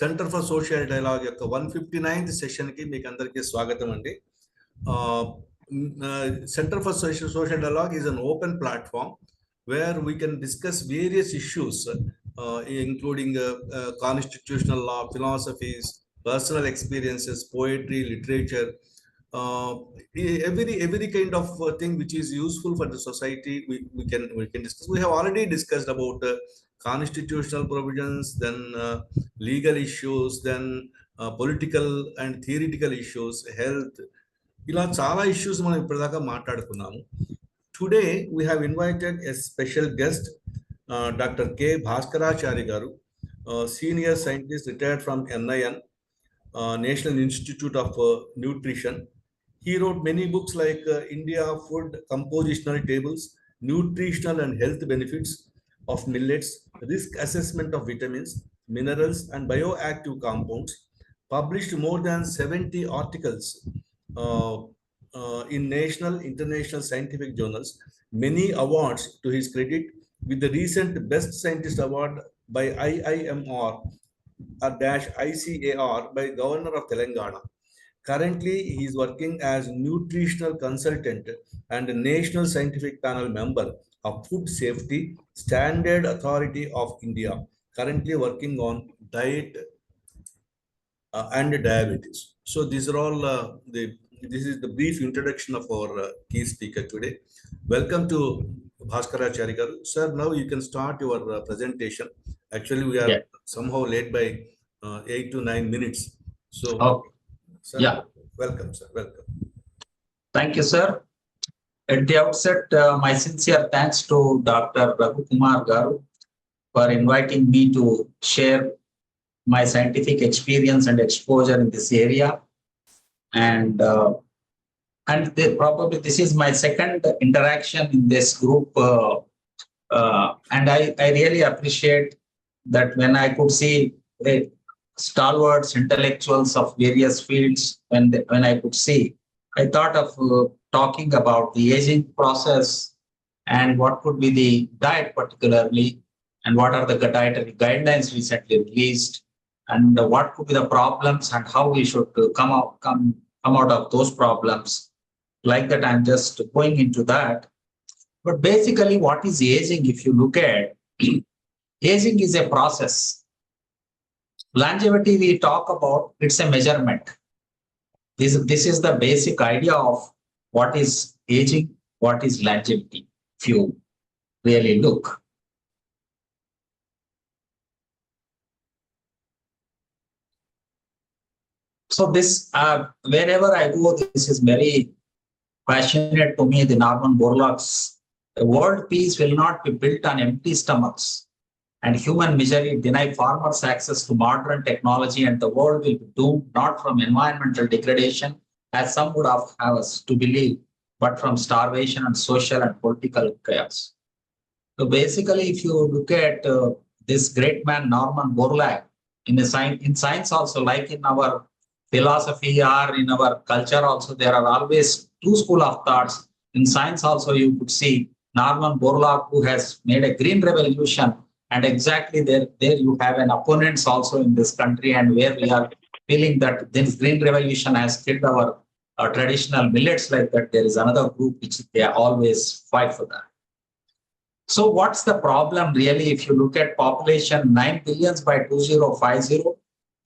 Centre for social dialogue యొక్క 159th session కి మీకు అందరికీ స్వాగతం అండి. Center for Social Dialogue is an open platform where we can discuss various issues, including constitutional law, philosophies, personal experiences, poetry, literature, every kind of thing which is useful for the society. We can discuss. We have already discussed about constitutional provisions, then legal issues, then political and theoretical issues, health. ఇలా చాలా issues మనం ఇప్పటిదాకా మాట్లాడుకున్నాము. Today we have invited a special guest, doctor K Bhaskarachari garu, senior scientist retired from NIN, National Institute of Nutrition. He wrote many books like India Food Compositional Tables, Nutritional and Health Benefits of Millets, Risk Assessment of Vitamins, Minerals and Bioactive Compounds, published more than 70 articles in national, international scientific journals, many awards to his credit, with the recent Best Scientist Award by IIMR-ICAR by Governor of Telangana. Currently, he is working as nutritional consultant and a National Scientific Panel member of Food Safety Standard Authority of India, currently working on diet and diabetes. So these are all this is the brief introduction of our key speaker today. Welcome to Bhaskarachari garu. Sir, now you can start your presentation. Actually, we are somehow late by 8 to 9 minutes. So, sir, welcome, sir. Welcome. Thank you, sir. At the outset, my sincere thanks to Dr. Raghu Kumar garu for inviting me to share my scientific experience and exposure in this area. And probably this is my second interaction in this group, and I really appreciate that when I could see stalwarts intellectuals of various fields, when I could see, I thought of talking about the aging process and what could be the diet particularly, and what are the dietary guidelines recently released, and what could be the problems and how we should come out of those problems. Like that, I'm just going into that. But basically, what is aging? If you look at aging is a process. Longevity we talk about, it's a measurement. This is the basic idea of what is aging, what is longevity, if you really look. So this, wherever I go, this is very passionate to me, the Norman Borlaug's, the world peace will not be built on empty stomachs, and human misery deny farmers access to modern technology, and the world will be doomed not from environmental degradation, as some would have us to believe, but from starvation and social and political chaos. So basically, if you look at this great man, Norman Borlaug, in science also, like in our philosophy or in our culture also, there are always two schools of thoughts. In science also, you could see Norman Borlaug, who has made a green revolution, and exactly there you have an opponents also in this country, and where we are feeling that this green revolution has killed our traditional millets. Like that, there is another group which they always fight for that. So what's the problem really? If you look at population, 9 billion by 2050,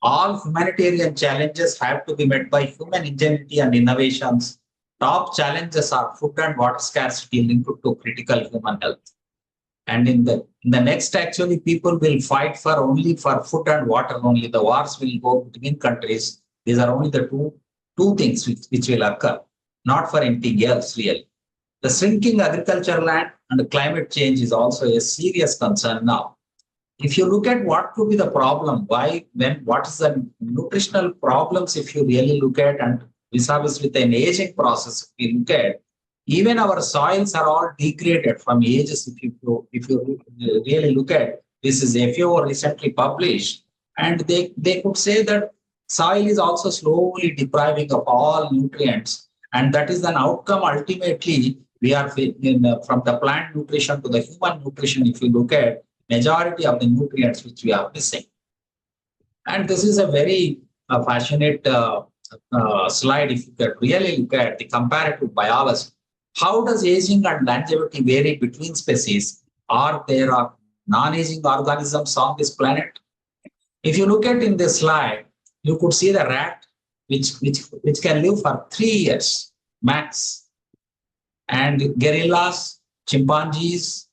all humanitarian challenges have to be met by human ingenuity and innovations. Top challenges are food and water scarcity linked to critical human health. And in the next, actually, people will fight for only for food and water only. The wars will go between countries. These are only the two things which will occur, not for anything else really. The shrinking agricultural land and climate change is also a serious concern now. If you look at what could be the problem, what is the nutritional problems, if you really look at, and vis-a-vis with an aging process, if you look at, even our soils are all degraded from ages. If you really look at, this is FAO recently published, and they could say that soil is also slowly depriving of all nutrients, and that is an outcome ultimately we are from the plant nutrition to the human nutrition. If you look at, majority of the nutrients which we are missing. And this is a very passionate slide if you can really look at the comparative biology. How does aging and longevity vary between species? Are there non-aging organisms on this planet? If you look at in this slide, you could see the rat, which can live for 3 years max, and gorillas, chimpanzees,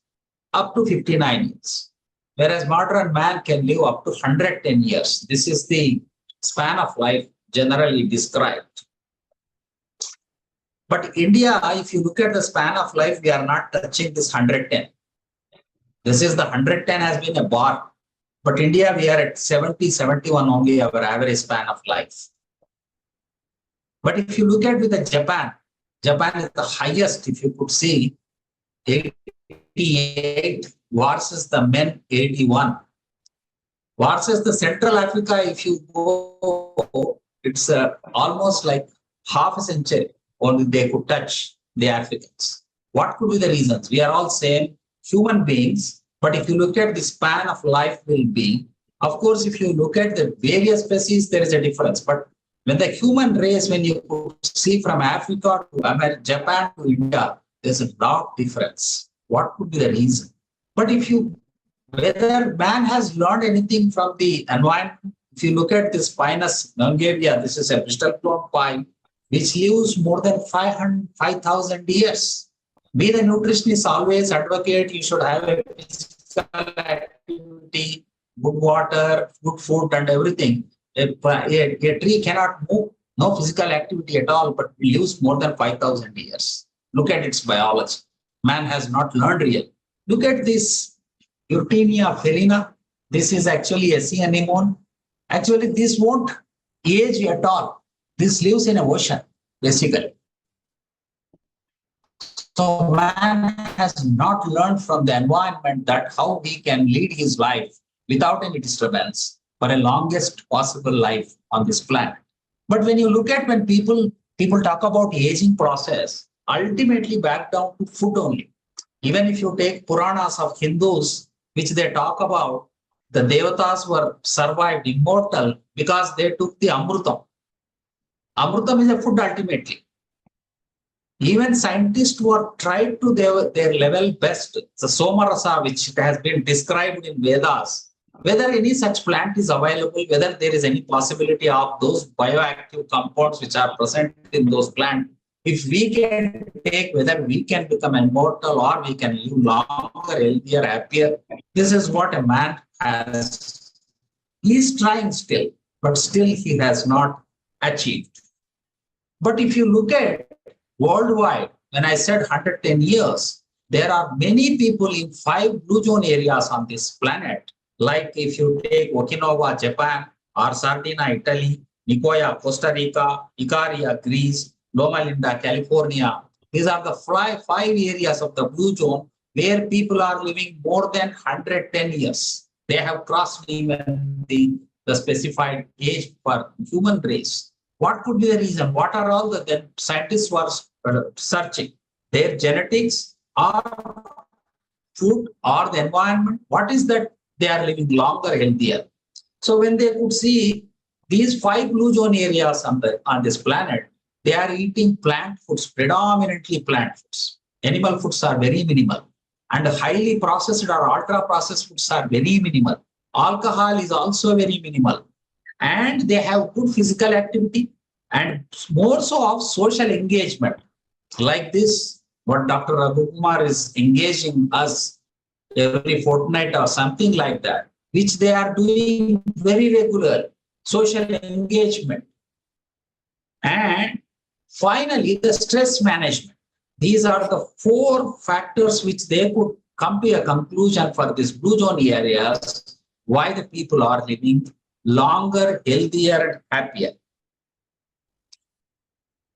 up to 59 years. Whereas modern man can live up to 110 years. This is the span of life generally described. But India, if you look at the span of life, we are not touching this 110. This is the 110 has been a bar. But India, we are at 70, 71 only our average span of life. But if you look at with the Japan is the highest, if you could see, 88 versus the men 81. Versus the Central Africa, if you go, it's almost like half a century only they could touch the Africans. What could be the reasons? We are all same human beings, but if you look at the span of life will be, of course, if you look at the various species, there is a difference. But when the human race, when you see from Africa to America, Japan to India, there's a lot difference. What could be the reason? But whether man has learned anything from the environment, if you look at this Pinus longaria, this is a crystal clone pine, which lives more than 5,000 years. We, the nutritionists, always advocate you should have a physical activity, good water, good food, and everything. A tree cannot move, no physical activity at all, but lives more than 5,000 years. Look at its biology. Man has not learned real. Look at this Urtinia felina. This is actually a sea anemone. Actually, this won't age at all. This lives in an ocean, basically. So man has not learned from the environment that how he can lead his life without any disturbance for a longest possible life on this planet. But when you look at when people talk about aging process, ultimately back down to food only. Even if you take Puranas of Hindus, which they talk about, the Devatas were survived immortal because they took the Amrutam. Amrutam is a food ultimately. Even scientists who have tried to their level best, the Somarasa, which has been described in Vedas, whether any such plant is available, whether there is any possibility of those bioactive compounds which are present in those plants, if we can take, whether we can become immortal or we can live longer, healthier, happier, this is what a man has. He is trying still, but still he has not achieved. But if you look at worldwide, when I said 110 years, there are many people in 5 blue zone areas on this planet. Like if you take Okinawa, Japan, or Sardinia, Italy, Nicoya, Costa Rica, Icaria, Greece, Loma Linda, California. These are the 5 areas of the blue zone where people are living more than 110 years. They have crossed even the specified age for human race. What could be the reason? What are all the scientists were searching? Their genetics or food or the environment? What is that they are living longer, healthier? So when they could see these 5 blue zone areas on this planet, they are eating plant foods, predominantly plant foods. Animal foods are very minimal. And highly processed or ultra processed foods are very minimal. Alcohol is also very minimal. And they have good physical activity and more so of social engagement. Like this, what Dr. Raghukumar is engaging us every fortnight or something like that, which they are doing very regular, social engagement. And finally, the stress management. These are the 4 factors which they could come to a conclusion for this blue zone areas, why the people are living longer, healthier, happier.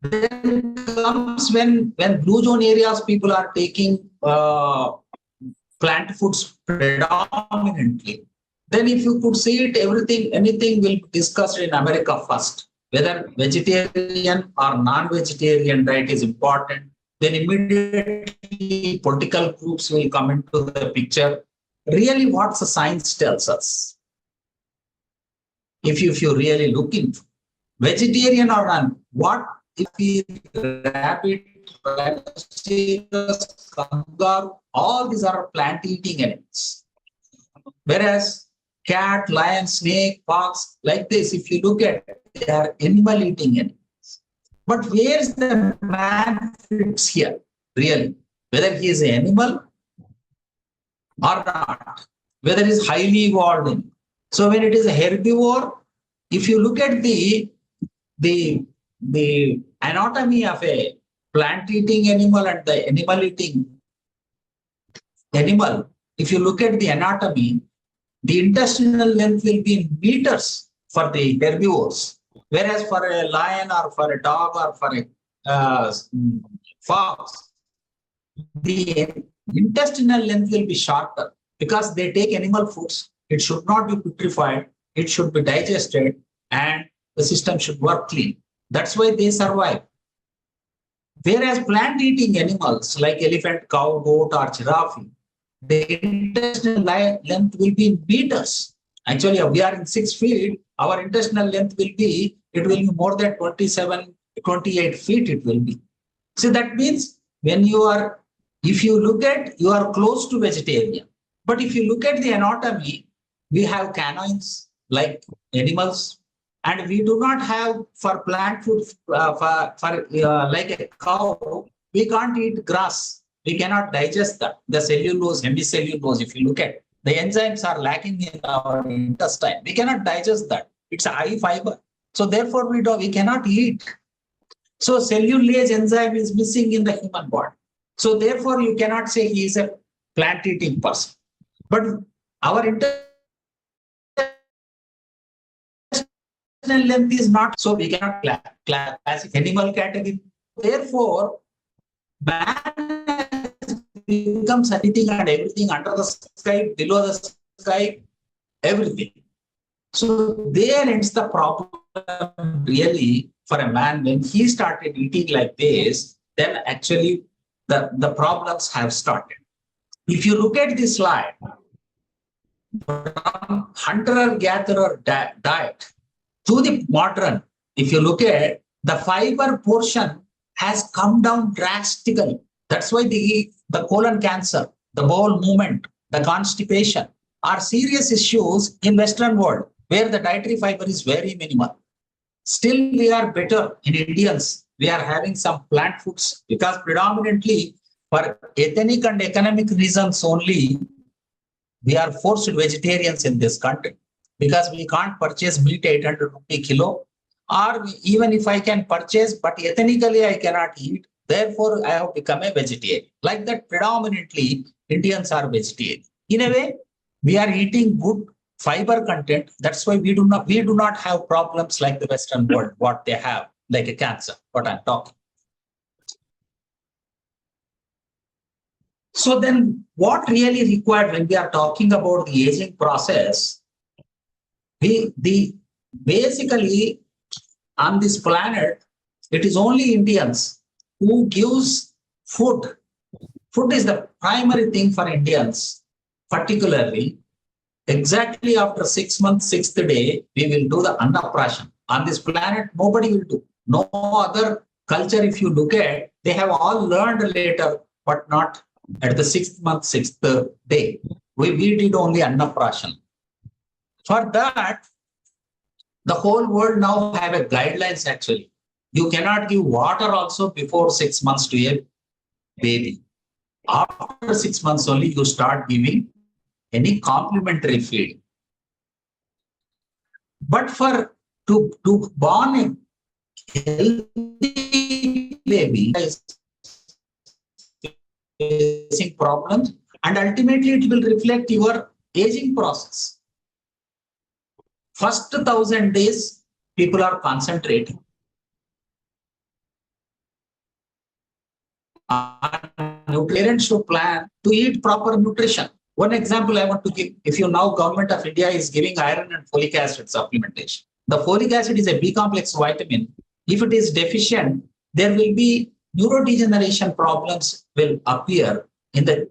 Then comes when blue zone areas people are taking plant foods predominantly. Then if you could see it, anything will be discussed in America first. Whether vegetarian or non-vegetarian diet is important. Then immediately political groups will come into the picture. really what the science tells us. If you really look into vegetarian or non, what if we rabbit, rhinoceros, kangaroo, all these are plant-eating animals. Whereas cat, lion, snake, fox, like this, if you look at it, they are animal-eating animals. But where's the man fits here, really? Whether he is an animal or not, whether he is highly evolved in. So when it is a herbivore, if you look at the anatomy of a plant-eating animal and the animal-eating animal, if you look at the anatomy, the intestinal length will be in meters for the herbivores, whereas for a lion or for a dog or for a fox, the intestinal length will be shorter because they take animal foods. It should not be putrefied. It should be digested and the system should work clean. That's why they survive. Whereas plant-eating animals like elephant, cow, goat, or giraffe, the intestinal length will be in meters. Actually, we are in 6 feet. Our intestinal length will be more than 27, 28 feet it will be. So that means if you look at, you are close to vegetarian. But if you look at the anatomy, we have canines like animals, and we do not have for plant food, like a cow, we can't eat grass. We cannot digest that. The cellulose, hemicellulose, if you look at, the enzymes are lacking in our intestine. We cannot digest that. It's a high fiber. So therefore, we cannot eat. So cellulase enzyme is missing in the human body. So therefore, you cannot say he is a plant-eating person. But our intestinal length is not, so we cannot classify animal category. Therefore, man becomes anything and everything under the sky, below the sky, everything. So there ends the problem really for a man. When he started eating like this, then actually the problems have started. If you look at this slide, from hunter-gatherer diet to the modern, if you look at the fiber portion has come down drastically. That's why the colon cancer, the bowel movement, the constipation are serious issues in Western world where the dietary fiber is very minimal. Still, we are better in Indians. We are having some plant foods because predominantly for ethnic and economic reasons only, we are forced vegetarians in this country because we can't purchase meat 800 rupee kilo, or even if I can purchase, but ethnically I cannot eat. Therefore, I have become a vegetarian. Like that, predominantly Indians are vegetarian. In a way, we are eating good fiber content. That's why we do not have problems like the Western world, what they have, like a cancer, what I'm talking. So then what really required when we are talking about the aging process, basically on this planet, it is only Indians who gives food. Food is the primary thing for Indians, particularly. Exactly after 6 months, 6th day, we will do the Annaprashan. On this planet, nobody will do. No other culture, if you look at, they have all learned later, but not at the 6th month, 6th day. We did only Annaprashan. For that, the whole world now have a guidelines actually. You cannot give water also before 6 months to a baby. After 6 months only, you start giving any complementary feed. But to born a healthy baby is facing problems, and ultimately it will reflect your aging process. First 1,000 days, people are concentrating on parents to plan to eat proper nutrition. One example I want to give, if you now government of India is giving iron and folic acid supplementation. The folic acid is a B complex vitamin. If it is deficient, there will be neurodegeneration problems will appear in the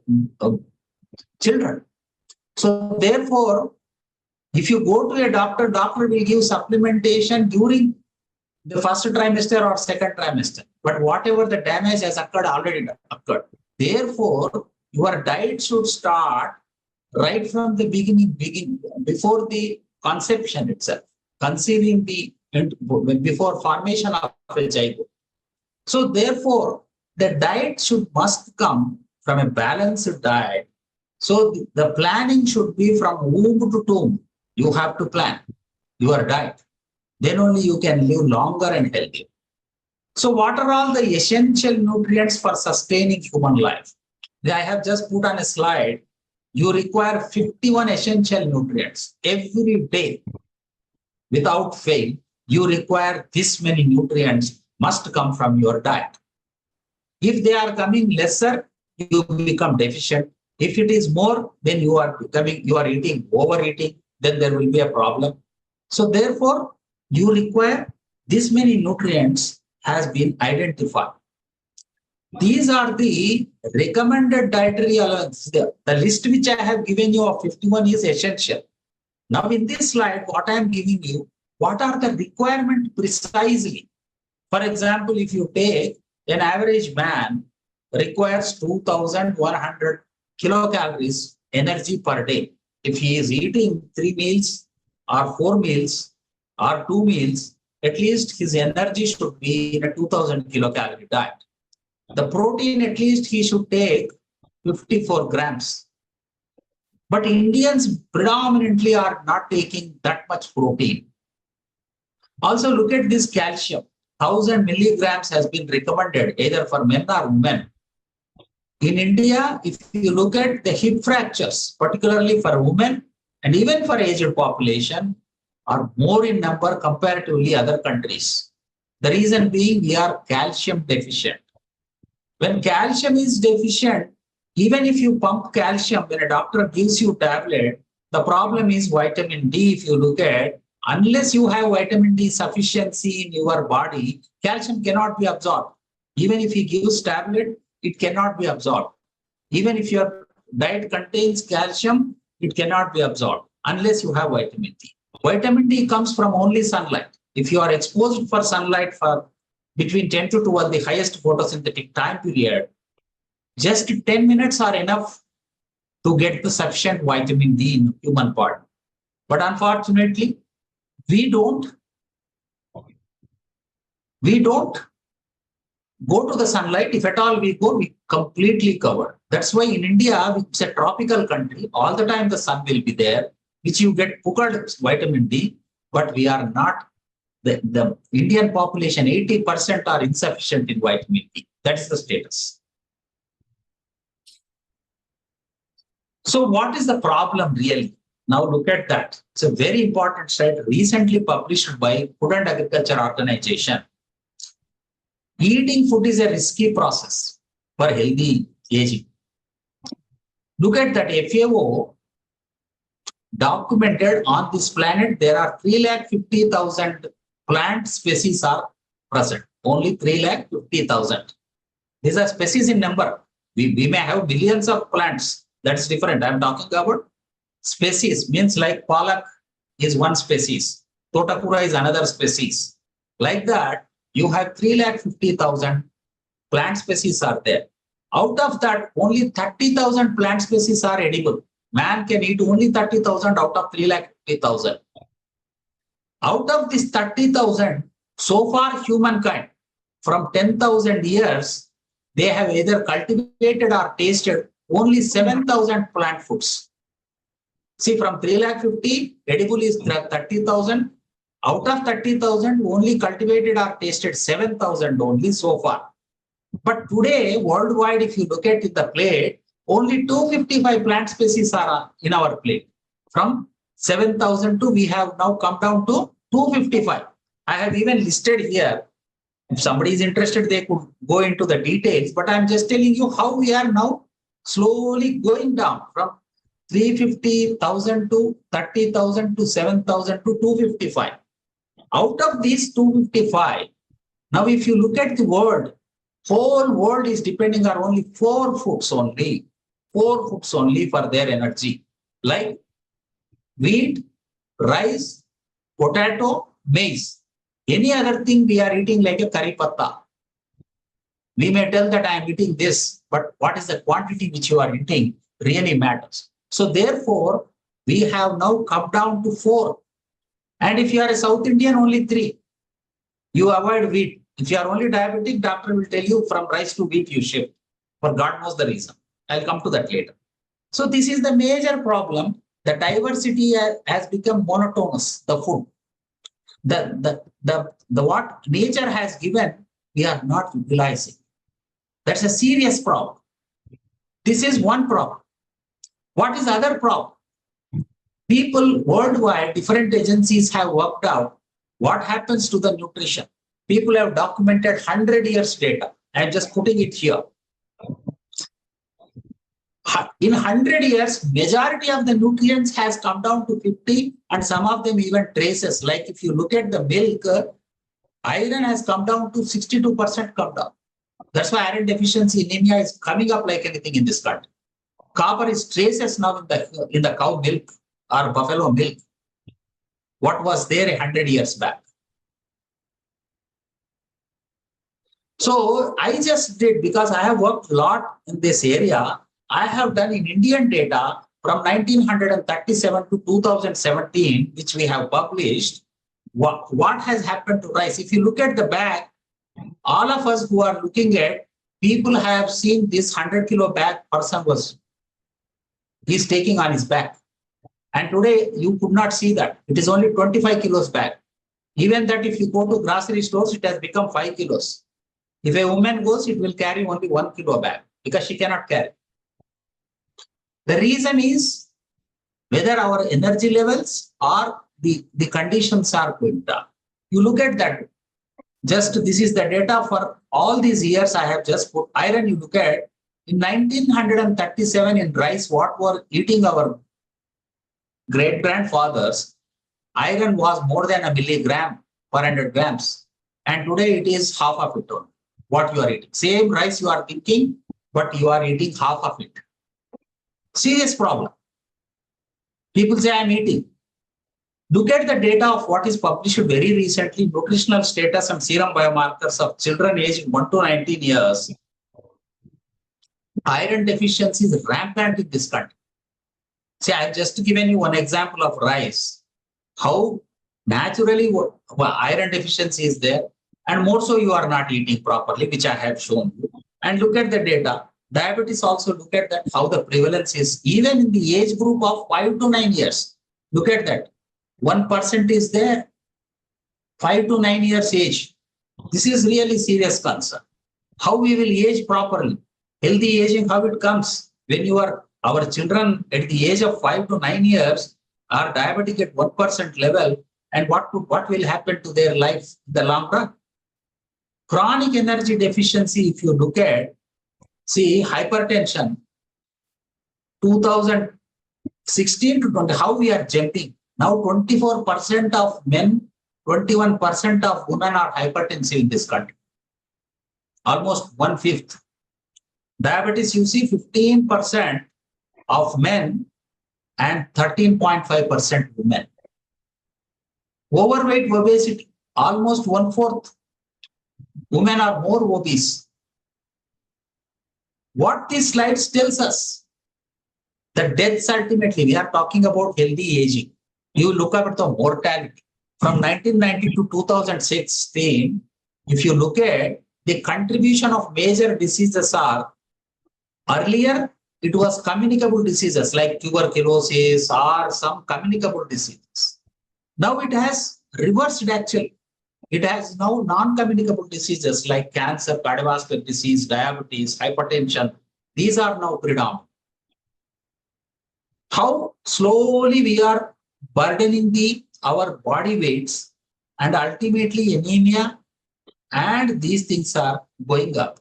children. So therefore, if you go to a doctor, doctor will give supplementation during the first trimester or second trimester. But whatever the damage has occurred, already occurred. Therefore, your diet should start right from the beginning, before the conception itself, conceiving before formation of a zygote. So therefore, the diet must come from a balanced diet. So the planning should be from womb to tomb. You have to plan your diet. Then only you can live longer and healthier. So what are all the essential nutrients for sustaining human life? I have just put on a slide. You require 51 essential nutrients every day. Without fail, you require this many nutrients must come from your diet. If they are coming lesser, you become deficient. If it is more, then you are eating, overeating, then there will be a problem. So therefore, you require this many nutrients has been identified. These are the recommended dietary allowances. The list which I have given you of 51 is essential. Now in this slide, what I am giving you, what are the requirements precisely? For example, if you take an average man requires 2,100 kilocalories energy per day. If he is eating 3 meals or 4 meals or 2 meals, at least his energy should be in a 2,000 kilocalorie diet. The protein, at least he should take 54 grams. But Indians predominantly are not taking that much protein. Also look at this calcium. 1,000 milligrams has been recommended either for men or women. In India, if you look at the hip fractures, particularly for women and even for aged population, are more in number comparatively other countries. The reason being we are calcium deficient. When calcium is deficient, even if you pump calcium, when a doctor gives you tablet, the problem is vitamin D. If you look at, unless you have vitamin D sufficiency in your body, calcium cannot be absorbed. Even if he gives tablet, it cannot be absorbed. Even if your diet contains calcium, it cannot be absorbed unless you have vitamin D. Vitamin D comes from only sunlight. If you are exposed for sunlight for between 10 to 12, the highest photosynthetic time period, just 10 minutes are enough to get the sufficient vitamin D in human body. But unfortunately, we don't go to the sunlight. If at all we go, we completely covered. That's why in India, it's a tropical country, all the time the sun will be there, which you get puckered vitamin D, but we are not. The Indian population, 80% are insufficient in vitamin D. That's the status. So what is the problem really? Now look at that. It's a very important slide recently published by Food and Agriculture Organization. Eating food is a risky process for healthy aging. Look at that FAO documented on this planet, there are 350,000 plant species are present. Only 350,000. These are species in number. We may have billions of plants. That's different. I'm talking about species, means like palak is one species. Totapura is another species. Like that, you have 350,000 plant species are there. Out of that, only 30,000 plant species are edible. Man can eat only 30,000 out of 350,000. Out of this 30,000, so far humankind, from 10,000 years, they have either cultivated or tasted only 7,000 plant foods. See, from 350, edible is 30,000. Out of 30,000, only cultivated or tasted 7,000 only so far. But today, worldwide, if you look at the plate, only 255 plant species are in our plate. From 7,000 we have now come down to 255. I have even listed here. If somebody is interested, they could go into the details, but I'm just telling you how we are now slowly going down from 350,000 to 30,000 to 7,000 to 255. Out of these 255, now if you look at the world, whole world is depending on only 4 foods only. 4 foods only for their energy. like wheat, rice, potato, maize. Any other thing we are eating like a curry patta. We may tell that I am eating this, but what is the quantity which you are eating really matters. So therefore, we have now come down to 4. And if you are a South Indian, only 3. You avoid wheat. If you are only diabetic, doctor will tell you from rice to wheat you shift. For God knows the reason. I'll come to that later. So this is the major problem. The diversity has become monotonous, the food. The what nature has given, we are not utilizing. That's a serious problem. This is one problem. What is the other problem? People worldwide, different agencies have worked out what happens to the nutrition. People have documented 100 years data. I'm just putting it here. In 100 years, majority of the nutrients has come down to 50, and some of them even traces. Like if you look at the milk, iron has come down to 62% come down. That's why iron deficiency anemia is coming up like anything in this country. Copper is traces now in the cow milk or buffalo milk. What was there 100 years back? So I just did, because I have worked a lot in this area. I have done in Indian data from 1937 to 2017, which we have published, what has happened to rice. If you look at the bag, all of us who are looking at, people have seen this 100-kilo bag person he's taking on his back. And today you could not see that. It is only 25 kilos bag. Even that if you go to grocery stores, it has become 5 kilos. If a woman goes, it will carry only 1 kilo bag because she cannot carry. The reason is whether our energy levels or the conditions are going down. You look at that. Just this is the data for all these years I have just put. Iron, you look at in 1937 in rice, what were eating our great grandfathers, iron was more than a milligram per 100 grams. And today it is half of it only. What you are eating. Same rice you are thinking, but you are eating half of it. Serious problem. People say I'm eating. Look at the data of what is published very recently, nutritional status and serum biomarkers of children aged 1 to 19 years. Iron deficiency is rampant in this country. See, I've just given you one example of rice. How naturally iron deficiency is there, and more so you are not eating properly, which I have shown you. And look at the data. Diabetes also, look at that, how the prevalence is, even in the age group of 5 to 9 years. Look at that. 1% is there, 5 to 9 years age. This is really serious concern. How we will age properly? Healthy aging, how it comes? When you are, our children at the age of 5 to 9 years are diabetic at 1% level, and what will happen to their life in the long run? Chronic energy deficiency, if you look at, see, hypertension, 2016 to 20, how we are jumping. Now 24% of men, 21% of women are hypertensive in this country. Almost 1/5. Diabetes, you see, 15% of men and 13.5% women. Overweight, obesity, almost 1/4. Women are more obese. What this slide tells us, the deaths ultimately, we are talking about healthy aging. You look at the mortality from 1990 to 2016. If you look at the contribution of major diseases are, earlier it was communicable diseases like tuberculosis or some communicable diseases. Now it has reversed actually. It has now non-communicable diseases like cancer, cardiovascular disease, diabetes, hypertension. These are now predominant. How slowly we are burdening our body weights, and ultimately anemia, and these things are going up.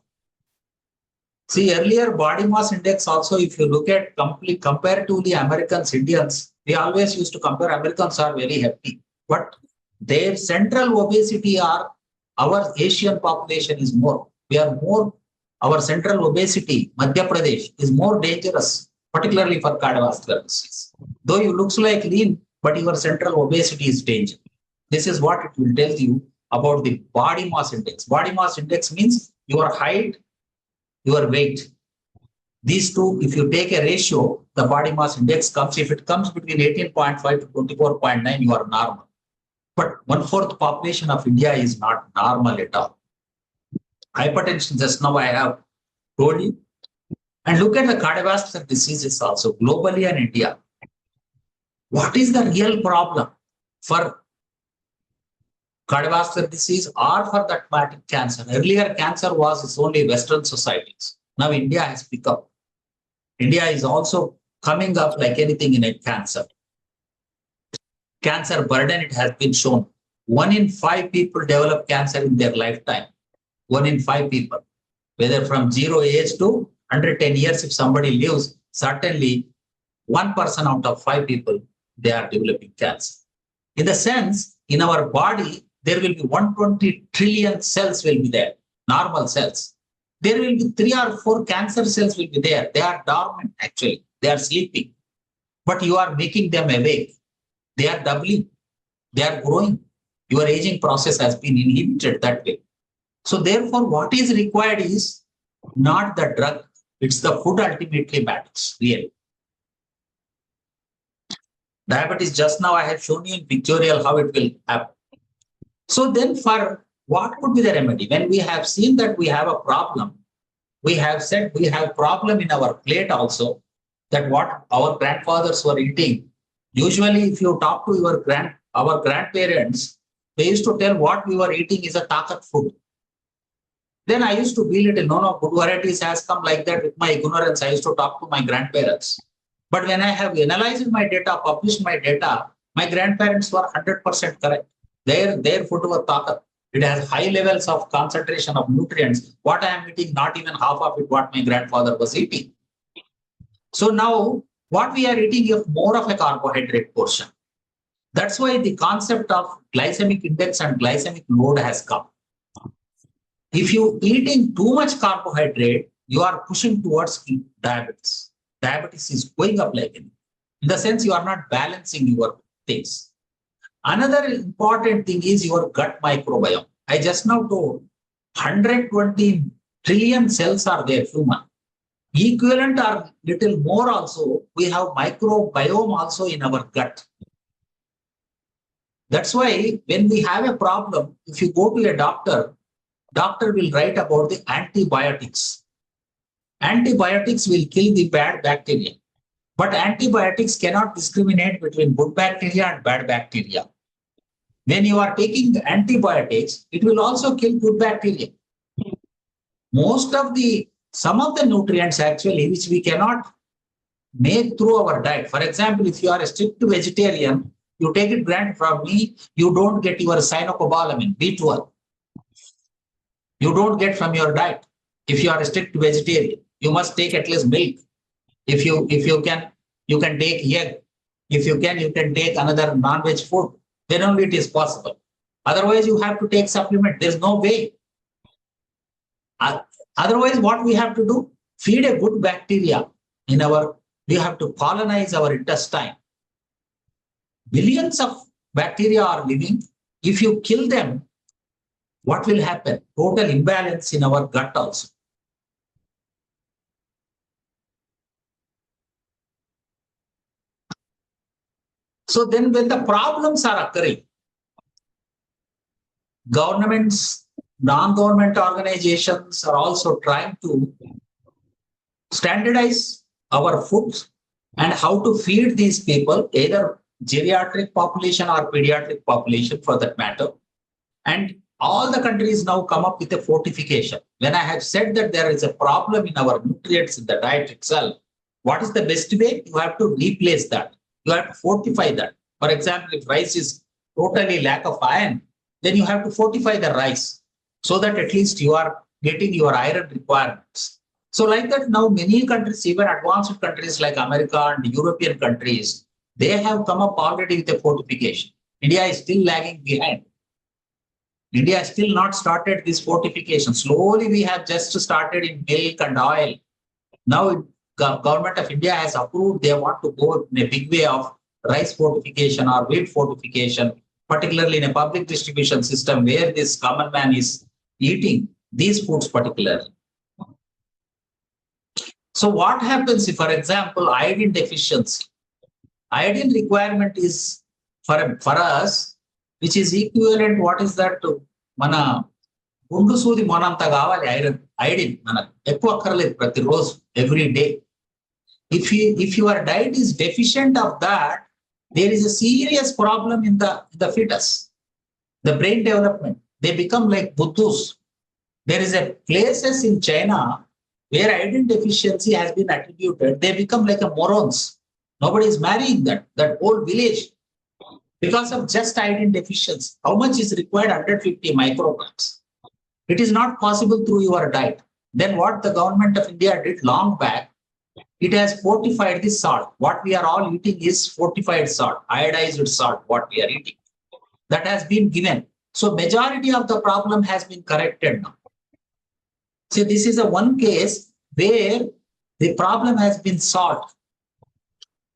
See, earlier body mass index also, if you look at comparatively Americans, Indians, we always used to compare, Americans are very hefty, but their central obesity are, our Asian population is more. We are more, our central obesity, Madhya Pradesh, is more dangerous particularly for cardiovascular disease. Though you looks like lean, but your central obesity is danger. This is what it will tell you about the body mass index. Body mass index means your height, your weight. These two, if you take a ratio, the body mass index comes, if it comes between 18.5 to 24.9, you are normal. But 1/4 population of India is not normal at all. Hypertension, just now I have told you. And look at the cardiovascular diseases also, globally and India. What is the real problem for cardiovascular disease or for that matter cancer? Earlier, cancer was only Western societies. Now India has picked up. India is also coming up like anything in a cancer. Cancer burden, it has been shown. 1 in 5 people develop cancer in their lifetime. 1 in 5 people. Whether from 0 age to 110 years, if somebody lives, certainly 1% out of 5 people, they are developing cancer. In the sense, in our body, there will be 120 trillion cells will be there, normal cells. There will be 3 or 4 cancer cells will be there. They are dormant actually. They are sleeping. But you are making them awake. They are doubling. They are growing. Your aging process has been inhibited that way. So therefore, what is required is not the drug. It's the food ultimately matters, really. Diabetes, just now I have shown you in pictorial how it will happen. So then for what could be the remedy? When we have seen that we have a problem, we have said we have problem in our plate also, that what our grandfathers were eating. Usually if you talk to our grandparents, they used to tell what we were eating is a takat food. Then I used to belittle, no, good varieties has come like that. With my ignorance, I used to talk to my grandparents. But when I have analyzed my data, published my data, my grandparents were 100% correct. Their food was takat. It has high levels of concentration of nutrients. What I am eating, not even half of it, what my grandfather was eating. So now, what we are eating is more of a carbohydrate portion. That's why the concept of glycemic index and glycemic load has come. If you eating too much carbohydrate, you are pushing towards diabetes. Diabetes is going up like in the sense you are not balancing your things. Another important thing is your gut microbiome. I just now told 120 trillion cells are there, human. Equivalent or little more also, we have microbiome also in our gut. That's why when we have a problem, if you go to a doctor will write about the antibiotics. Antibiotics will kill the bad bacteria. But antibiotics cannot discriminate between good bacteria and bad bacteria. When you are taking antibiotics, it will also kill good bacteria. Some of the nutrients actually, which we cannot make through our diet. For example, if you are a strict vegetarian, you take it granted from me, you don't get your cyanocobalamin, B12. You don't get from your diet. If you are a strict vegetarian, you must take at least milk. If you can, you can take egg. If you can take another non-veg food. Then only it is possible. Otherwise, you have to take supplement. There's no way. Otherwise, what we have to do? Feed a good bacteria we have to colonize our intestine. Billions of bacteria are living. If you kill them, what will happen? Total imbalance in our gut also. So then when the problems are occurring, governments, non-government organizations are also trying to standardize our foods and how to feed these people, either geriatric population or pediatric population for that matter. And all the countries now come up with a fortification. When I have said that there is a problem in our nutrients in the diet itself, what is the best way? You have to replace that. You have to fortify that. For example, if rice is totally lack of iron, then you have to fortify the rice so that at least you are getting your iron requirements. So like that now many countries, even advanced countries like America and European countries, they have come up already with a fortification. India is still lagging behind. India has still not started this fortification. Slowly we have just started in milk and oil. Now government of India has approved, they want to go in a big way of rice fortification or wheat fortification, particularly in a public distribution system where this common man is eating these foods particularly. So what happens if, for example, iodine deficiency? Iodine requirement is for us, which is equivalent, what is that? Mana గుండు సూది మనంత కావాలి iodine మనకు ఎక్కువ అక్కర్లేదు ప్రతిరోజు every day. If your diet is deficient of that, there is a serious problem in the fetus, the brain development. They become like buddhus. There is a places in China where iodine deficiency has been attributed. They become like a morons. Nobody is marrying that whole village because of just iodine deficiency. How much is required? 150 micrograms. It is not possible through your diet. Then what the government of India did long back, it has fortified the salt. What we are all eating is fortified salt, iodized salt, what we are eating. That has been given. So majority of the problem has been corrected now. So this is a one case where the problem has been solved.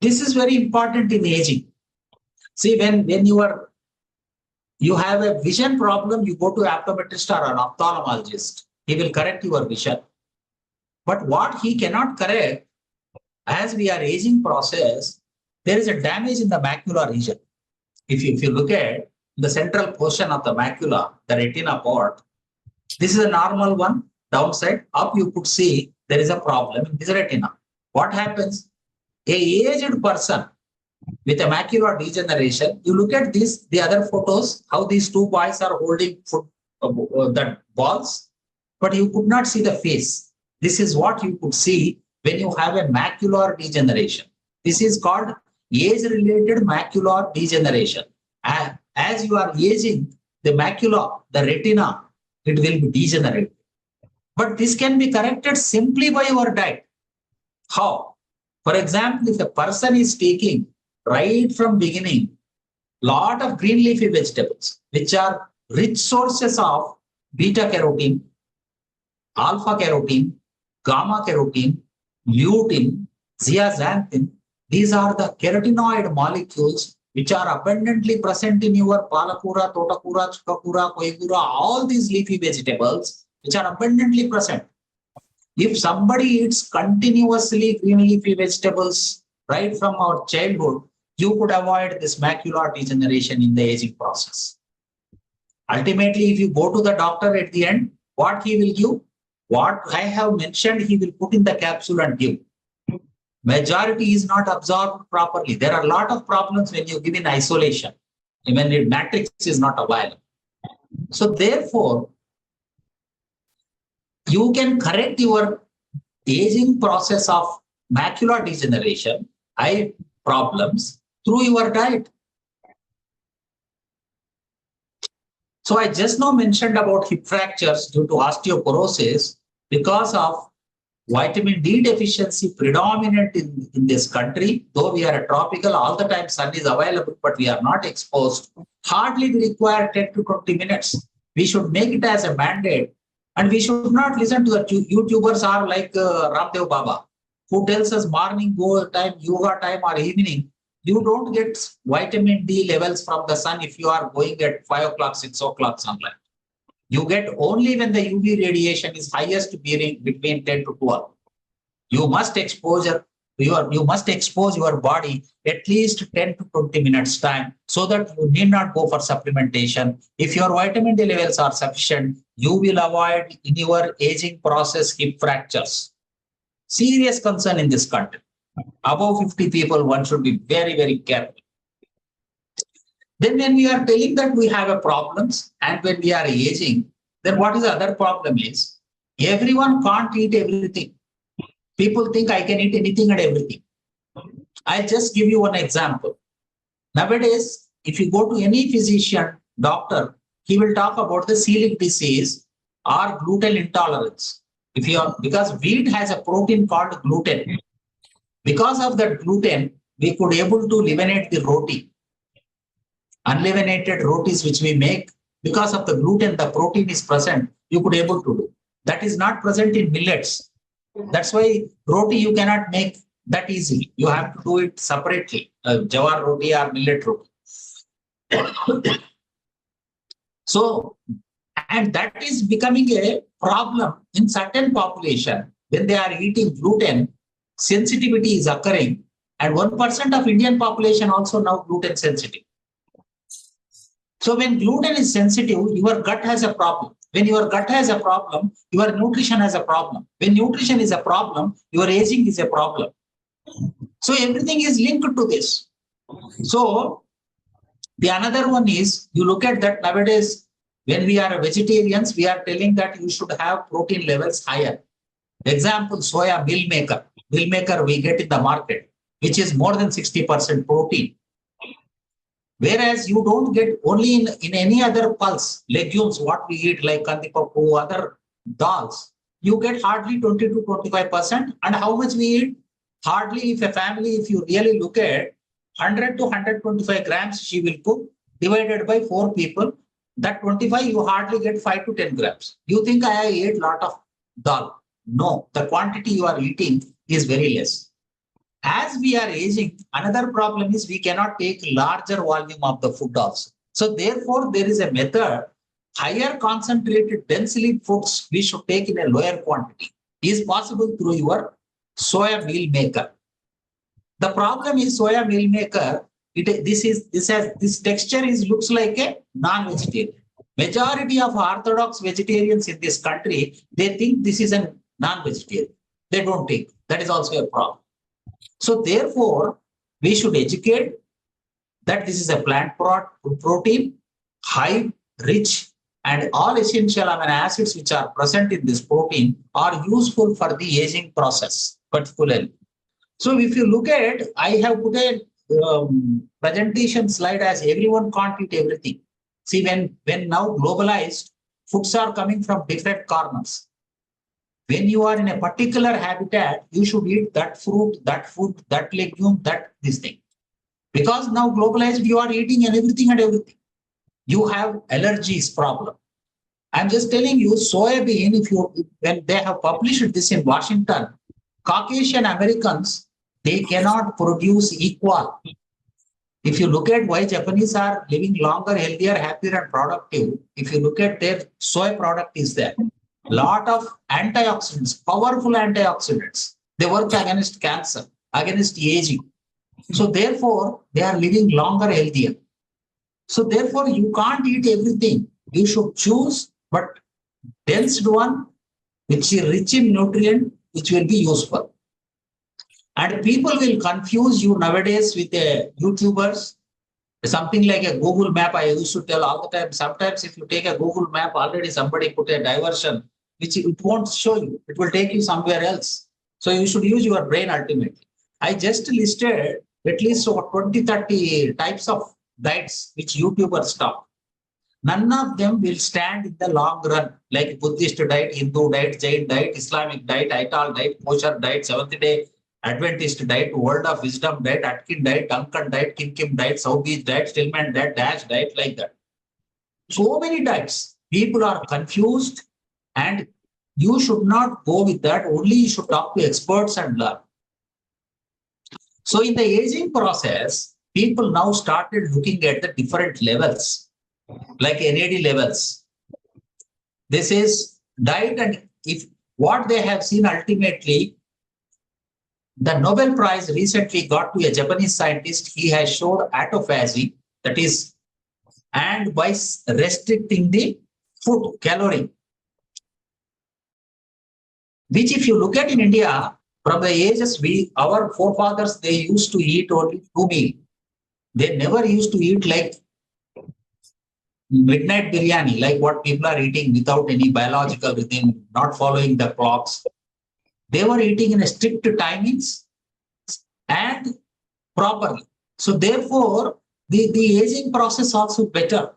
This is very important in aging. See, when you have a vision problem, you go to optometrist or an ophthalmologist. He will correct your vision. But what he cannot correct, as we are aging process, there is a damage in the macular region. If you look at the central portion of the macula, the retina part, this is a normal one. Downside up, you could see there is a problem in this retina. What happens? A aged person with a macular degeneration, you look at this, the other photos, how these two boys are holding that balls, but you could not see the face. This is what you could see when you have a macular degeneration. This is called age-related macular degeneration. As you are aging, the macula, the retina, it will be degenerated. But this can be corrected simply by your diet. How? For example, if a person is taking right from beginning lot of green leafy vegetables, which are rich sources of beta carotene, alpha carotene, gamma carotene, lutein, zeaxanthin, these are the carotenoid molecules which are abundantly present in your palakura, totakura, chukakura, koigura, all these leafy vegetables which are abundantly present. If somebody eats continuously green leafy vegetables right from our childhood, you could avoid this macular degeneration in the aging process. Ultimately, if you go to the doctor at the end, what he will give? What I have mentioned, he will put in the capsule and give. Majority is not absorbed properly. There are a lot of problems when you give in isolation, when the matrix is not available. So therefore, you can correct your aging process of macular degeneration, eye problems, through your diet. So I just now mentioned about hip fractures due to osteoporosis because of vitamin D deficiency predominant in this country. Though we are a tropical, all the time sun is available, but we are not exposed. Hardly we require 10 to 20 minutes. We should make it as a mandate. And we should not listen to the YouTubers are like Ramdev Baba, who tells us morning go time, yoga time or evening. You don't get vitamin D levels from the sun if you are going at 5 o'clock, 6 o'clock sunlight. You get only when the UV radiation is highest between 10 to 12. You must expose your body at least 10 to 20 minutes time so that you need not go for supplementation. If your vitamin D levels are sufficient, you will avoid in your aging process hip fractures. Serious concern in this country. Above 50 people, one should be very, very careful. Then when we are telling that we have a problems and when we are aging, then what is the other problem is everyone can't eat everything. People think I can eat anything and everything. I'll just give you one example. Nowadays, if you go to any physician, doctor, he will talk about the celiac disease or gluten intolerance. Because wheat has a protein called gluten. Because of that gluten, we could able to eliminate the roti. Unleavened rotis which we make, because of the gluten, the protein is present, you could able to do. That is not present in millets. That's why roti you cannot make that easily. You have to do it separately, jawar roti or millet roti. So, and that is becoming a problem in certain population when they are eating gluten, sensitivity is occurring, and 1% of Indian population also now gluten sensitive. So when gluten is sensitive, your gut has a problem. When your gut has a problem, your nutrition has a problem. When nutrition is a problem, your aging is a problem. So everything is linked to this. So the another one is you look at that nowadays, when we are vegetarians, we are telling that you should have protein levels higher. Example, soya meal maker. Meal maker we get in the market, which is more than 60% protein. Whereas you don't get only in any other pulse, legumes, what we eat like kandipapu, other dals, you get hardly 20 to 25%. And how much we eat? Hardly, if a family, if you really look at 100 to 125 grams, she will cook divided by 4 people. That 25, you hardly get 5 to 10 grams. You think I ate a lot of dal. No, the quantity you are eating is very less. As we are aging, another problem is we cannot take larger volume of the food also. So therefore, there is a method, higher concentrated densely foods we should take in a lower quantity is possible through your soya meal maker. The problem is soya meal maker, this texture is looks like a non-vegetarian. Majority of orthodox vegetarians in this country, they think this is a non-vegetarian. They don't think. That is also a problem. So therefore, we should educate that this is a plant protein, high, rich, and all essential amino acids which are present in this protein are useful for the aging process, particularly. So if you look at, I have put a presentation slide as everyone can't eat everything. See, when now globalized, foods are coming from different corners. When you are in a particular habitat, you should eat that fruit, that food, that legume, that this thing. Because now globalized, you are eating everything and everything. You have allergies problem. I'm just telling you, soybean, when they have published this in Washington, Caucasian Americans, they cannot produce equal. If you look at why Japanese are living longer, healthier, happier, and productive, if you look at their soy product is there. Lot of antioxidants, powerful antioxidants. They work against cancer, against aging. So therefore, they are living longer, healthier. So therefore, you can't eat everything. You should choose, but dense one, which is rich in nutrient, which will be useful. And people will confuse you nowadays with YouTubers, something like a Google map. I used to tell all the time, sometimes if you take a Google map, already somebody put a diversion, which it won't show you. It will take you somewhere else. So you should use your brain ultimately. I just listed at least 20, 30 types of diets which YouTubers talk. None of them will stand in the long run, like Buddhist diet, Hindu diet, Jain diet, Islamic diet, Aital diet, kosher diet, Seventh-day Adventist diet, World of Wisdom diet, Atkin diet, Duncan diet, Kim Kim diet, South Beach diet, Stillman diet, Dash diet, like that. So many diets. People are confused, and you should not go with that. Only you should talk to experts and learn. So in the aging process, people now started looking at the different levels, like NAD levels. This is diet, and if what they have seen ultimately, the Nobel Prize recently got to a Japanese scientist. He has showed autophagy, that is, and by restricting the food calorie, which if you look at in India, from the ages our forefathers, they used to eat only 2 meals. They never used to eat like midnight biryani, like what people are eating without any biological rhythm, not following the clocks. They were eating in a strict timings and properly. So therefore, the aging process also better.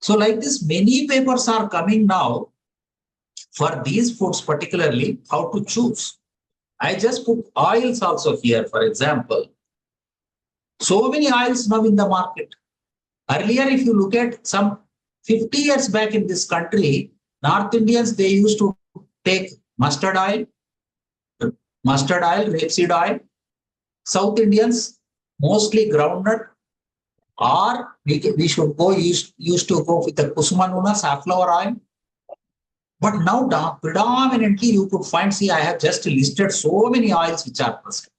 So like this, many papers are coming now for these foods, particularly how to choose. I just put oils also here, for example. So many oils now in the market. Earlier, if you look at some 50 years back in this country, North Indians, they used to take mustard oil, mustard oil, rapeseed oil. South Indians, mostly groundnut, or we should go used to go with the kusuma nuna, safflower oil. But now predominantly you could find, see, I have just listed so many oils which are prescribed.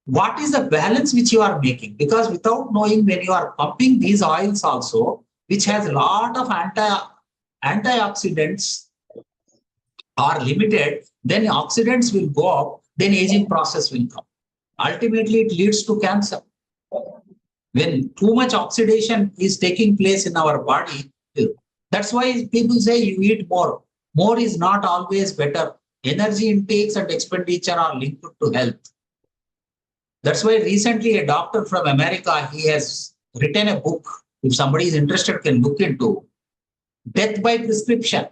What is the balance which you are making? Because without knowing, when you are pumping these oils also, which has a lot of antioxidants are limited, then oxidants will go up, then aging process will come. Ultimately, it leads to cancer. When too much oxidation is taking place in our body, that's why people say you eat more. More is not always better. Energy intakes and expenditure are linked to health. That's why recently a doctor from America, he has written a book. If somebody is interested, can look into Death by Prescription.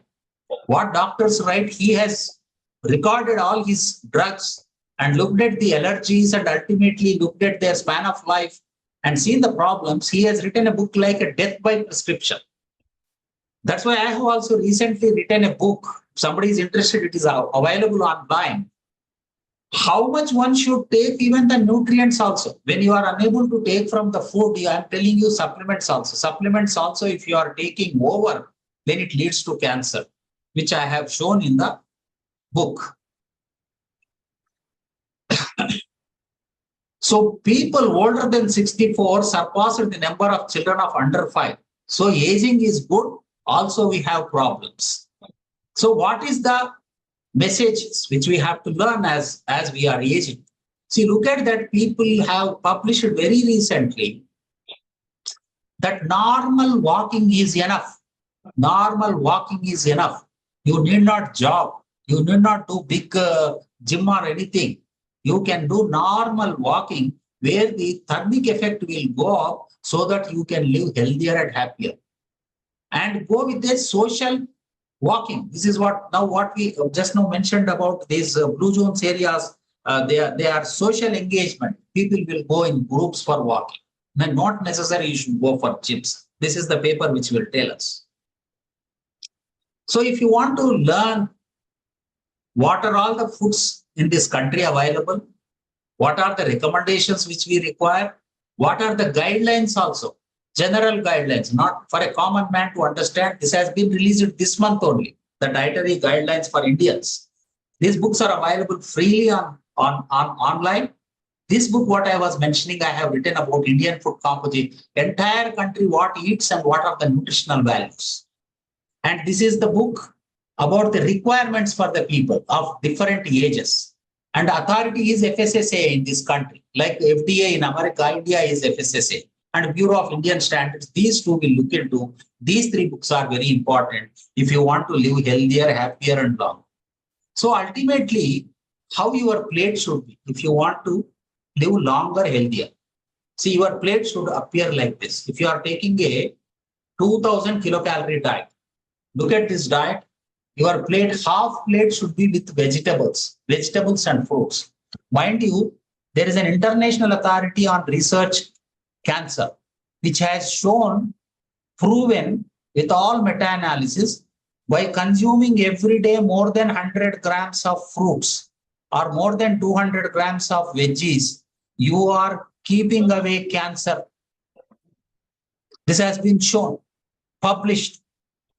What doctors write, he has recorded all his drugs and looked at the allergies and ultimately looked at their span of life and seen the problems. He has written a book like a Death by Prescription. That's why I have also recently written a book. If somebody is interested, it is available online. How much one should take, even the nutrients also. When you are unable to take from the food, I am telling you supplements also. Supplements also, if you are taking over, then it leads to cancer, which I have shown in the book. So people older than 64 surpassed the number of children of under 5. So aging is good. Also, we have problems. So what is the messages which we have to learn as we are aging? See, look at that. People have published very recently that normal walking is enough. Normal walking is enough. You need not jog. You need not do big gym or anything. You can do normal walking where the thermic effect will go up so that you can live healthier and happier. And go with a social walking. This is what we just now mentioned about these blue zones areas. They are social engagement. People will go in groups for walking. And not necessarily you should go for gyms. This is the paper which will tell us. So if you want to learn what are all the foods in this country available, what are the recommendations which we require, what are the guidelines also, general guidelines, not for a common man to understand. This has been released this month only, the dietary guidelines for Indians. These books are available freely on online. This book, what I was mentioning, I have written about Indian food composition, entire country, what eats and what are the nutritional values. And this is the book about the requirements for the people of different ages. And authority is FSSA in this country, like FDA in America, India is FSSA. And Bureau of Indian Standards, these two will look into. These three books are very important if you want to live healthier, happier, and long. So ultimately, how your plate should be, if you want to live longer, healthier. See, your plate should appear like this. If you are taking a 2000 kilocalorie diet, look at this diet. Your plate, half plate should be with vegetables and fruits. Mind you, there is an international authority on research cancer, which has shown, proven with all meta-analysis, by consuming every day more than 100 grams of fruits or more than 200 grams of veggies, you are keeping away cancer. This has been shown, published.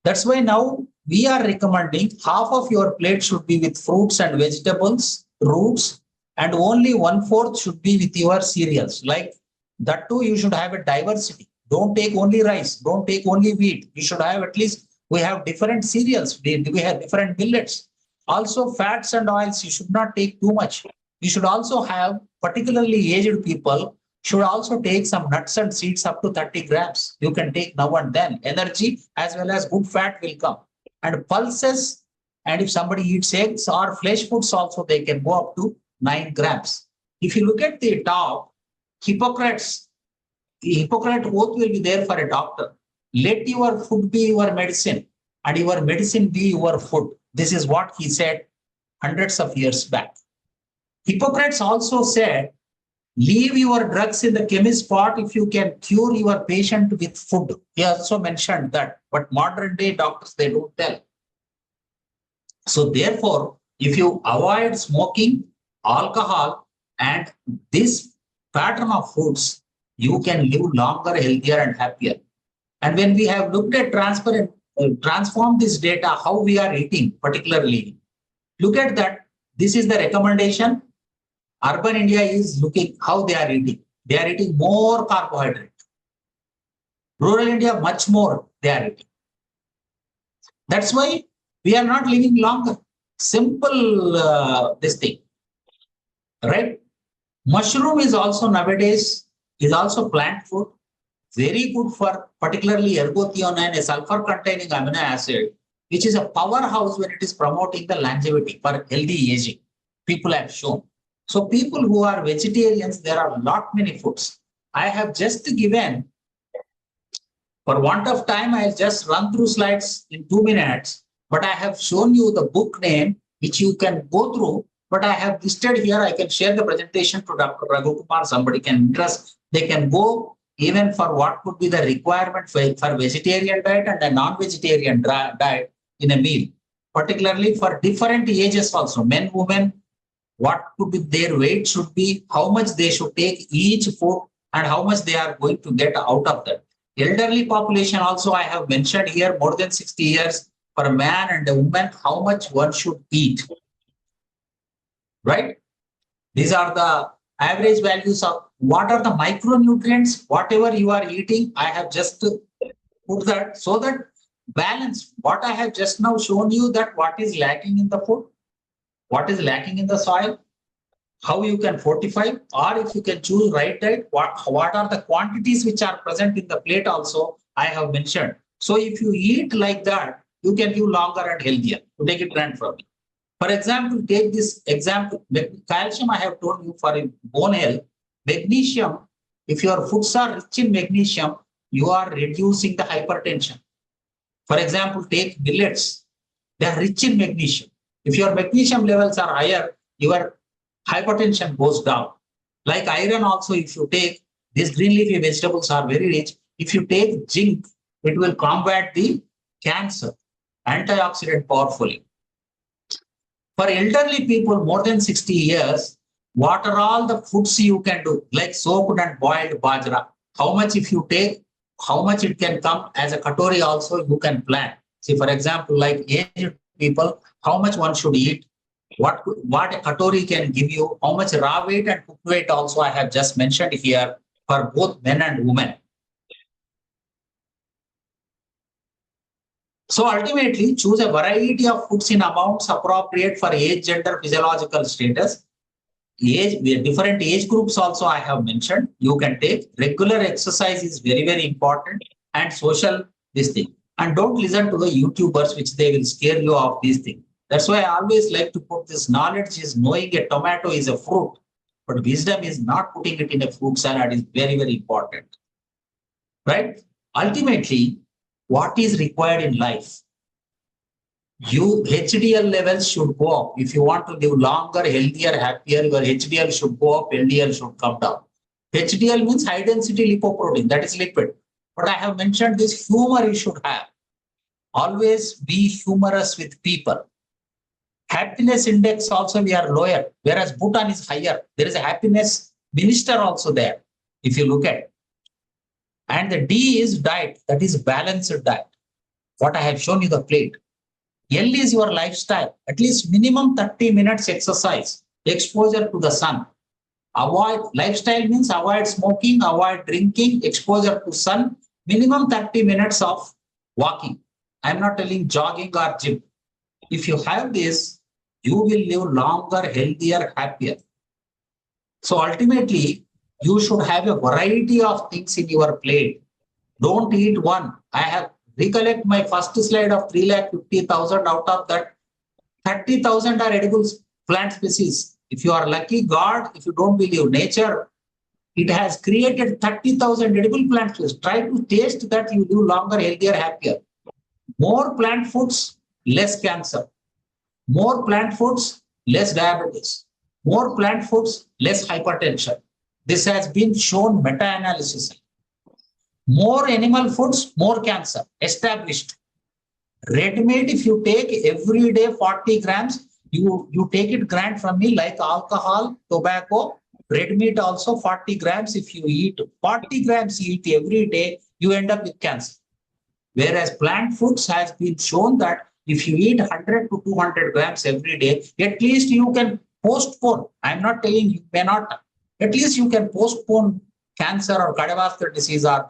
That's why now we are recommending half of your plate should be with fruits and vegetables, roots, and only 1/4 should be with your cereals. Like that too, you should have a diversity. Don't take only rice. Don't take only wheat. You should have at least, we have different cereals. We have different millets. Also fats and oils, you should not take too much. You should also have, particularly aged people, should also take some nuts and seeds up to 30 grams. You can take now and then. Energy as well as good fat will come. And pulses, and if somebody eats eggs or flesh foods also, they can go up to 9 grams. If you look at the top, Hippocrates, the Hippocrates oath will be there for a doctor. Let your food be your medicine and your medicine be your food. This is what he said hundreds of years back. Hippocrates also said, leave your drugs in the chemist pot if you can cure your patient with food. He also mentioned that, but modern day doctors, they don't tell. So therefore, If you avoid smoking, alcohol, and this pattern of foods, you can live longer, healthier, and happier. And when we have looked at transform this data, how we are eating, particularly, look at that. This is the recommendation. Urban India is looking how they are eating. They are eating more carbohydrate. Rural India, much more they are eating. That's why we are not living longer. Simple this thing, right? Mushroom is also nowadays is also plant food, very good for particularly ergothioneine, a sulfur-containing amino acid, which is a powerhouse when it is promoting the longevity for healthy aging. People have shown. So people who are vegetarians, there are lot many foods. I have just given, for want of time, I'll just run through slides in 2 minutes, but I have shown you the book name, which you can go through, but I have listed here. I can share the presentation to Dr. Raghu Kumar. Somebody can interest, they can go even for what could be the requirement for vegetarian diet and a non-vegetarian diet in a meal, particularly for different ages also, men, women, what could be their weight should be, how much they should take each food, and how much they are going to get out of that. Elderly population also I have mentioned here, more than 60 years for a man and a woman, how much one should eat, right? These are the average values of what are the micronutrients, whatever you are eating. I have just put that so that balance. What I have just now shown you, that what is lacking in the food, what is lacking in the soil, how you can fortify, or if you can choose right diet, what are the quantities which are present in the plate also I have mentioned. So if you eat like that, you can live longer and healthier. To take it grand from me. For example, take this example, calcium I have told you for bone health, magnesium, if your foods are rich in magnesium, you are reducing the hypertension. For example, take millets, they are rich in magnesium. If your magnesium levels are higher, your hypertension goes down. Like iron also, if you take, these green leafy vegetables are very rich. If you take zinc, it will combat the cancer, antioxidant powerfully. For elderly people more than 60 years, what are all the foods you can do, like soaked and boiled bajra? How much if you take, how much it can come as a katori also you can plan. See, for example, like aged people, how much one should eat, what a katori can give you, how much raw weight and cooked weight also I have just mentioned here for both men and women. So ultimately, choose a variety of foods in amounts appropriate for age, gender, physiological status. Age, different age groups also I have mentioned. You can take regular exercise is very, very important, and social this thing. And don't listen to the YouTubers, which they will scare you of these things. That's why I always like to put this knowledge is knowing a tomato is a fruit, but wisdom is not putting it in a fruit salad is very, very important. Right? Ultimately, what is required in life? Your HDL levels should go up. If you want to live longer, healthier, happier, your HDL should go up, LDL should come down. HDL means high density lipoprotein, that is lipid. But I have mentioned this humor you should have. Always be humorous with people. Happiness index also we are lower, whereas Bhutan is higher. There is a happiness minister also there, if you look at. And the D is diet, that is balanced diet. What I have shown you the plate. L is your lifestyle, at least minimum 30 minutes exercise, exposure to the sun. Avoid, lifestyle means avoid smoking, avoid drinking, exposure to sun, minimum 30 minutes of walking. I'm not telling jogging or gym. If you have this, you will live longer, healthier, happier. So ultimately, you should have a variety of things in your plate. Don't eat one. I have recollect my first slide of 350,000. Out of that, 30,000 are edible plant species. If you are lucky, God, if you don't believe nature, it has created 30,000 edible plant species. Try to taste that, you live longer, healthier, happier. More plant foods, less cancer. More plant foods, less diabetes. More plant foods, less hypertension. This has been shown meta-analysis. More animal foods, more cancer, established. Red meat, if you take every day 40 grams, You take it grant from me like alcohol, tobacco, red meat also 40 grams. If you eat 40 grams you eat every day, you end up with cancer. Whereas plant foods has been shown that if you eat 100 to 200 grams every day, at least you can postpone. I'm not telling you may not. At least you can postpone cancer or cardiovascular disease or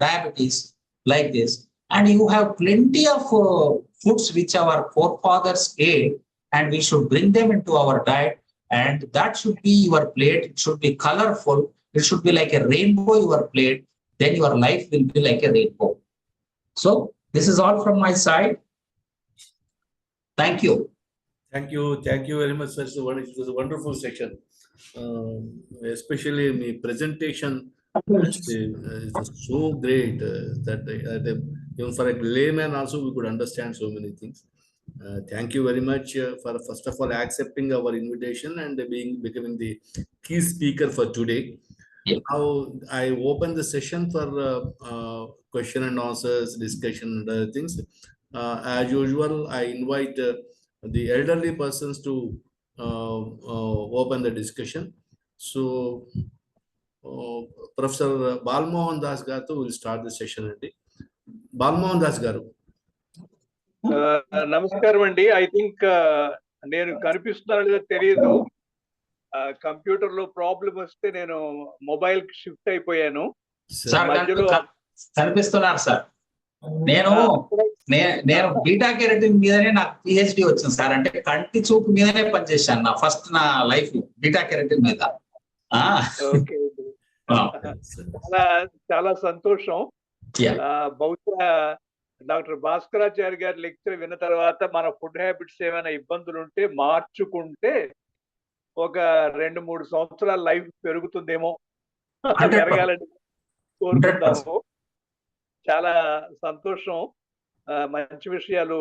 diabetes like this. And you have plenty of foods which our forefathers ate, and we should bring them into our diet. And that should be your plate. It should be colorful. It should be like a rainbow, your plate. Then your life will be like a rainbow. So this is all from my side. Thank you. Thank you very much, sir. It was a wonderful session. Especially the presentation is so great that even for a layman also we could understand so many things. Thank you very much for first of all accepting our invitation and becoming the key speaker for today. Yeah. Now I open the session for question and answers, discussion and other things. As usual, I invite the elderly persons to open the discussion. So Professor Balmohan Das Garu will start the session. Balmohan Das Garu. నమస్కారం అండి. I think నేను కనిపిస్తున్నానో లేదో తెలియదు. Computer లో problem వస్తే నేను mobile కి shift అయిపోయాను. సార్ కనిపిస్తున్నారు సార్. నేను బీటా కెరటిన్ మీదనే నాకు పిహెచ్డి వచ్చింది సార్. అంటే కంటి చూపు మీదనే పనిచేశాను నా ఫస్ట్ నా లైఫ్ బీటా కెరటిన్ మీద. చాలా సంతోషం. బహుశా డాక్టర్ భాస్కరాచార్య గారి లెక్చర్ విన్న తర్వాత మన ఫుడ్ హ్యాబిట్స్ ఏమైనా ఇబ్బందులు ఉంటే మార్చుకుంటే ఒక 2-3 సంవత్సరాల లైఫ్ పెరుగుతుందేమో, పెరగాలని కోరుకుంటాము. చాలా సంతోషం. మంచి విషయాలు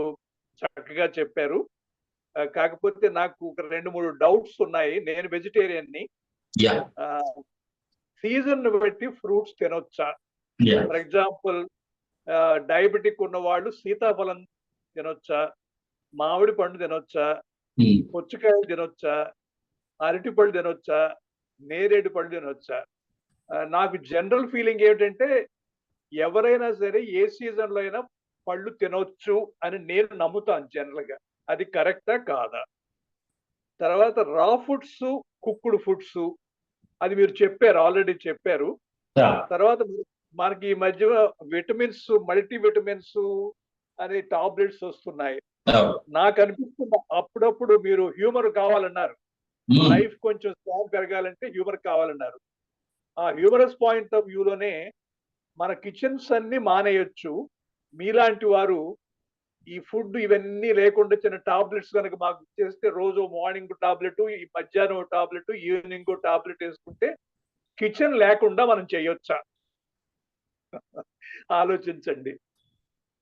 చక్కగా చెప్పారు. కాకపోతే నాకు ఒక 2-3 డౌట్స్ ఉన్నాయి. నేను వెజిటేరియన్ ని. సీజన్ బట్టి ఫ్రూట్స్ తినొచ్చా? ఫర్ ఎగ్జాంపుల్ డయాబెటిక్ ఉన్న వాళ్ళు సీతాఫలం తినొచ్చా, మామిడి పండు తినొచ్చా, పుచ్చకాయలు తినొచ్చా, అరటి పళ్ళు తినొచ్చా, నేరేడు పళ్ళు తినొచ్చా? నాకు జనరల్ ఫీలింగ్ ఏమిటంటే ఎవరైనా సరే ఏ సీజన్ లో అయినా పళ్ళు తినొచ్చు అని నేను నమ్ముతాను జనరల్ గా. అది కరెక్టా కాదా? తర్వాత రా ఫుడ్స్, కుక్డ్ ఫుడ్స్ అది మీరు చెప్పారు, ఆల్రెడీ చెప్పారు. తర్వాత మనకి ఈ మధ్య విటమిన్స్, మల్టీ విటమిన్స్ అనే టాబ్లెట్స్ వస్తున్నాయి. నాకు అనిపిస్తుంది అప్పుడప్పుడు మీరు హ్యూమర్ కావాలన్నారు. లైఫ్ కొంచెం స్ట్రాంగ్ పెరగాలంటే హ్యూమర్ కావాలన్నారు. ఆ హ్యూమరస్ పాయింట్ ఆఫ్ వ్యూలోనే మన కిచెన్స్ అన్ని మానేయొచ్చు. మీలాంటి వారు ఈ ఫుడ్ ఇవన్నీ లేకుండా చిన్న టాబ్లెట్స్ కనుక మాకు చేస్తే, రోజు మార్నింగ్ టాబ్లెట్, ఈ మధ్యాహ్నం టాబ్లెట్, ఈవినింగ్ టాబ్లెట్ వేసుకుంటే కిచెన్ లేకుండా మనం చేయొచ్చా? ఆలోచించండి.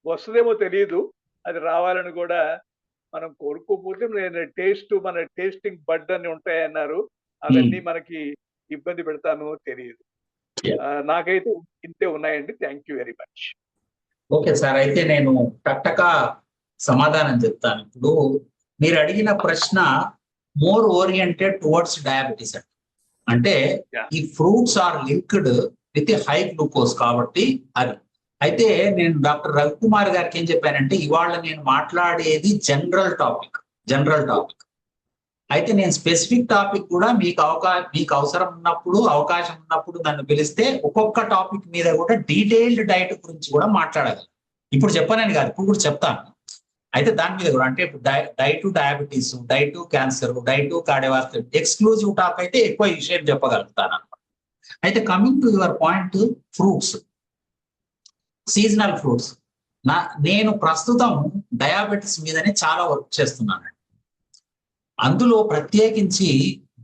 వస్తుందేమో తెలియదు, అది రావాలని కూడా మనం కోరుకోకపోతే మన టేస్టింగ్ బడ్ అని ఉంటాయన్నారు. అవన్నీ మనకి ఇబ్బంది పెడతానో తెలియదు. నాకైతే ఇంతే ఉన్నాయండి. Thank you very much. Okay sir, అయితే నేను టక్టక సమాధానం చెప్తాను. ఇప్పుడు మీరు అడిగిన ప్రశ్న మోర్ ఓరియంటెడ్ టువర్డ్స్ డయాబెటీస్ అంటే ఈ fruits are linked with high glucose కాబట్టి అది. అయితే నేను డాక్టర్ రవికుమార్ గారికి ఏం చెప్పానంటే, ఇవాళ నేను మాట్లాడేది జనరల్ టాపిక్. అయితే నేను స్పెసిఫిక్ టాపిక్ కూడా మీకు అవసరం ఉన్నప్పుడు, అవకాశం ఉన్నప్పుడు నన్ను పిలిస్తే ఒక్కొక్క టాపిక్ మీద కూడా డీటెయిల్డ్ డైట్ గురించి కూడా మాట్లాడగలను. ఇప్పుడు చెప్పానని కాదు, ఇప్పుడు కూడా చెప్తాను. అయితే దాని మీద కూడా అంటే diet diabetes, diet cancer, diet cardiovascular exclusive talk అయితే ఎక్కువ విషయం చెప్పగలుగుతాను అనమాట. అయితే coming to your point, fruits, seasonal fruits. నేను ప్రస్తుతం డయాబెటీస్ మీదనే చాలా వర్క్ చేస్తున్నాను. అందులో ప్రత్యేకించి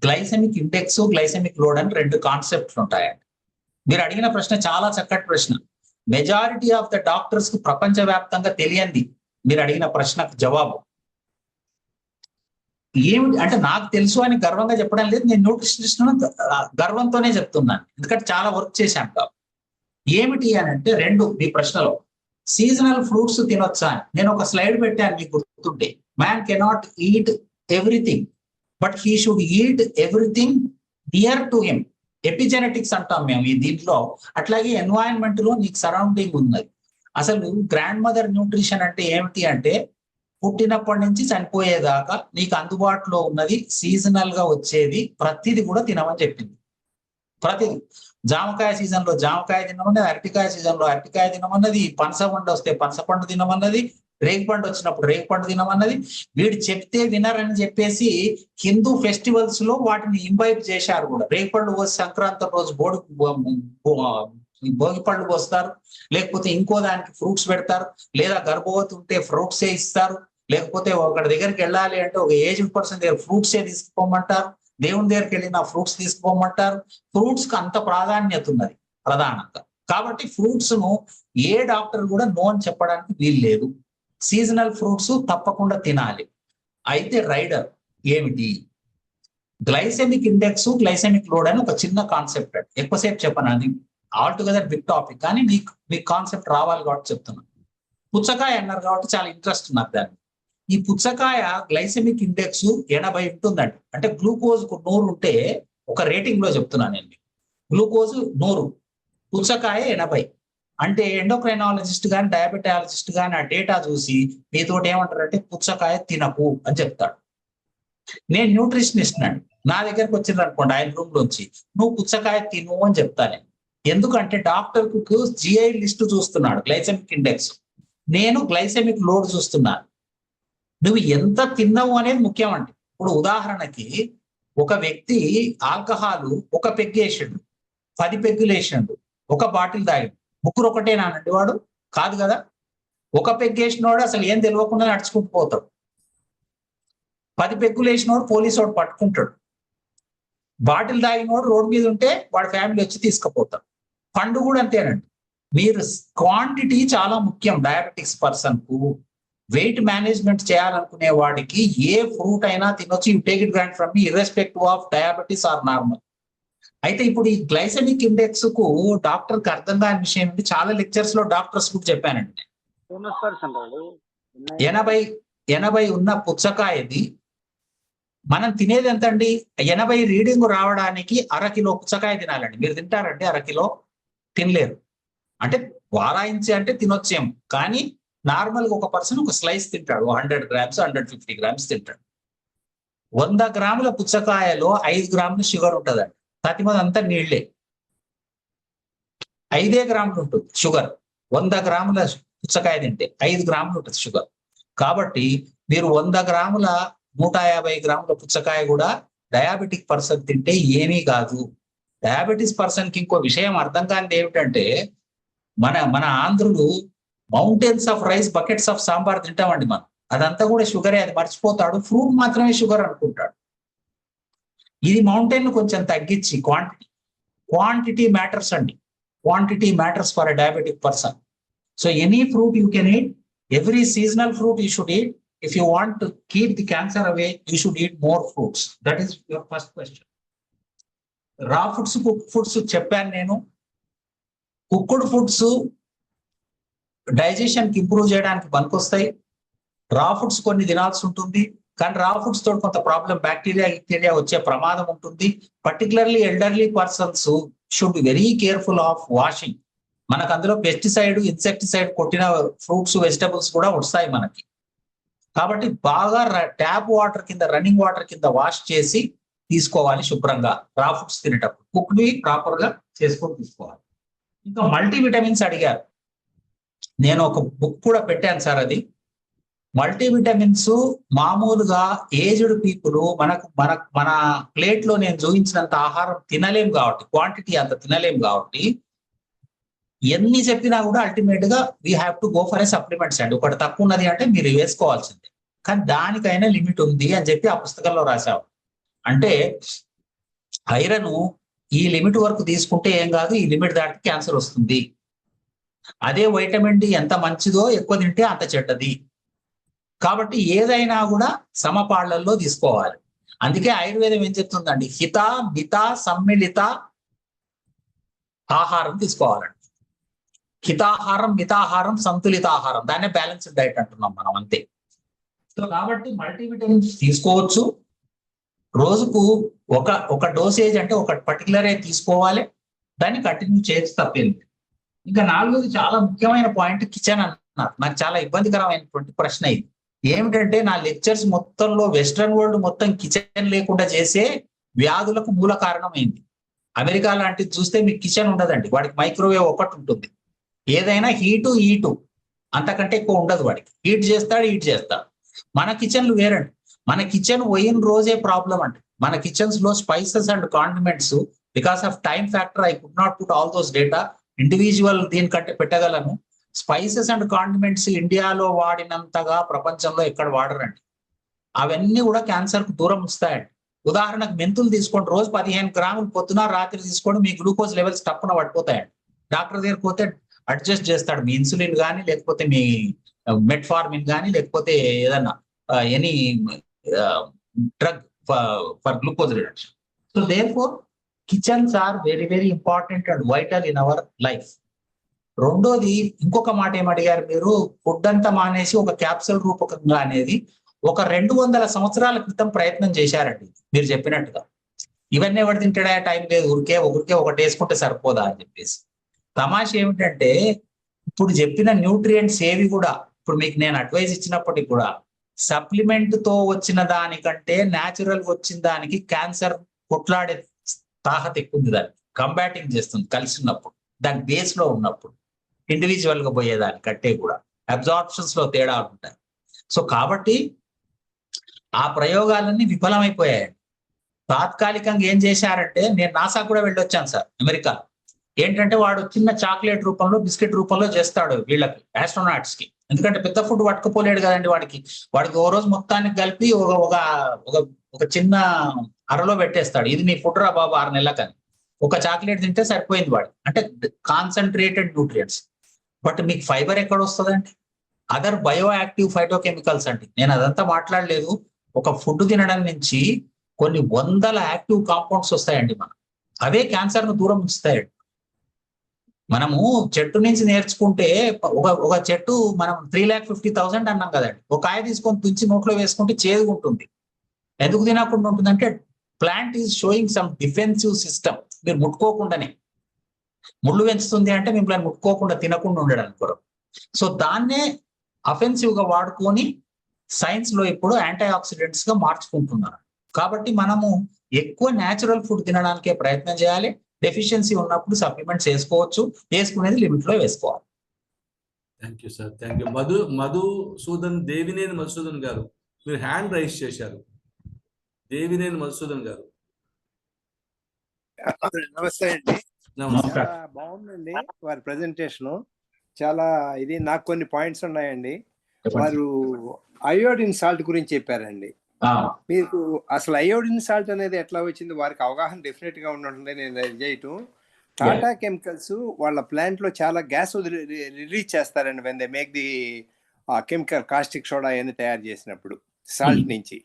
గ్లైసెమిక్ ఇండెక్స్, గ్లైసెమిక్ లోడ్ అని 2 కాన్సెప్ట్స్ ఉంటాయండి. మీరు అడిగిన ప్రశ్న చాలా చక్కటి ప్రశ్న. మెజారిటీ ఆఫ్ ద డాక్టర్స్ కు ప్రపంచవ్యాప్తంగా తెలియంది మీరు అడిగిన ప్రశ్నకు జవాబు. ఏమిటి అంటే నాకు తెలుసు అని గర్వంగా చెప్పడం లేదు, నేను న్యూట్రిషనిస్ట్ గర్వంతోనే చెప్తున్నాను, ఎందుకంటే చాలా వర్క్ చేశాను కాబట్టి. ఏమిటి అని అంటే 2 మీ ప్రశ్నలో సీజనల్ ఫ్రూట్స్ తినొచ్చా అని నేను ఒక స్లైడ్ పెట్టాను, మీకు గుర్తుంటే Man cannot eat everything, but he should eat everything near to him. Epigenetics అంటాం మేము ఈ దీంట్లో. అట్లాగే ఎన్వైరన్మెంట్ లో నీకు సరౌండింగ్ ఉన్నది. అసలు గ్రాండ్ మదర్ న్యూట్రిషన్ అంటే ఏమిటి అంటే పుట్టినప్పటి నుంచి చనిపోయేదాకా నీకు అందుబాటులో ఉన్నది, సీజనల్ గా వచ్చేది ప్రతిది కూడా తినమని చెప్పింది. ప్రతిది. జామకాయ సీజన్ లో జామకాయ తినమన్నది, అరటికాయ సీజన్ లో అరటికాయ తినమన్నది, పనసపండు వస్తే పనసపండు తినమన్నది, రేగిపండు వచ్చినప్పుడు రేగిపండు తినమన్నది. వీడు చెప్తే వినరని చెప్పేసి హిందూ ఫెస్టివల్స్ లో వాటిని ఇంబైబ్ చేశారు కూడా. రేగిపండు పోసి సంక్రాంతి రోజు భోగి పళ్ళు పోస్తారు, లేకపోతే ఇంకో దానికి ఫ్రూట్స్ పెడతారు, లేదా గర్భవతి ఉంటే ఫ్రూట్సే ఇస్తారు, లేకపోతే ఒకటి దగ్గరికి వెళ్ళాలి అంటే ఒక ఏజ్డ్ పర్సన్ దగ్గర ఫ్రూట్సే తీసుకుపోమంటారు, దేవుని దగ్గరికి వెళ్ళిన ఫ్రూట్స్ తీసుకుపోమంటారు. ఫ్రూట్స్ కి అంత ప్రాధాన్యత ఉన్నది ప్రధానంగా. కాబట్టి ఫ్రూట్స్ ను ఏ డాక్టర్ కూడా నో అని చెప్పడానికి వీలు లేదు. సీజనల్ ఫ్రూట్స్ తప్పకుండా తినాలి. అయితే రైడర్ ఏమిటి? గ్లైసెమిక్ ఇండెక్స్, గ్లైసెమిక్ లోడ్ అని ఒక చిన్న కాన్సెప్ట్ అండి. ఎక్కువసేపు చెప్పను, అది ఆల్ టుగెదర్ బిగ్ టాపిక్, కానీ మీకు కాన్సెప్ట్ రావాలి కాబట్టి చెప్తున్నాను. పుచ్చకాయ అన్నారు కాబట్టి చాలా ఇంట్రెస్ట్ ఉన్నది దాన్ని. ఈ పుచ్చకాయ గ్లైసెమిక్ ఇండెక్స్ 80 ఉంటుందండి. అంటే గ్లూకోజ్ 100 ఉంటే, ఒక రేటింగ్ లో చెప్తున్నాను నేను, గ్లూకోజ్ 100, పుచ్చకాయ 80. అంటే ఎండోక్రైనాలజిస్ట్ కానీ డయాబెటాలజిస్ట్ కానీ ఆ డేటా చూసి మీతోటి ఏమంటారంటే పుచ్చకాయ తినకు అని చెప్తాడు. నేను న్యూట్రిషనిస్ట్ అండి, నా దగ్గరకు వచ్చింది అనుకోండి ఆయన రూమ్ లోంచి, నువ్వు పుచ్చకాయ తిను అని చెప్తాను. ఎందుకంటే డాక్టర్ కు జిఐ లిస్ట్ చూస్తున్నాడు, గ్లైసెమిక్ ఇండెక్స్, నేను గ్లైసెమిక్ లోడ్ చూస్తున్నాను. నువ్వు ఎంత తిన్నావు అనేది ముఖ్యం అండి. ఇప్పుడు ఉదాహరణకి ఒక వ్యక్తి ఆల్కహాల్ ఒక పెగ్గు వేసిండు, 10 పెగ్గులు వేసిండు, ఒక బాటిల్ తాగిండు, ముగ్గురు ఒకటేనానండి వాడు? కాదు కదా. ఒక పెగ్గు వేసినవాడు అసలు ఏం తెలియకుండా నడుచుకుంటూ పోతాడు. 10 పెగ్గులు వేసినవాడు పోలీసు వాడు పట్టుకుంటాడు. బాటిల్ తాగినవాడు రోడ్డు మీద ఉంటే వాడి ఫ్యామిలీ వచ్చి తీసుకుపోతాడు. పండు కూడా అంతేనండి. మీరు క్వాంటిటీ చాలా ముఖ్యం. డయాబెటిక్స్ పర్సన్ కు, వెయిట్ మేనేజ్మెంట్ చేయాలనుకునే వాడికి ఏ ఫ్రూట్ అయినా తినొచ్చు. You take it grant from me, irrespective of diabetes or normal. అయితే ఇప్పుడు ఈ గ్లైసెమిక్ ఇండెక్స్ కు డాక్టర్ కి అర్థం కాని విషయం ఏంటి, చాలా లెక్చర్స్ లో డాక్టర్స్ కూడా చెప్పానండి. 80 ఉన్న పుచ్చకాయది మనం తినేది ఎంత అండి? 80 రీడింగ్ రావడానికి 1/2 కిలో పుచ్చకాయ తినాలండి. మీరు తింటారండి 1/2 కిలో? తినలేరు. అంటే వారాయించి అంటే తినొచ్చేమో, కానీ నార్మల్ గా ఒక పర్సన్ ఒక స్లైస్ తింటాడు, 100 గ్రామ్స్ 150 గ్రామ్స్ తింటాడు. 100 గ్రాముల పుచ్చకాయలో 5 గ్రాములు షుగర్ ఉంటుందండి. ప్రతిమది అంతా నీళ్లే. 5 గ్రాములు ఉంటుంది షుగర్. 100 గ్రాముల పుచ్చకాయ తింటే 5 గ్రాములు ఉంటుంది షుగర్. కాబట్టి మీరు 100 గ్రాముల 150 గ్రాముల పుచ్చకాయ కూడా డయాబెటిక్ పర్సన్ తింటే ఏమీ కాదు. డయాబెటీస్ పర్సన్ కి ఇంకో విషయం అర్థం కానిది ఏమిటంటే, మన ఆంధ్రులు mountains of rice, buckets of sambar తింటామండి మనం. అదంతా కూడా షుగరే, అది మర్చిపోతాడు. ఫ్రూట్ మాత్రమే షుగర్ అనుకుంటాడు. ఇది మౌంటైన్ కొంచెం తగ్గించి క్వాంటిటీ మ్యాటర్స్ అండి. Quantity matters for a diabetic person. So any fruit you can eat, every seasonal fruit you should eat. If you want to keep the cancer away, you should eat more fruits. That is your first question. Raw foods, cooked foods చెప్పాను నేను. Cooked foods digestion కి improve చేయడానికి పనికొస్తాయి. రా foods కొన్ని తినాల్సి ఉంటుంది, కానీ రా ఫుడ్స్ తోటి కొంత ప్రాబ్లం, బ్యాక్టీరియా వచ్చే ప్రమాదం ఉంటుంది. Particularly elderly persons should be very careful of washing. మనకు అందులో పెస్టిసైడ్, ఇన్సెక్టిసైడ్ కొట్టిన ఫ్రూట్స్, వెజిటబుల్స్ కూడా వస్తాయి మనకి. కాబట్టి బాగా ట్యాప్ వాటర్ కింద, రన్నింగ్ వాటర్ కింద వాష్ చేసి తీసుకోవాలి శుభ్రంగా రా ఫుడ్స్ తినేటప్పుడు. కుక్డ్వి ప్రాపర్ గా చేసుకొని తీసుకోవాలి. ఇంకా మల్టీవిటమిన్స్ అడిగారు, నేను ఒక బుక్ కూడా పెట్టాను సార్. అది మల్టీవిటమిన్స్ మామూలుగా ఏజ్డ్ పీపుల్ మన ప్లేట్ లో నేను చూపించినంత ఆహారం తినలేం కాబట్టి, క్వాంటిటీ అంత తినలేం కాబట్టి, ఎన్ని చెప్పినా కూడా అల్టిమేట్ గా we have to go for a supplements అండి. ఒకటి తక్కువ ఉన్నది అంటే మీరు వేసుకోవాల్సిందే, కానీ దానికైనా లిమిట్ ఉంది అని చెప్పి ఆ పుస్తకంలో రాశావు. అంటే ఐరన్ ఈ లిమిట్ వరకు తీసుకుంటే ఏం కాదు, ఈ లిమిట్ దాటి క్యాన్సర్ వస్తుంది. అదే వైటమిన్ డి ఎంత మంచిదో ఎక్కువ తింటే అంత చెడ్డది. కాబట్టి ఏదైనా కూడా సమపాళ్లలో తీసుకోవాలి. అందుకే ఆయుర్వేదం ఏం చెప్తుందండి, హిత మిత సమ్మిళిత ఆహారం తీసుకోవాలండి. హితాహారం, మితాహారం, సంతులిత ఆహారం, దాన్నే బ్యాలెన్స్డ్ డైట్ అంటున్నాం మనం. అంతే. సో కాబట్టి మల్టీవిటమిన్స్ తీసుకోవచ్చు. రోజుకు ఒక డోసేజ్ అంటే ఒక పర్టికులర్ తీసుకోవాలి, దాన్ని కంటిన్యూ చేయొచ్చు, తప్పేంటి. ఇంకా నాలుగోది చాలా ముఖ్యమైన పాయింట్ కిచెన్ అన్నారు. నాకు చాలా ఇబ్బందికరమైనటువంటి ప్రశ్న ఇది. ఏమిటంటే నా లెక్చర్స్ మొత్తంలో వెస్ట్రన్ వరల్డ్ మొత్తం కిచెన్ లేకుండా చేసే వ్యాధులకు మూల కారణమైంది. అమెరికా లాంటిది చూస్తే మీకు కిచెన్ ఉండదండి, వాడికి మైక్రోవేవ్ ఒకటి ఉంటుంది. ఏదైనా హీటు అంతకంటే ఎక్కువ ఉండదు వాడికి. హీట్ చేస్తాడు. మన కిచెన్లు వేరండి. మన కిచెన్ పోయిన రోజే ప్రాబ్లం అండి. మన కిచెన్స్ లో spices and condiments, because of time factor I could not put all those data, individual దీనికంటే పెట్టగలను. స్పైసెస్ అండ్ కాండిమెంట్స్ ఇండియాలో వాడినంతగా ప్రపంచంలో ఎక్కడ వాడరండి. అవన్నీ కూడా క్యాన్సర్ కు దూరం వస్తాయండి. ఉదాహరణకు మెంతులు తీసుకోండి, రోజు 15 గ్రాములు పొద్దున రాత్రి తీసుకోండి, మీ గ్లూకోజ్ లెవెల్స్ తప్పున పడిపోతాయండి. డాక్టర్ దగ్గరికి పోతే అడ్జస్ట్ చేస్తాడు, మీ ఇన్సులిన్ కానీ, లేకపోతే మీ మెట్ఫార్మిన్ కానీ, లేకపోతే ఏదన్నా any drug for glucose reduction. So therefore kitchens are very very important and vital in our life. రెండోది ఇంకొక మాట ఏమడిగారు మీరు, ఫుడ్ అంతా మానేసి ఒక క్యాప్సూల్ రూపకంగా అనేది ఒక 200 సంవత్సరాల క్రితం ప్రయత్నం చేశారండి. మీరు చెప్పినట్టుగా ఇవన్నీ ఎవరు తింటాడా, టైం లేదు, ఊరికే ఒకటి వేసుకుంటే సరిపోదా అని చెప్పేసి. తమాష ఏమిటంటే ఇప్పుడు చెప్పిన న్యూట్రియంట్స్ ఏవి కూడా, ఇప్పుడు మీకు నేను అడ్వైజ్ ఇచ్చినప్పటికీ కూడా సప్లిమెంట్ తో వచ్చిన దానికంటే న్యాచురల్ వచ్చిన దానికి క్యాన్సర్ కొట్లాడే తాహత ఎక్కువ ఉంది, దాన్ని కంబాటింగ్ చేస్తుంది కలిసి ఉన్నప్పుడు, దాని బేస్ లో ఉన్నప్పుడు. ఇండివిజువల్ గా పోయేదానికంటే కూడా అబ్జార్ప్షన్స్ లో తేడాలు ఉంటాయి. సో కాబట్టి ఆ ప్రయోగాలన్నీ విఫలమైపోయాయి. తాత్కాలికంగా ఏం చేశారంటే, నేను నాసా కూడా వెళ్ళొచ్చాను సార్ అమెరికా. ఏంటంటే వాడు చిన్న చాక్లెట్ రూపంలో, బిస్కెట్ రూపంలో చేస్తాడు వీళ్ళకి, ఆస్ట్రోనాట్స్ కి. ఎందుకంటే పెద్ద ఫుడ్ పట్టుకుపోలేడు కదండి వాడికి ఓ రోజు మొత్తానికి కలిపి ఒక చిన్న అరలో పెట్టేస్తాడు, ఇది నీ ఫుడ్ రా బాబు 6 నెలలకని. ఒక చాక్లెట్ తింటే సరిపోయింది వాడు, అంటే కాన్సన్ట్రేటెడ్ న్యూట్రియంట్స్. బట్ మీకు ఫైబర్ ఎక్కడ వస్తుందండి? అదర్ బయో యాక్టివ్ ఫైటోకెమికల్స్ అండి. నేను అదంతా మాట్లాడలేదు. ఒక ఫుడ్ తినడం నుంచి కొన్ని 100 యాక్టివ్ కాంపౌండ్స్ వస్తాయండి మనం, అవే క్యాన్సర్ ను దూరం ఉంచుతాయండి. మనము చెట్టు నుంచి నేర్చుకుంటే ఒక చెట్టు మనం 3,50,000 అన్నాం కదండి. ఒక కాయ తీసుకొని తుంచి నోట్లో వేసుకుంటే చేదుగా ఉంటుంది. ఎందుకు తినకుండా ఉంటుందంటే plant is sowing some defensive system. మీరు ముట్టుకోకుండానే, ముళ్ళు పెంచుతుంది అంటే మిమ్మల్ని ముట్టుకోకుండా తినకుండా ఉండడానికి కొరకు. సో దాన్నే అఫెన్సివ్ గా వాడుకొని సైన్స్ లో ఇప్పుడు యాంటీ ఆక్సిడెంట్స్ గా మార్చుకుంటున్నారు. కాబట్టి మనము ఎక్కువ న్యాచురల్ ఫుడ్ తినడానికే ప్రయత్నం చేయాలి. డెఫిషియన్సీ ఉన్నప్పుడు సప్లిమెంట్స్ వేసుకోవచ్చు, వేసుకునేది లిమిట్ లో వేసుకోవాలి. Thank you sir, thank you. Devineni Madhusudan గారు మీరు హ్యాండ్ రైజ్ చేశారు. దేవినేని మధుసూదన్ గారు, నమస్తే అండి. నమస్కారం. చాలా బాగుందండి వారి ప్రెజెంటేషన్. చాలా ఇది నాకు కొన్ని పాయింట్స్ ఉన్నాయండి. వారు అయోడిన్ సాల్ట్ గురించి చెప్పారండి. మీకు అసలు అయోడిన్ సాల్ట్ అనేది ఎట్లా వచ్చింది, వారికి అవగాహన డెఫినెట్ గా ఉంటుంది. నేను చేయటం టాటా కెమికల్స్ వాళ్ళ ప్లాంట్ లో చాలా గ్యాస్ రిలీజ్ చేస్తారండి when they make the chemical caustic soda అని తయారు చేసినప్పుడు సాల్ట్ నుంచి.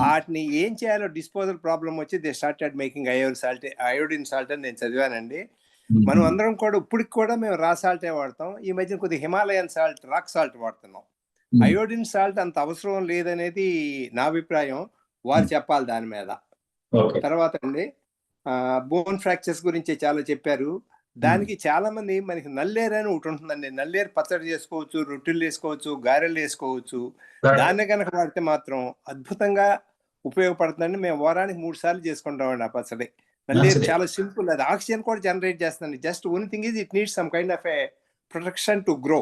వాటిని ఏం చేయాలో డిస్పోజల్ ప్రాబ్లం వచ్చి they started making iodine salt అని నేను చదివానండి. మనం అందరం కూడా ఇప్పటికి కూడా మేము రా సాల్టే వాడతాం. ఈ మధ్య కొద్దిగా హిమాలయన్ సాల్ట్, రాక్ సాల్ట్ వాడుతున్నాం. అయోడిన్ సాల్ట్ అంత అవసరం లేదనేది నా అభిప్రాయం. వారు చెప్పాలి దాని మీద. తర్వాత అండి బోన్ ఫ్రాక్చర్స్ గురించి చాలా చెప్పారు. దానికి చాలా మంది మనకి నల్లేరు అని ఒకటి ఉంటుందండి. నల్లేరు పచ్చడి చేసుకోవచ్చు, రొట్టెలు వేసుకోవచ్చు, గారెలు వేసుకోవచ్చు. దాన్ని కనుక వాడితే మాత్రం అద్భుతంగా ఉపయోగపడుతుందండి. మేము వారానికి 3 సార్లు చేసుకుంటామండి ఆ పచ్చడి. నల్లేరు చాలా సింపుల్, అది ఆక్సిజన్ కూడా జనరేట్ చేస్తుంది. Just only thing is it needs some kind of A protection to grow.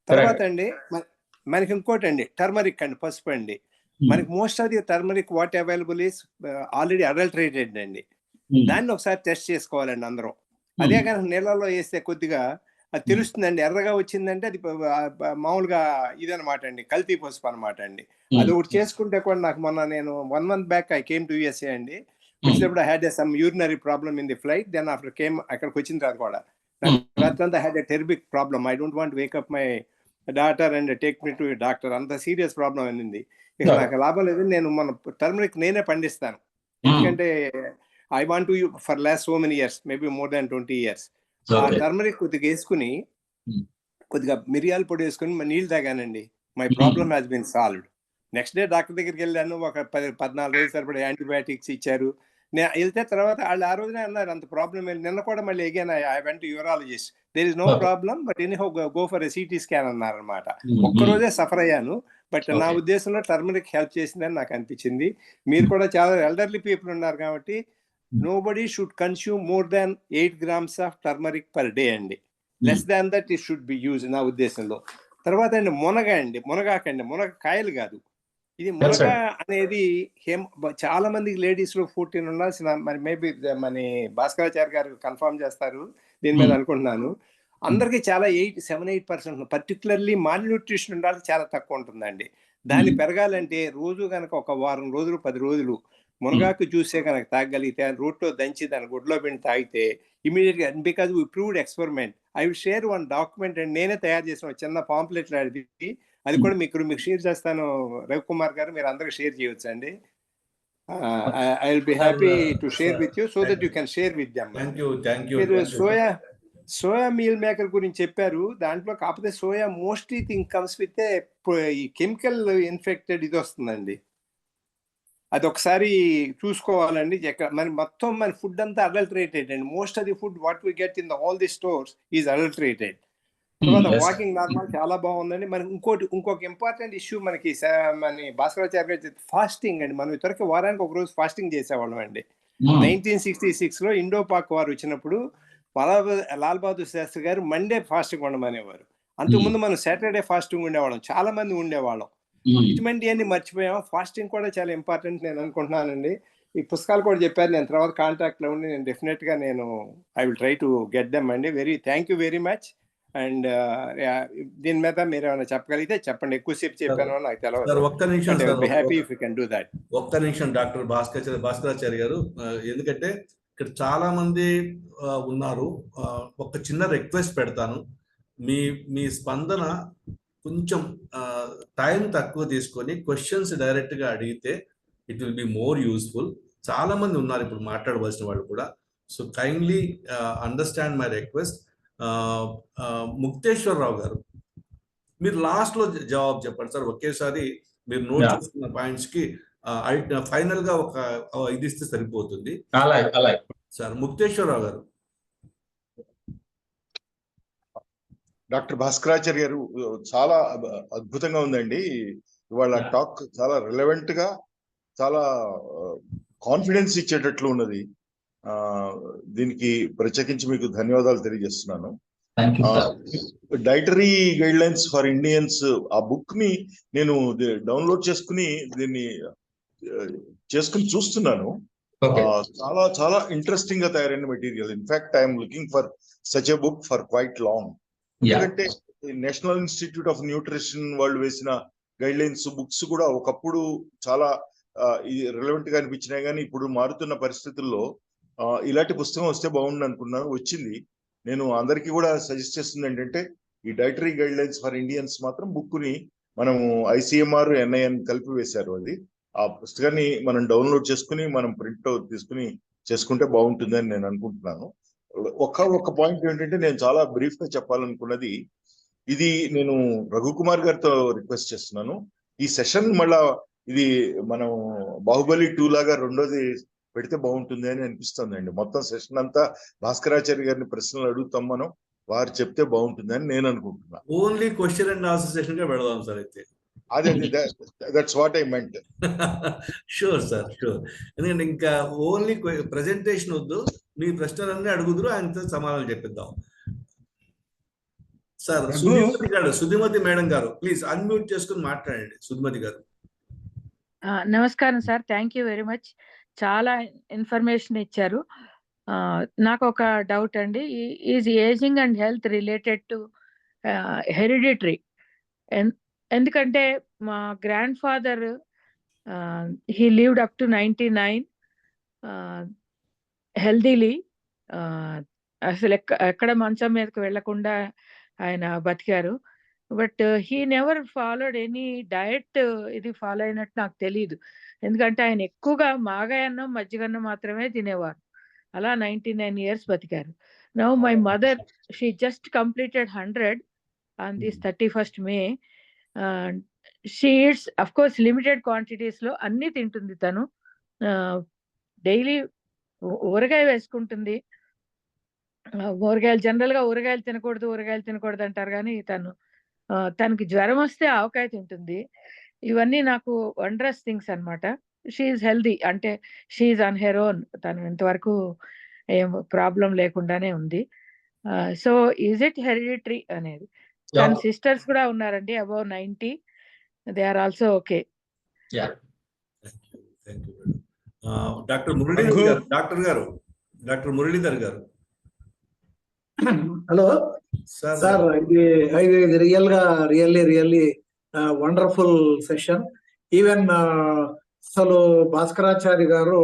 తర్వాత అండి మనకి ఇంకోటి అండి టర్మరిక్ అండి, పసుపు అండి. మనకి most of the turmeric what available is already adulterated అండి. దాన్ని ఒకసారి టెస్ట్ చేసుకోవాలండి అందరం. అదే కనుక నీళ్ళలో వేస్తే కొద్దిగా అది తెలుస్తుందండి. ఎర్రగా వచ్చిందంటే అది మామూలుగా ఇదనమాట అండి, కల్తీ పసుపు అనమాట అండి. అది ఒకటి చేసుకుంటే కూడా నాకు మొన్న నేను 1 month back I came to USA అండి. వచ్చినప్పుడు I had some urinary problem in the flight. Then after came అక్కడికి వచ్చిన తర్వాత కూడా రాత్రంతా had a terrible problem. I don't want wake up my daughter and take me to doctor. అంత serious problem అయింది. ఇక నాకు లాభం లేదు, నేను మన టర్మరిక్ నేనే పండిస్తాను. ఎందుకంటే I want to for last so many years, maybe more than 20 years. ఆ టర్మరిక్ కొద్దిగా వేసుకుని, కొద్దిగా మిరియాల పొడి వేసుకుని నీళ్ళు తాగానండి. My problem has been solved. Next day doctor దగ్గరికి వెళ్ళాను, ఒక 14 రోజుల సరిపడా యాంటీబయాటిక్స్ ఇచ్చారు. నేను వెళ్తే తర్వాత వాళ్ళు ఆ రోజునే అన్నారు అంత ప్రాబ్లం లేదు. నిన్న కూడా మళ్ళీ again I went to urologist, there is no problem but anyhow go for a CT scan అన్నారనమాట. ఒక్కరోజే సఫర్ అయ్యాను, బట్ నా ఉద్దేశంలో టర్మరిక్ హెల్ప్ చేసిందని నాకు అనిపించింది. మీరు కూడా చాలా ఎల్డర్లీ పీపుల్ ఉన్నారు కాబట్టి nobody should consume more than 8 grams of turmeric per day అండి. Less than that it should be use నా ఉద్దేశంలో. తర్వాత అండి మునగాకండి, మునగకాయలు కాదు, ఇది మునగ అనేది చాలా మందికి లేడీస్ లో 14 ఉండాల్సిన, మరి మేబీ మన భాస్కరాచార్య గారు కన్ఫర్మ్ చేస్తారు దీని మీద అనుకుంటున్నాను. అందరికి చాలా 7-8% పర్టికులర్లీ మాల్ న్యూట్రిషన్ ఉండాలి, చాలా తక్కువ ఉంటుందండి. దాన్ని పెరగాలంటే రోజు కనుక ఒక వారం రోజులు 10 రోజులు మునగాకు జ్యూసే కనుక తాగలిగితే, రోట్లో దంచి దాని గుడ్లో పిండి తాగితే ఇమీడియట్ గా, because we proved experiment. I will share one document అండి, నేనే తయారు చేసిన చిన్న పాంప్లెట్ లాంటిది, అది కూడా మీకు షేర్ చేస్తాను రవికుమార్ గారు, మీరు అందరికి షేర్ చేయవచ్చు అండి. I will be happy to share with you so that you can share with them. మీరు సోయా మీల్ మేకర్ గురించి చెప్పారు, దాంట్లో కాకపోతే soya mostly thing comes with ఈ కెమికల్ ఇన్ఫెక్టెడ్ ఇది వస్తుందండి. అది ఒకసారి చూసుకోవాలండి. మరి మొత్తం మన ఫుడ్ అంతా అడల్టరేటెడ్ అండి. Most of the food what we get in all the stores is adulterated. తర్వాత వాకింగ్ నార్మల్ చాలా బాగుందండి. మరి ఇంకొక ఇంపార్టెంట్ ఇష్యూ మనకి మన భాస్కరాచార్య గారు ఫాస్టింగ్ అండి. మనం ఇతరకు వారానికి ఒక రోజు ఫాస్టింగ్ చేసేవాళ్ళం అండి. 1966లో ఇండో పాక్ వారు వచ్చినప్పుడు లాల్ బహదూర్ శాస్త్రి గారు మండే ఫాస్టింగ్ ఉండమనేవారు. అంతకుముందు మనం సాటర్డే ఫాస్టింగ్ ఉండేవాళ్ళం, చాలా మంది ఉండేవాళ్ళం. ఇటువంటివన్నీ మర్చిపోయాం. ఫాస్టింగ్ కూడా చాలా ఇంపార్టెంట్ నేను అనుకుంటున్నానండి. ఈ పుస్తకాలు కూడా చెప్పారు, నేను తర్వాత కాంటాక్ట్ లో ఉండి నేను డెఫినెట్ గా I will try to get them అండి. Thank you very much. And దీని మీద మీరు ఏమైనా చెప్పగలిగితే చెప్పండి. ఎక్కువసేపు చెప్పాను నాకు తెలియదు. ఒక్క నిమిషం డాక్టర్ భాస్కరాచార్య గారు, ఎందుకంటే ఇక్కడ చాలా మంది ఉన్నారు. ఒక చిన్న రిక్వెస్ట్ పెడతాను, మీ స్పందన కొంచెం టైం తక్కువ తీసుకొని క్వశ్చన్స్ డైరెక్ట్ గా అడిగితే it will be more useful. చాలా మంది ఉన్నారు ఇప్పుడు మాట్లాడవలసిన వాళ్ళు కూడా. So kindly understand my request. Mukteswararao గారు, మీరు లాస్ట్ లో జవాబు చెప్పండి సార్. ఒకేసారి మీరు నోట్ చేసుకున్న పాయింట్స్ కి ఫైనల్ గా ఒక ఇది ఇస్తే సరిపోతుంది సార్. ముక్తేశ్వరరావు గారు. డాక్టర్ భాస్కరాచార్య గారు, చాలా అద్భుతంగా ఉందండి ఇవాళ టాక్. చాలా రిలవెంట్ గా, చాలా కాన్ఫిడెన్స్ ఇచ్చేటట్లు ఉన్నది. దీనికి ప్రత్యేకించి మీకు ధన్యవాదాలు తెలియజేస్తున్నాను. Dietary guide lines for Indians, ఆ బుక్ ని నేను డౌన్లోడ్ చేసుకుని దీన్ని చూస్తున్నాను. చాలా చాలా ఇంట్రెస్టింగ్ గా తయారైన material. In fact I'm looking for such a book for quite long. ఎందుకంటే నేషనల్ ఇన్స్టిట్యూట్ ఆఫ్ న్యూట్రిషన్ వాళ్ళు వేసిన గైడ్ లైన్స్ బుక్స్ కూడా ఒకప్పుడు చాలా రిలవెంట్ గా అనిపించినాయి, కానీ ఇప్పుడు మారుతున్న పరిస్థితుల్లో ఇలాంటి పుస్తకం వస్తే బాగుండు అనుకున్నాను, వచ్చింది. నేను అందరికీ కూడా సజెస్ట్ చేస్తుంది ఏంటంటే ఈ dietary guide lines for Indians మాత్రం బుక్ ని మనము ICMR NIN కలిపి వేశారు. అది ఆ పుస్తకాన్ని మనం డౌన్లోడ్ చేసుకుని మనం ప్రింట్ అవుట్ తీసుకుని చేసుకుంటే బాగుంటుందని నేను అనుకుంటున్నాను. ఒక పాయింట్ ఏంటంటే నేను చాలా బ్రీఫ్ గా చెప్పాలనుకున్నది ఇది, నేను రఘుకుమార్ గారితో రిక్వెస్ట్ చేస్తున్నాను, ఈ సెషన్ మళ్ళా ఇది మనం బాహుబలి 2 లాగా రెండోది పెడితే బాగుంటుంది అని అనిపిస్తుంది అండి. మొత్తం సెషన్ అంతా భాస్కరాచార్య గారిని ప్రశ్నలు అడుగుతాం మనం, వారు చెప్తే బాగుంటుంది అని నేను అనుకుంటున్నా. Only question and answer session గా పెడదాం సార్ అయితే. అదే, that's what I meant. Sure sir, sure. ఎందుకంటే ఇంకా ఓన్లీ ప్రెజెంటేషన్ వద్దు, మీ ప్రశ్నలన్నీ అడుగుదురు, ఆయనతో సమాధానం చెప్పిద్దాం sir. Sudhimathi madam garu, please unmute చేసుకుని మాట్లాడండి. సుధిమతి గారు. నమస్కారం sir, thank you very much. చాలా ఇన్ఫర్మేషన్ ఇచ్చారు. నాకు ఒక డౌట్ అండి, is ageing and health related to hereditary? ఎందుకంటే మా grand father he lived up to 99 healthily. అసలు ఎక్కడ మంచం మీదకి వెళ్లకుండా ఆయన బతికారు. But he never followed any diet ఇది ఫాలో అయినట్టు నాకు తెలియదు. ఎందుకంటే ఆయన ఎక్కువగా మాగాయన్నం మజ్జిగన్నం మాత్రమే తినేవారు. అలా 99 years బతికారు. Now my mother, she just completed 100 on this 31st May. She eats of course limited quantities లో అన్ని తింటుంది తను. డైలీ ఊరగాయ వేసుకుంటుంది. ఊరగాయలు జనరల్ గా ఊరగాయలు తినకూడదు అంటారు, కానీ తనకి జ్వరం వస్తే ఆవకాయ తింటుంది. ఇవన్నీ నాకు వండరస్ థింగ్స్ అన్నమాట. షీఈ్ హెల్దీ, అంటే షీఈ్ ఆన్ హెర్ ఓన్. తను ఇంతవరకు ఏం ప్రాబ్లం లేకుండానే ఉంది. సో ఈజ్ ఇట్ హెరిడిటరీ అనేది. తన సిస్టర్స్ కూడా ఉన్నారండి, above 90. They are also okay. Doctor Muralidhar గారు. హలో సార్, ఇది రియల్లీ వండర్ఫుల్ సెషన్. ఈవెన్ అసలు భాస్కరాచారి గారు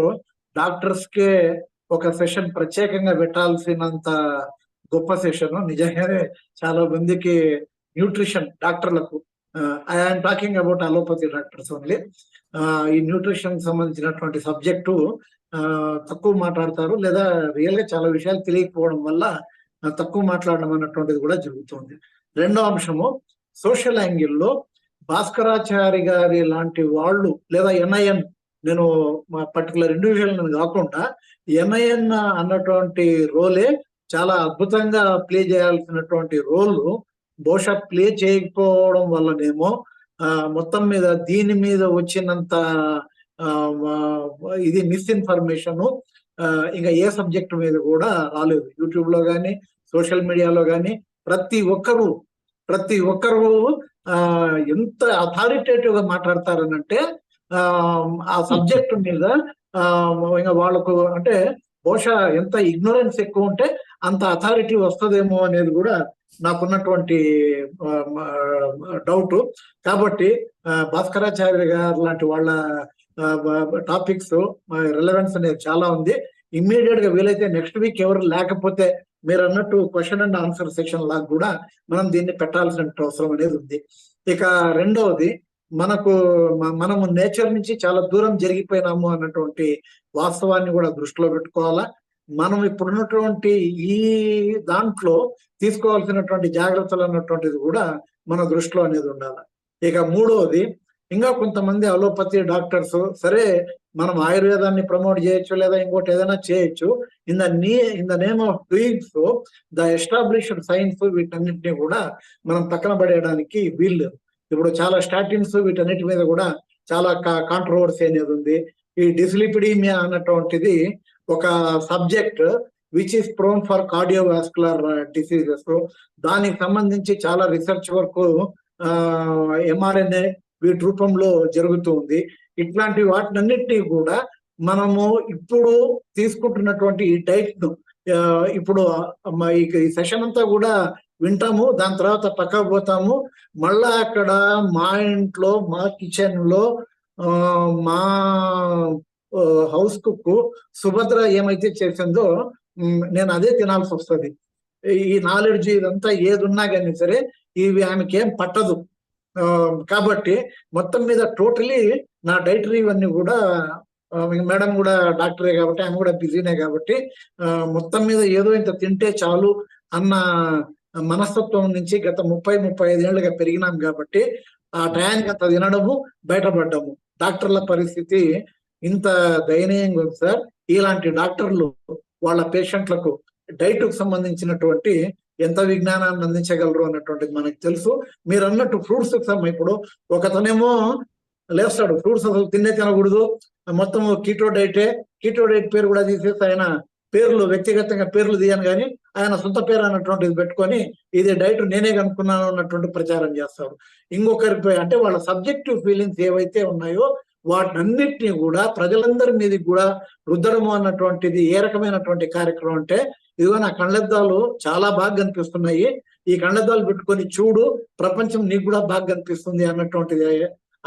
డాక్టర్స్ కే ఒక సెషన్ ప్రత్యేకంగా పెట్టాల్సినంత గొప్ప సెషన్. నిజంగానే చాలా మందికి న్యూట్రిషన్ డాక్టర్లకు, I'm talking about allopathy doctors only, ఈ న్యూట్రిషన్ సంబంధించినటువంటి సబ్జెక్టు తక్కువ మాట్లాడతారు, లేదా రియల్ గా చాలా విషయాలు తెలియకపోవడం వల్ల తక్కువ మాట్లాడడం అన్నటువంటిది కూడా జరుగుతుంది. రెండో అంశము, సోషల్ యాంగిల్లో భాస్కరాచారి గారి లాంటి వాళ్ళు, లేదా ఎన్ఐఎన్, నేను మా పర్టికులర్ ఇండివిజువల్ కాకుండా ఎన్ఐఎన్ అన్నటువంటి రోలే చాలా అద్భుతంగా ప్లే చేయాల్సినటువంటి రోల్ బహుశా ప్లే చేయకపోవడం వల్లనేమో మొత్తం మీద దీని మీద వచ్చినంత ఇది మిస్ఇన్ఫర్మేషన్ ఇంకా ఏ సబ్జెక్ట్ మీద కూడా రాలేదు. యూట్యూబ్ లో కానీ సోషల్ మీడియాలో కానీ ప్రతి ఒక్కరు ఎంత అథారిటేటివ్ గా మాట్లాడతారనంటే ఆ సబ్జెక్ట్ మీద ఇంకా వాళ్ళకు అంటే బహుశా ఎంత ఇగ్నోరెన్స్ ఎక్కువ ఉంటే అంత అథారిటీ వస్తుందేమో అనేది కూడా నాకున్నటువంటి డౌట్. కాబట్టి భాస్కరాచార్య గారు లాంటి వాళ్ళ టాపిక్స్ రిలవెన్స్ అనేది చాలా ఉంది. ఇమ్మీడియట్ గా వీలైతే నెక్స్ట్ వీక్ ఎవరు లేకపోతే మీరు అన్నట్టు క్వశ్చన్ అండ్ ఆన్సర్ సెక్షన్ లాగా కూడా మనం దీన్ని పెట్టాల్సిన అవసరం అనేది ఉంది. ఇక రెండవది, మనము నేచర్ నుంచి చాలా దూరం జరిగిపోయినాము అన్నటువంటి వాస్తవాన్ని కూడా దృష్టిలో పెట్టుకోవాలా. మనం ఇప్పుడున్నటువంటి ఈ దాంట్లో తీసుకోవాల్సినటువంటి జాగ్రత్తలు అన్నటువంటిది కూడా మన దృష్టిలో అనేది ఉండాలి. ఇక మూడవది, ఇంకా కొంతమంది అలోపతి డాక్టర్స్ సరే మనం ఆయుర్వేదాన్ని ప్రమోట్ చేయొచ్చు, లేదా ఇంకోటి ఏదైనా చేయొచ్చు. In the name of doing so the established science వీటన్నిటిని కూడా మనం పక్కన పడేయడానికి వీళ్ళు. ఇప్పుడు చాలా స్టాటిన్స్ వీటన్నిటి మీద కూడా చాలా కాంట్రవర్సీ అనేది ఉంది. ఈ డిస్లిపిడీమియా అన్నటువంటిది ఒక subject which is prone for cardiovascular diseases. దానికి సంబంధించి చాలా రీసెర్చ్ వర్క్ ఎంఆర్ఎన్ఏ వీటి రూపంలో జరుగుతూ ఉంది. ఇట్లాంటి వాటినన్నిటినీ కూడా మనము ఇప్పుడు తీసుకుంటున్నటువంటి ఈ డైట్ ను ఇప్పుడు ఈ సెషన్ అంతా కూడా వింటాము, దాని తర్వాత పక్కకు పోతాము. మళ్ళా అక్కడ మా ఇంట్లో మా కిచెన్ లో మా హౌస్ కుక్ సుభద్ర ఏమైతే చేసిందో నేను అదే తినాల్సి వస్తుంది. ఈ నాలెడ్జ్ ఇదంతా ఏది ఉన్నా కానీ సరే ఇవి ఆమెకి ఏం పట్టదు. కాబట్టి మొత్తం మీద టోటలీ నా డైటరీ ఇవన్నీ కూడా మేడం కూడా డాక్టరే కాబట్టి ఆమె కూడా బిజీనే కాబట్టి మొత్తం మీద ఏదో ఇంత తింటే చాలు అన్న మనస్తత్వం నుంచి గత 30-35 ఏళ్ళుగా పెరిగినాం కాబట్టి ఆ టయానికి అంత తినడము బయటపడ్డము. డాక్టర్ల పరిస్థితి ఇంత దయనీయంగా ఉంది సార్. ఇలాంటి డాక్టర్లు వాళ్ళ పేషెంట్లకు డైట్ కు సంబంధించినటువంటి ఎంత విజ్ఞానాన్ని అందించగలరు అన్నటువంటిది మనకు తెలుసు. మీరు అన్నట్టు ఫ్రూట్స్ ఇప్పుడు ఒకతనేమో లేస్తాడు, ఫ్రూట్స్ అసలు తినకూడదు, మొత్తం కీటో డైట్ పేరు కూడా తీసేసి ఆయన పేర్లు వ్యక్తిగతంగా పేర్లు తీయను కానీ ఆయన సొంత పేరు అన్నటువంటిది పెట్టుకొని ఇది డైట్ నేనే కనుక్కున్నాను అన్నటువంటి ప్రచారం చేస్తాడు. ఇంకొకరికి అంటే వాళ్ళ సబ్జెక్టివ్ ఫీలింగ్స్ ఏవైతే ఉన్నాయో వాటినన్నిటినీ కూడా ప్రజలందరి మీదకి కూడా రుద్దడము అన్నటువంటిది ఏ రకమైనటువంటి కార్యక్రమం అంటే, ఇదిగో నా కళ్ళద్దాలు చాలా బాగా కనిపిస్తున్నాయి, ఈ కళ్ళద్దాలు పెట్టుకొని చూడు ప్రపంచం నీకు కూడా బాగా కనిపిస్తుంది అన్నటువంటిది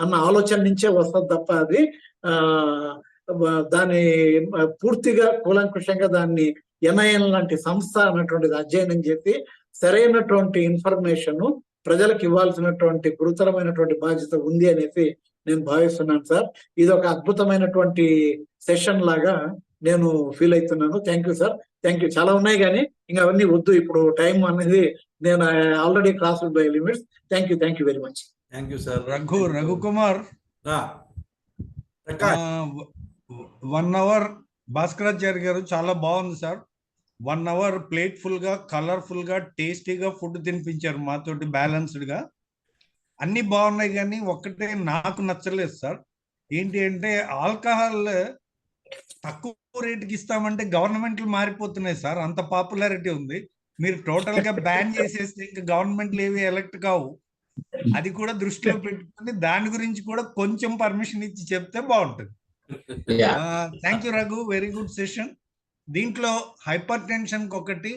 అన్న ఆలోచన నుంచే వస్తుంది తప్ప అది దాని పూర్తిగా కూలంకుషంగా దాన్ని ఎన్ఐఎన్ లాంటి సంస్థ అన్నటువంటిది అధ్యయనం చేసి సరైనటువంటి ఇన్ఫర్మేషన్ ప్రజలకు ఇవ్వాల్సినటువంటి గురుతరమైనటువంటి బాధ్యత ఉంది అనేసి నేను భావిస్తున్నాను సార్. ఇది ఒక అద్భుతమైనటువంటి సెషన్ లాగా నేను ఫీల్ అవుతున్నాను. Thank you sir, thank you. చాలా ఉన్నాయి కానీ ఇంకా అవన్నీ వద్దు, ఇప్పుడు టైం అనేది నేను already cross by limits. Thank you very much. Thank you sir. Raghukumar, Prakash 1 hour Bhaskaracharya గారు చాలా బాగుంది సార్. 1 hour ప్లేట్ ఫుల్ గా, కలర్ఫుల్ గా, టేస్టీగా ఫుడ్ తినిపించారు మాతోటి, బ్యాలెన్స్డ్ గా. అన్ని బాగున్నాయి, కానీ ఒక్కటే నాకు నచ్చలేదు సార్. ఏంటి అంటే ఆల్కహాల్ తక్కువ రేటుకి ఇస్తామంటే గవర్నమెంట్లు మారిపోతున్నాయి సార్, అంత పాపులారిటీ ఉంది. మీరు టోటల్ గా బ్యాన్ చేసేస్తే ఇంకా గవర్నమెంట్లు ఏవి ఎలక్ట్ కావు. అది కూడా దృష్టిలో పెట్టుకుని దాని గురించి కూడా కొంచెం పర్మిషన్ ఇచ్చి చెప్తే బాగుంటుంది. Thank you Raghu, very good session. దీంట్లో హైపర్ టెన్షన్ ఒకటి,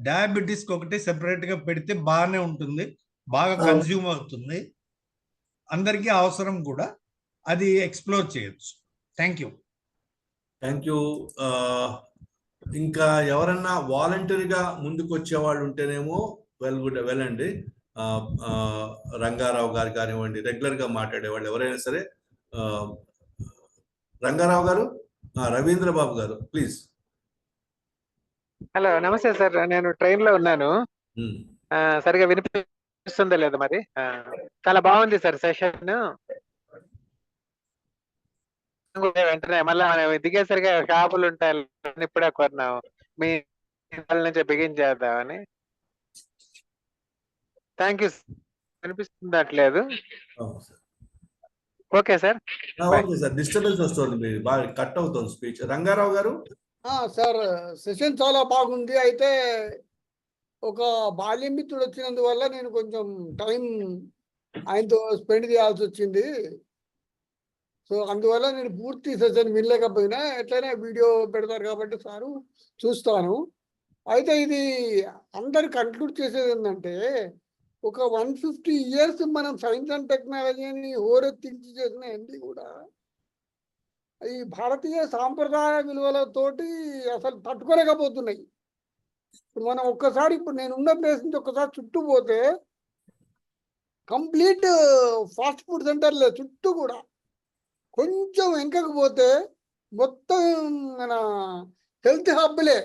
డయాబెటీస్ ఒకటి సెపరేట్ గా పెడితే బాగానే ఉంటుంది, బాగా కన్జ్యూమ్ అవుతుంది, అందరికీ అవసరం కూడా, అది ఎక్స్ప్లోర్ చేయొచ్చు. Thank you. Thank you. ఇంకా ఎవరన్నా వాలంటరీగా ముందుకు వచ్చే వాళ్ళు ఉంటేనేమో వెల్ అండి. రంగారావు గారు కానివ్వండి, రెగ్యులర్ గా మాట్లాడేవాళ్ళు ఎవరైనా సరే. రంగారావు గారు, రవీంద్ర బాబు గారు, ప్లీజ్. హలో, నమస్తే సార్. నేను ట్రైన్ లో ఉన్నాను, సరిగా వినిపిస్తుందో లేదు మరి. చాలా బాగుంది సార్ సెషన్. వెంటనే మళ్ళీ మనం దిగేసరిగా షాపులు ఉంటాయి, ఇప్పుడే కొన్నాము, మీ నుంచి బిగించేద్దామని. Thank you. వినిపిస్తుందట్లేదు. Okay sir. Okay sir, disturbance వస్తుంది, బాగా కట్ అవుతుంది స్పీచ్. రంగారావు గారు. సార్, సెషన్ చాలా బాగుంది. అయితే ఒక బాల్య మిత్రుడు వచ్చినందువల్ల నేను కొంచెం టైం ఆయనతో స్పెండ్ చేయాల్సి వచ్చింది. సో అందువల్ల నేను పూర్తి సెషన్ వినలేకపోయినా, ఎట్లయినా వీడియో పెడతారు కాబట్టి సారు చూస్తాను. అయితే ఇది అందరు కన్క్లూడ్ చేసేది ఏంటంటే, ఒక 150 years మనం సైన్స్ అండ్ టెక్నాలజీని హోరెత్తించి చేసిన ఏంటి కూడా ఈ భారతీయ సాంప్రదాయ విలువలతోటి అసలు తట్టుకోలేకపోతున్నాయి. ఇప్పుడు మనం ఒక్కసారి, ఇప్పుడు నేను ఉన్న ప్లేస్ నుంచి ఒక్కసారి చుట్టూ పోతే కంప్లీట్ ఫాస్ట్ ఫుడ్ సెంటర్లే చుట్టూ కూడా. కొంచెం వెనకకు పోతే మొత్తం మన హెల్త్ హబ్లే,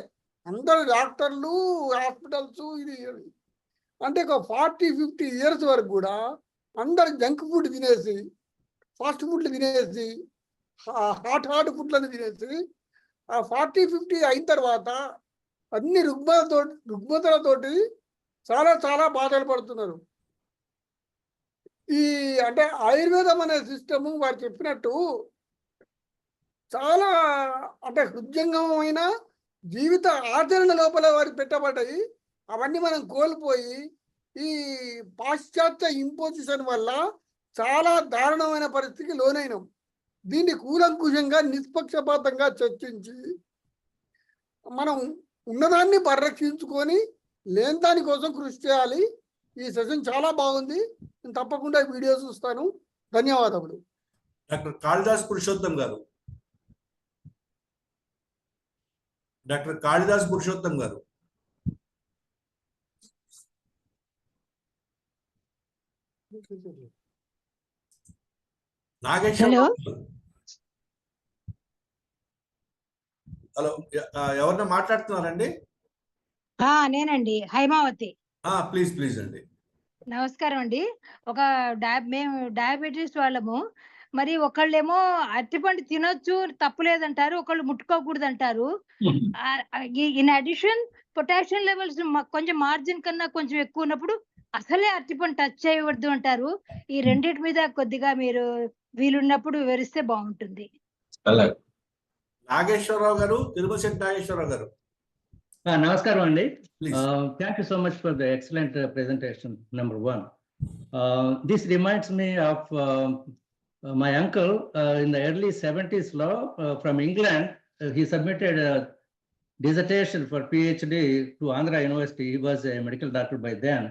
అందరు డాక్టర్లు, హాస్పిటల్స్. ఇది అంటే ఒక 40-50 years వరకు కూడా అందరు జంక్ ఫుడ్ తినేసి, ఫాస్ట్ ఫుడ్లు తినేసి, హాట్ ఫుడ్లను తినేసి, ఆ 40-50 అయిన తర్వాత అన్ని రుగ్మతలతోటి చాలా చాలా బాధలు పడుతున్నారు. ఈ అంటే ఆయుర్వేదం అనే సిస్టము వారు చెప్పినట్టు చాలా అంటే హృద్యంగమైన జీవిత ఆచరణ లోపల వారు పెట్టబడ్డాయి. అవన్నీ మనం కోల్పోయి ఈ పాశ్చాత్య ఇంపోజిషన్ వల్ల చాలా దారుణమైన పరిస్థితికి లోనైనాం. దీన్ని కూలంకుషంగా నిష్పక్షపాతంగా చర్చించి మనం ఉన్నదాన్ని పరిరక్షించుకొని లేని దానికోసం కృషి చేయాలి. ఈ సెషన్ చాలా బాగుంది, నేను తప్పకుండా వీడియో చూస్తాను. ధన్యవాదములు. డాక్టర్ కాళిదాస్ పురుషోత్తం గారు. డాక్టర్ కాళిదాస్ పురుషోత్తం గారు. హలో, హలో, ఎవరన్నా మాట్లాడుతున్నారండి? నేనండి, హైమావతి. ప్లీజ్ అండి. నమస్కారం అండి. మేము డయాబెటీస్ వాళ్ళము. మరి ఒకళ్ళేమో అరటిపండు తినొచ్చు, తప్పులేదంటారు, ఒకళ్ళు ముట్టుకోకూడదు అంటారు. ఇన్ అడిషన్ పొటాషియం లెవెల్స్ కొంచెం మార్జిన్ కన్నా కొంచెం ఎక్కువ ఉన్నప్పుడు అసలే అరటిపండు టచ్ చేయవద్దు అంటారు. ఈ రెండింటి మీద కొద్దిగా మీరు వీలున్నప్పుడు వివరిస్తే బాగుంటుంది. నాగేశ్వరరావు గారు, తిరుమలశెట్టి నాగేశ్వరరావు గారు. నమస్కారం అండి. Thank you so much for the excellent presentation. Number 1, this reminds me of my uncle in the early 70s from England. He submitted a dissertation for PhD to Andhra University. He was a medical doctor by then.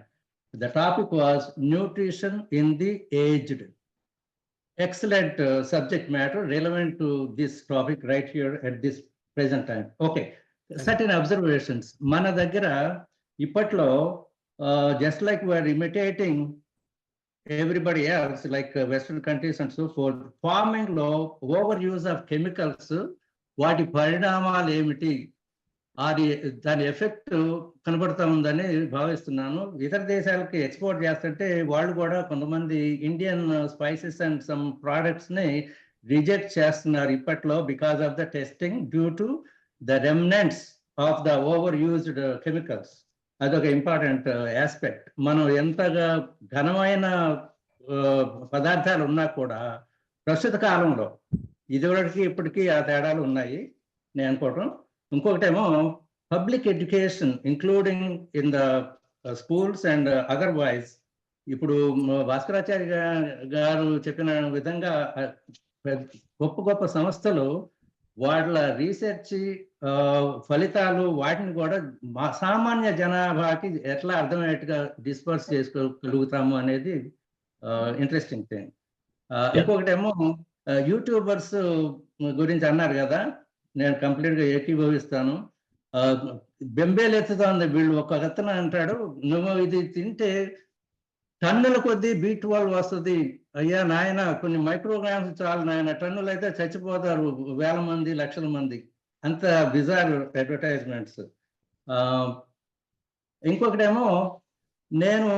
The topic was nutrition in the aged. Excellent subject matter relevant to this topic right here at this present time. Okay, certain observations. Mana daggara ippatlo just like we are imitating everybody else, like Western countries and so forth, farming lo overuse of chemicals, వాటి పరిణామాలు ఏమిటి అది దాని effect కనబడతా ఉందని భావిస్తున్నాను. ఇతర దేశాలకి ఎక్స్పోర్ట్ చేస్తుంటే వాళ్ళు కూడా కొంతమంది Indian spices and some products ని రిజెక్ట్ చేస్తున్నారు ఇప్పట్లో because of the testing due to the remnants of the over used chemicals. అదొక ఇంపార్టెంట్ ఆస్పెక్ట్. మనం ఎంతగా ఘనమైన పదార్థాలు ఉన్నా కూడా ప్రస్తుత కాలంలో ఇదివరకు ఇప్పటికీ ఆ తేడాలు ఉన్నాయి నేను అనుకోవటం. ఇంకొకటేమో public education including in the schools and otherwise. ఇప్పుడు భాస్కరాచార్య గారు చెప్పిన విధంగా గొప్ప గొప్ప సంస్థలు వాళ్ళ రీసెర్చ్ ఫలితాలు వాటిని కూడా సామాన్య జనాభాకి ఎట్లా అర్థమయ్యేట్టుగా డిస్పర్స్ చేసుకోగలుగుతాము అనేది ఇంట్రెస్టింగ్ థింగ్. ఇంకొకటేమో యూట్యూబర్స్ గురించి అన్నారు కదా, నేను కంప్లీట్ గా ఏకీభవిస్తాను. బెంబేలెత్తుతోంది వీళ్ళు. ఒక అతను అంటాడు, నువ్వు ఇది తింటే టన్నుల కొద్దీ B12 వస్తుంది. అయ్యా నాయన, కొన్ని మైక్రోగ్రామ్స్ చాలు నాయన, టన్నులు అయితే చచ్చిపోతారు వేల మంది లక్షల మంది. అంత బిజార్ అడ్వర్టైజ్మెంట్స్. ఇంకొకటేమో నేను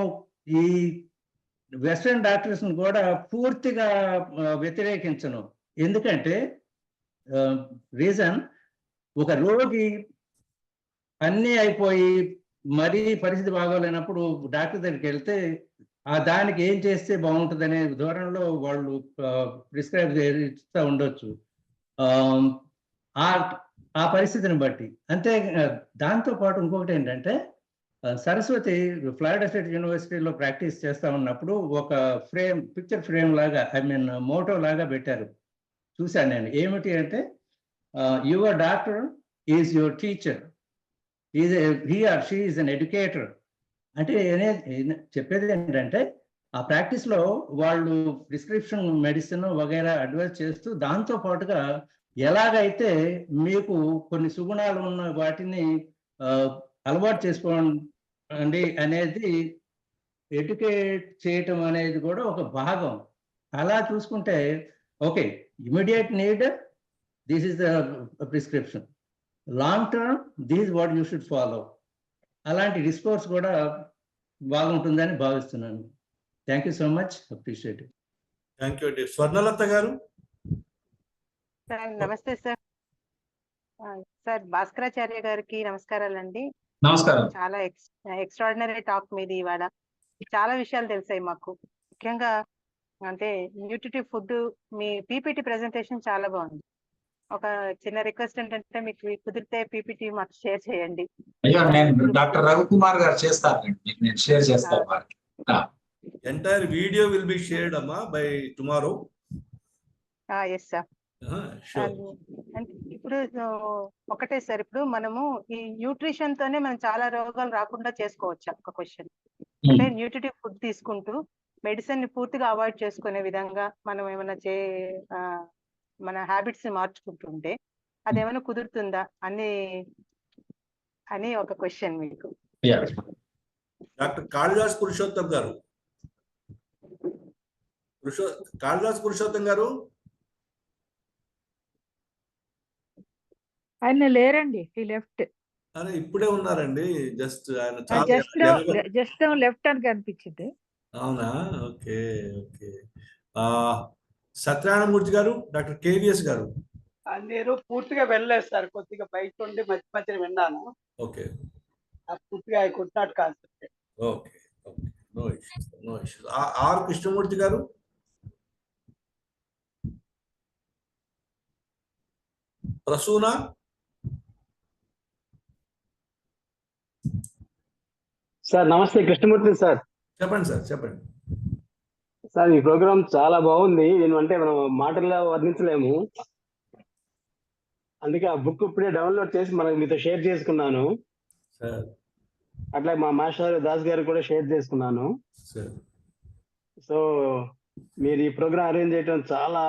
ఈ వెస్ట్రన్ డాక్టర్స్ కూడా పూర్తిగా వ్యతిరేకించను. ఎందుకంటే రీజన్, ఒక రోగి అన్నీ అయిపోయి మరీ పరిస్థితి బాగోలేనప్పుడు డాక్టర్ దగ్గరికి వెళ్తే దానికి ఏం చేస్తే బాగుంటుంది అనే ధోరణిలో వాళ్ళు ప్రిస్క్రైబ్ చేస్తూ ఉండొచ్చు ఆ పరిస్థితిని బట్టి. అంతే. దాంతోపాటు ఇంకొకటి ఏంటంటే, సరస్వతి ఫ్లారిడా స్టేట్ యూనివర్సిటీలో ప్రాక్టీస్ చేస్తూ ఉన్నప్పుడు ఒక పిక్చర్ ఫ్రేమ్ లాగా, మోటో లాగా పెట్టారు, చూశాను నేను. ఏమిటి అంటే, your doctor is your teacher, he or she is an educator. అంటే చెప్పేది ఏంటంటే, ఆ ప్రాక్టీస్లో వాళ్ళు ప్రిస్క్రిప్షన్ మెడిసిన్ వగైరా అడ్వైజ్ చేస్తూ దాంతో పాటుగా ఎలాగైతే మీకు కొన్ని సుగుణాలు ఉన్న వాటిని అలవాటు చేసుకోండి అనేది ఎడ్యుకేట్ చేయటం అనేది కూడా ఒక భాగం. అలా చూసుకుంటే okay, immediate need, this is the prescription. Long term, this is what you should follow. అలాంటి డిస్కోర్స్ కూడా బాగుంటుందని భావిస్తున్నాను. Thank you so much, appreciate it. Thank you అండి. స్వర్ణలత గారు. సార్ నమస్తే సార్. సార్ భాస్కరాచార్య గారికి నమస్కారాలండి. నమస్కారం. చాలా ఎక్స్ట్రాడినరీ టాక్ మీది ఇవాళ. చాలా విషయాలు తెలిసాయి మాకు. ముఖ్యంగా అంటే న్యూట్రిటివ్ ఫుడ్, మీ పీపీటీ ప్రెజెంటేషన్ చాలా బాగుంది. ఒక చిన్న రిక్వెస్ట్ ఏంటంటే, మీకు కుదిరితే పీపీటీ మాకు షేర్ చేయండి. అయ్యో, నేను డాక్టర్ రవికుమార్ గారు చేస్తానండి, నేను షేర్ చేస్తాను. Entire video will be shared అమ్మా బై టుమారో. Yes sir. ఇప్పుడు ఒకటే సార్, ఇప్పుడు మనము ఈ న్యూట్రిషన్ తోనే మనం చాలా రోగాలు రాకుండా చేసుకోవచ్చు. ఒక క్వశ్చన్ అంటే, న్యూట్రిటివ్ ఫుడ్ తీసుకుంటూ మెడిసిన్ ని పూర్తిగా అవాయిడ్ చేసుకునే విధంగా మనం ఏమైనా మన హ్యాబిట్స్ ని మార్చుకుంటుంటే అదేమైనా కుదురుతుందా అని ఒక క్వశ్చన్ మీకు. డాక్టర్ కాళిదాస్ పురుషోత్తం గారు. కాళిదాస్ పురుషోత్తం గారు ఆయన లేరండి, హి లెఫ్ట్. అరే ఇప్పుడే ఉన్నారండి. జస్ట్ ఆయన జస్ట్ లెఫ్ట్ అని కనిపించింది. అవునా? Okay okay. సత్యనారాయణమూర్తి గారు, డాక్టర్ కేవీఎస్ గారు. నేను పూర్తిగా వెళ్ళలేదు సార్, కొద్దిగా బయట ఉండి మధ్య మధ్యన విన్నాను. ఓకే. పూర్తిగా I could not concentrate. Okay okay, no issues no issues. R Krishnamurthy గారు. ప్రసూన. సార్ నమస్తే, కృష్ణమూర్తి సార్. చెప్పండి సార్, చెప్పండి సార్. ఈ ప్రోగ్రామ్ చాలా బాగుంది. నేను అంటే మనం మాటల్లో వర్ణించలేము. అందుకే ఆ బుక్ ఇప్పుడే డౌన్లోడ్ చేసి మీతో షేర్ చేసుకున్నాను. అట్లా మా మాస్టర్ దాస్ గారు కూడా షేర్ చేసుకున్నాను. సో మీరు ఈ ప్రోగ్రామ్ అరేంజ్ చేయడం చాలా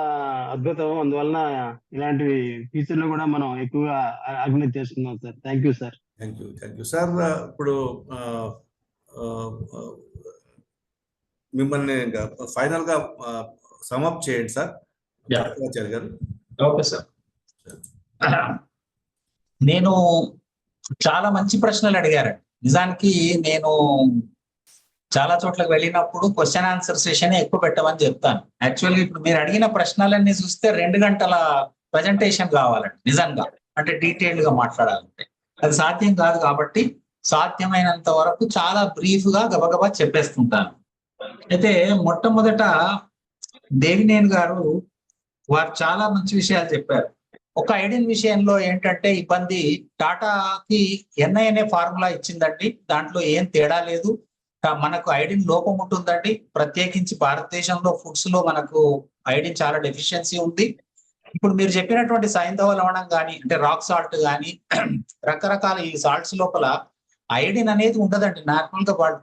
అద్భుతం. అందువలన ఇలాంటివి ఫ్యూచర్ లో కూడా మనం ఎక్కువగా ఆర్గనైజ్ చేసుకున్నాం sir. Thank you sir. Thank you sir. ఇప్పుడు మిమ్మల్ని ఫైనల్ గా సమప్ చేయండి సార్ గారు. Okay sir. నేను చాలా మంచి ప్రశ్నలు అడిగారు. నిజానికి నేను చాలా చోట్లకు వెళ్ళినప్పుడు క్వశ్చన్ ఆన్సర్ సెషన్ ఎక్కువ పెట్టమని చెప్తాను. యాక్చువల్గా ఇప్పుడు మీరు అడిగిన ప్రశ్నలన్నీ చూస్తే 2 గంటల ప్రజెంటేషన్ కావాలండి నిజంగా, అంటే డీటెయిల్డ్ గా మాట్లాడాలంటే. అది సాధ్యం కాదు కాబట్టి సాధ్యమైనంత వరకు చాలా బ్రీఫ్ గా గబగబా చెప్పేస్తుంటాను. అయితే మొట్టమొదట దేవినేని గారు వారు చాలా మంచి విషయాలు చెప్పారు. ఒక ఐడిన్ విషయంలో ఏంటంటే ఇబ్బంది, టాటాకి ఎన్ఐఎన్ఏ ఫార్ములా ఇచ్చిందండి, దాంట్లో ఏం తేడా లేదు. మనకు ఐడిన్ లోపం ఉంటుందండి, ప్రత్యేకించి భారతదేశంలో ఫుడ్స్ లో మనకు ఐడిన్ చాలా డెఫిషియన్సీ ఉంది. ఇప్పుడు మీరు చెప్పినటువంటి సైంధవ లవణం కానీ, అంటే రాక్ సాల్ట్ కానీ, రకరకాల ఈ సాల్ట్స్ లోపల ఐడిన్ అనేది ఉండదండి. నార్మల్ గా వాళ్ళు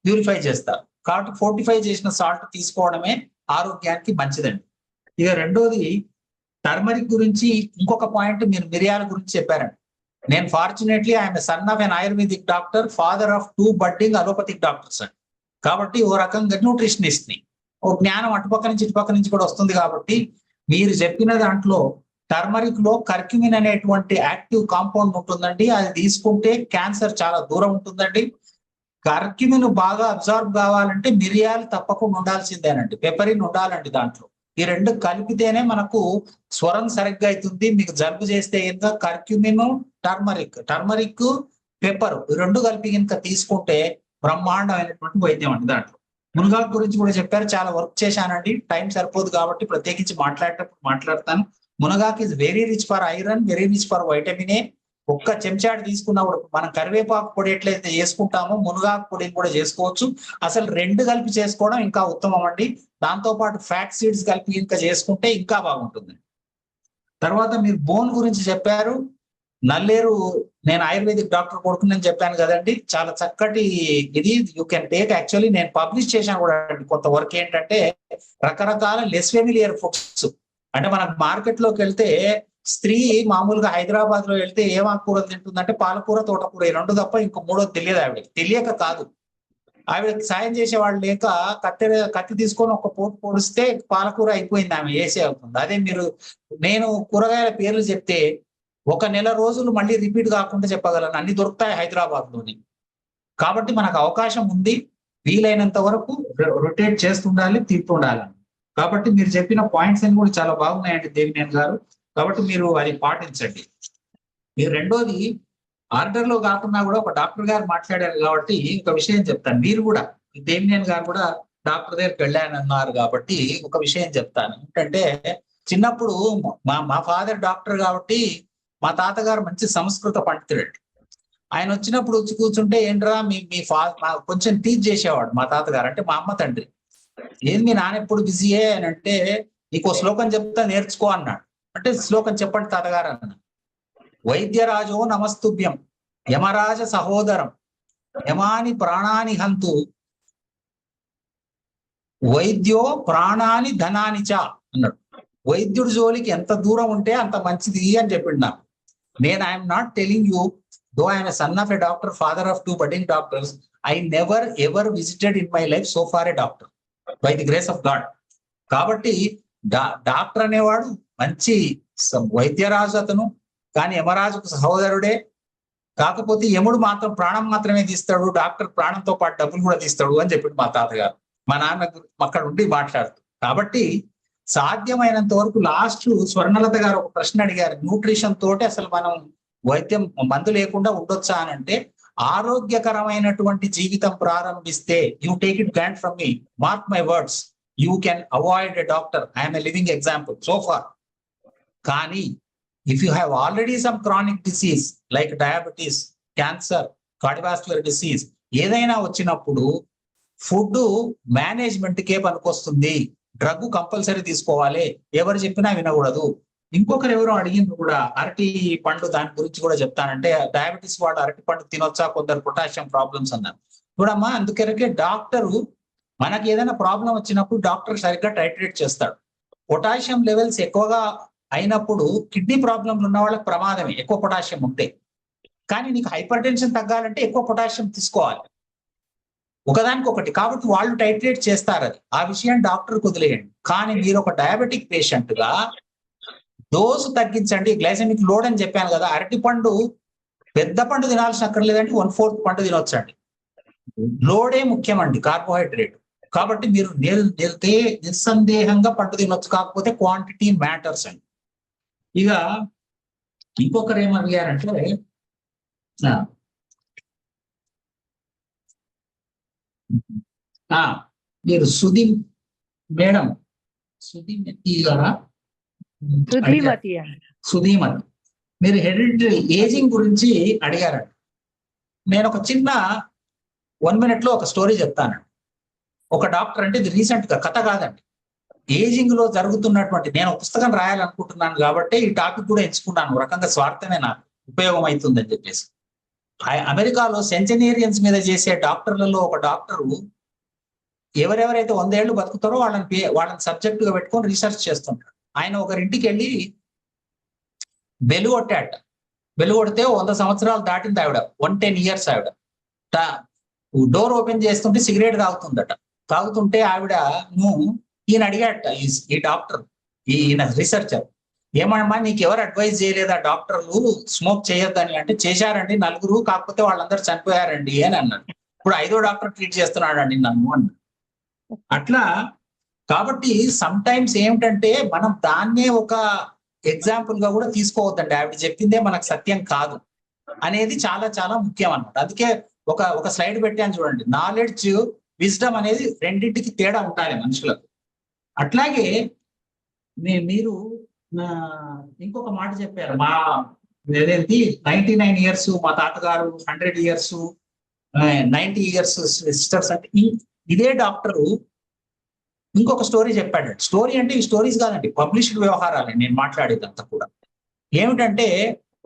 ప్యూరిఫై చేస్తారు కాబట్టి ఫోర్టిఫై చేసిన సాల్ట్ తీసుకోవడమే ఆరోగ్యానికి మంచిదండి. ఇక రెండోది టర్మరిక్ గురించి ఇంకొక పాయింట్, మీరు మిరియాల గురించి చెప్పారండి. నేను fortunately I'm son of an ayurvedic doctor, father of 2 budding allopathic doctors అండి. కాబట్టి ఓ రకంగా న్యూట్రిషనిస్ట్ ని, ఓ జ్ఞానం అటుపక్క నుంచి ఇటుపక్క నుంచి కూడా వస్తుంది. కాబట్టి మీరు చెప్పిన దాంట్లో టర్మరిక్ లో కర్క్యూమిన్ అనేటువంటి యాక్టివ్ కాంపౌండ్ ఉంటుందండి. అది తీసుకుంటే క్యాన్సర్ చాలా దూరం ఉంటుందండి. కర్క్యూమిన్ బాగా అబ్జార్బ్ కావాలంటే మిరియాలు తప్పకుండా ఉండాల్సిందేనండి, పెపరిన్ ఉండాలండి దాంట్లో. ఈ 2 కలిపితేనే మనకు స్వరం సరిగ్గా అవుతుంది. మీకు జలుబు చేస్తే ఏంటో కర్క్యూమిన్, టర్మరిక్, పెప్పర్ ఈ 2 కలిపి కనుక తీసుకుంటే బ్రహ్మాండమైనటువంటి వైద్యం అండి. దాంట్లో మునగాకు గురించి కూడా చెప్పారు, చాలా వర్క్ చేశానండి, టైం సరిపోదు కాబట్టి ప్రత్యేకించి మాట్లాడతాను. మునగాకు is very rich for iron, very rich for vitamin A. ఒక్క చెంచాడు తీసుకున్నప్పుడు మనం కరివేపాకు పొడి ఎట్లయితే చేసుకుంటామో మునగాకు పొడిని కూడా చేసుకోవచ్చు. అసలు 2 కలిపి చేసుకోవడం ఇంకా ఉత్తమం అండి. దాంతో పాటు ఫ్యాట్ సీడ్స్ కలిపి ఇంకా చేసుకుంటే ఇంకా బాగుంటుంది. తర్వాత మీరు బోన్ గురించి చెప్పారు. నల్లేరు, నేను ఆయుర్వేదిక్ డాక్టర్ కొడుకుని చెప్పాను కదండి, చాలా చక్కటి ఇది యూ కెన్ టేక్. యాక్చువల్లీ నేను పబ్లిష్ చేశాను కూడా కొంత వర్క్. ఏంటంటే రకరకాల లెస్ ఫెమిలియర్ ఫుడ్స్, అంటే మనకు మార్కెట్ లోకి వెళ్తే స్త్రీ మామూలుగా హైదరాబాద్ లో వెళ్తే ఏం ఆకుకూరలు తింటుందంటే పాలకూర, తోటకూర, ఈ 2 తప్ప ఇంకో 3 తెలియదు ఆవిడకి. తెలియక కాదు, ఆవిడకి సాయం చేసేవాళ్ళు లేక కత్తి తీసుకొని ఒక పోటు పొడిస్తే పాలకూర అయిపోయింది, ఆమె వేసే అవుతుంది. అదే నేను కూరగాయల పేర్లు చెప్తే 1 నెల రోజులు మళ్ళీ రిపీట్ కాకుండా చెప్పగలను, అన్ని దొరుకుతాయి హైదరాబాద్ లోని. కాబట్టి మనకు అవకాశం ఉంది, వీలైనంత వరకు రొటేట్ చేస్తుండాలి, తీరుతుండాలి. కాబట్టి మీరు చెప్పిన పాయింట్స్ అన్ని కూడా చాలా బాగున్నాయండి దేవినేని గారు. కాబట్టి మీరు అది పాటించండి. మీరు రెండోది ఆర్డర్ లో కాకుండా కూడా ఒక డాక్టర్ గారు మాట్లాడారు కాబట్టి ఒక విషయం చెప్తాను. మీరు కూడా దేవినేని గారు కూడా డాక్టర్ దగ్గరికి వెళ్ళానన్నారు కాబట్టి ఒక విషయం చెప్తాను. ఏంటంటే చిన్నప్పుడు మా ఫాదర్ డాక్టర్ కాబట్టి మా తాతగారు మంచి సంస్కృత పండితుడు. ఆయన వచ్చినప్పుడు వచ్చి కూర్చుంటే ఏంట్రా మీ కొంచెం టీచ్ చేసేవాడు మా తాతగారు, అంటే మా అమ్మ తండ్రి. ఏంది మీ నాన్న ఎప్పుడు బిజీయే అని అంటే, నీకు శ్లోకం చెప్తా నేర్చుకో అన్నాడు. అంటే శ్లోకం చెప్పండి తాతగారు అన్న. వైద్యరాజో నమస్తుభ్యం యమరాజ సహోదరం యమాని ప్రాణాని హంతు వైద్యో ప్రాణాని ధనాని చ అన్నాడు. వైద్యుడి జోలికి ఎంత దూరం ఉంటే అంత మంచిది అని చెప్పిండు నాకు. నేను I'm not telling you, though I'm a son of a doctor, father of 2 budding doctors, I never ever visited in my life so far a doctor by the grace of God. కాబట్టి doctor అనేవాడు మంచి వైద్యరాజు అతను, కానీ యమరాజుకు సహోదరుడే. కాకపోతే యముడు మాత్రం ప్రాణం మాత్రమే తీస్తాడు, డాక్టర్ ప్రాణంతో పాటు డబ్బులు కూడా తీస్తాడు అని చెప్పి మా తాతగారు మా నాన్న అక్కడ ఉండి మాట్లాడుతూ. కాబట్టి సాధ్యమైనంత వరకు లాస్ట్ స్వర్ణలత గారు ఒక ప్రశ్న అడిగారు, న్యూట్రిషన్ తోటి అసలు మనం వైద్యం మందు లేకుండా ఉండొచ్చా అని అంటే, ఆరోగ్యకరమైనటువంటి జీవితం ప్రారంభిస్తే you take it grant from me, mark my words, you can avoid a doctor. I'm a living example so far. కానీ if you have already some chronic disease like diabetes, cancer, cardiovascular disease ఏదైనా వచ్చినప్పుడు food మేనేజ్మెంట్కే పనికొస్తుంది. Drug compulsory తీసుకోవాలి, ఎవరు చెప్పినా వినకూడదు. ఇంకొకరు ఎవరో అడిగింది కూడా అరటి పండు, దాని గురించి కూడా చెప్తానంటే డయాబెటీస్ వాళ్ళు అరటి పండు తినొచ్చా, కొందరు పొటాషియం ప్రాబ్లమ్స్ అన్నారు చూడమ్మా. అందుకనే డాక్టరు మనకి ఏదైనా ప్రాబ్లం వచ్చినప్పుడు డాక్టర్ సరిగ్గా టైట్రేట్ చేస్తాడు. పొటాషియం లెవెల్స్ ఎక్కువగా అయినప్పుడు కిడ్నీ ప్రాబ్లంలు ఉన్న వాళ్ళకి ప్రమాదమే ఎక్కువ పొటాషియం ఉంటే. కానీ నీకు హైపర్ టెన్షన్ తగ్గాలంటే ఎక్కువ పొటాషియం తీసుకోవాలి, ఒకదానికొకటి. కాబట్టి వాళ్ళు టైట్రేట్ చేస్తారు, అది ఆ విషయం డాక్టర్ వదిలేయండి. కానీ మీరు ఒక డయాబెటిక్ పేషెంట్ గా డోసు తగ్గించండి, గ్లైసెమిక్ లోడ్ అని చెప్పాను కదా. అరటిపండు పెద్ద పండు తినాల్సిన అక్కర్లేదండి, 1/4 పండు తినొచ్చండి. లోడే ముఖ్యమండి, కార్బోహైడ్రేట్. కాబట్టి మీరు నిస్సందేహంగా పండు తినొచ్చు, కాకపోతే క్వాంటిటీ మ్యాటర్స్ అండి. ఇక ఇంకొకరు ఏమడిగారంటే మీరు మేడం సుధీమతి గారా? సుధీమతి, మీరు హెరిడిటరీ ఏజింగ్ గురించి అడిగారండి. నేను ఒక చిన్న 1 minute లో ఒక స్టోరీ చెప్తానండి. ఒక డాక్టర్, అంటే ఇది రీసెంట్ గా కథ కాదండి, ఏజింగ్ లో జరుగుతున్నటువంటి, నేను పుస్తకం రాయాలనుకుంటున్నాను కాబట్టి ఈ టాపిక్ కూడా ఎంచుకున్నాను. రకంగా స్వార్థమే, నాకు ఉపయోగం అవుతుందని చెప్పేసి. అమెరికాలో సెంచనేరియన్స్ మీద చేసే డాక్టర్లలో ఒక డాక్టరు ఎవరెవరైతే 100 ఏళ్ళు బతుకుతారో వాళ్ళని సబ్జెక్ట్ గా పెట్టుకొని రీసెర్చ్ చేస్తుంటారు. ఆయన ఒకరింటికి వెళ్ళి బెలు కొట్టాట. బెలు కొడితే 100 సంవత్సరాలు దాటింది ఆవిడ, 110 years ఆవిడ. డోర్ ఓపెన్ చేస్తుంటే సిగరెట్ తాగుతుందట. తాగుతుంటే ఆవిడ ఈయన అడిగాట, ఈ డాక్టర్, ఈయన రీసెర్చర్, ఏమమ్మా నీకు ఎవరు అడ్వైజ్ చేయలేదా డాక్టర్లు స్మోక్ చేయొద్దని? అంటే చేశారండి 4, కాకపోతే వాళ్ళందరూ చనిపోయారండి అని అన్నాడు. ఇప్పుడు 5వ డాక్టర్ ట్రీట్ చేస్తున్నాడండి నన్ను అన్నాడు. అట్లా కాబట్టి సమ్ టైమ్స్ ఏమిటంటే మనం దాన్నే ఒక ఎగ్జాంపుల్ గా కూడా తీసుకోవద్దండి. ఆవిడ చెప్పిందే మనకు సత్యం కాదు అనేది చాలా చాలా ముఖ్యం అన్నమాట. అందుకే ఒక స్లైడ్ పెట్టాను చూడండి, నాలెడ్జ్ విజ్డమ్ అనేది రెండింటికి తేడా ఉండాలి మనుషులకు. అట్లాగే మీరు ఇంకొక మాట చెప్పారు, మా ఏదేంటి 99 years మా తాతగారు, 100 years, 90 years సిస్టర్స్. అంటే ఇదే డాక్టరు ఇంకొక స్టోరీ చెప్పాడు. స్టోరీ అంటే ఈ స్టోరీస్ కాదండి, పబ్లిష్డ్ వ్యవహారాలు నేను మాట్లాడేదంతా కూడా. ఏమిటంటే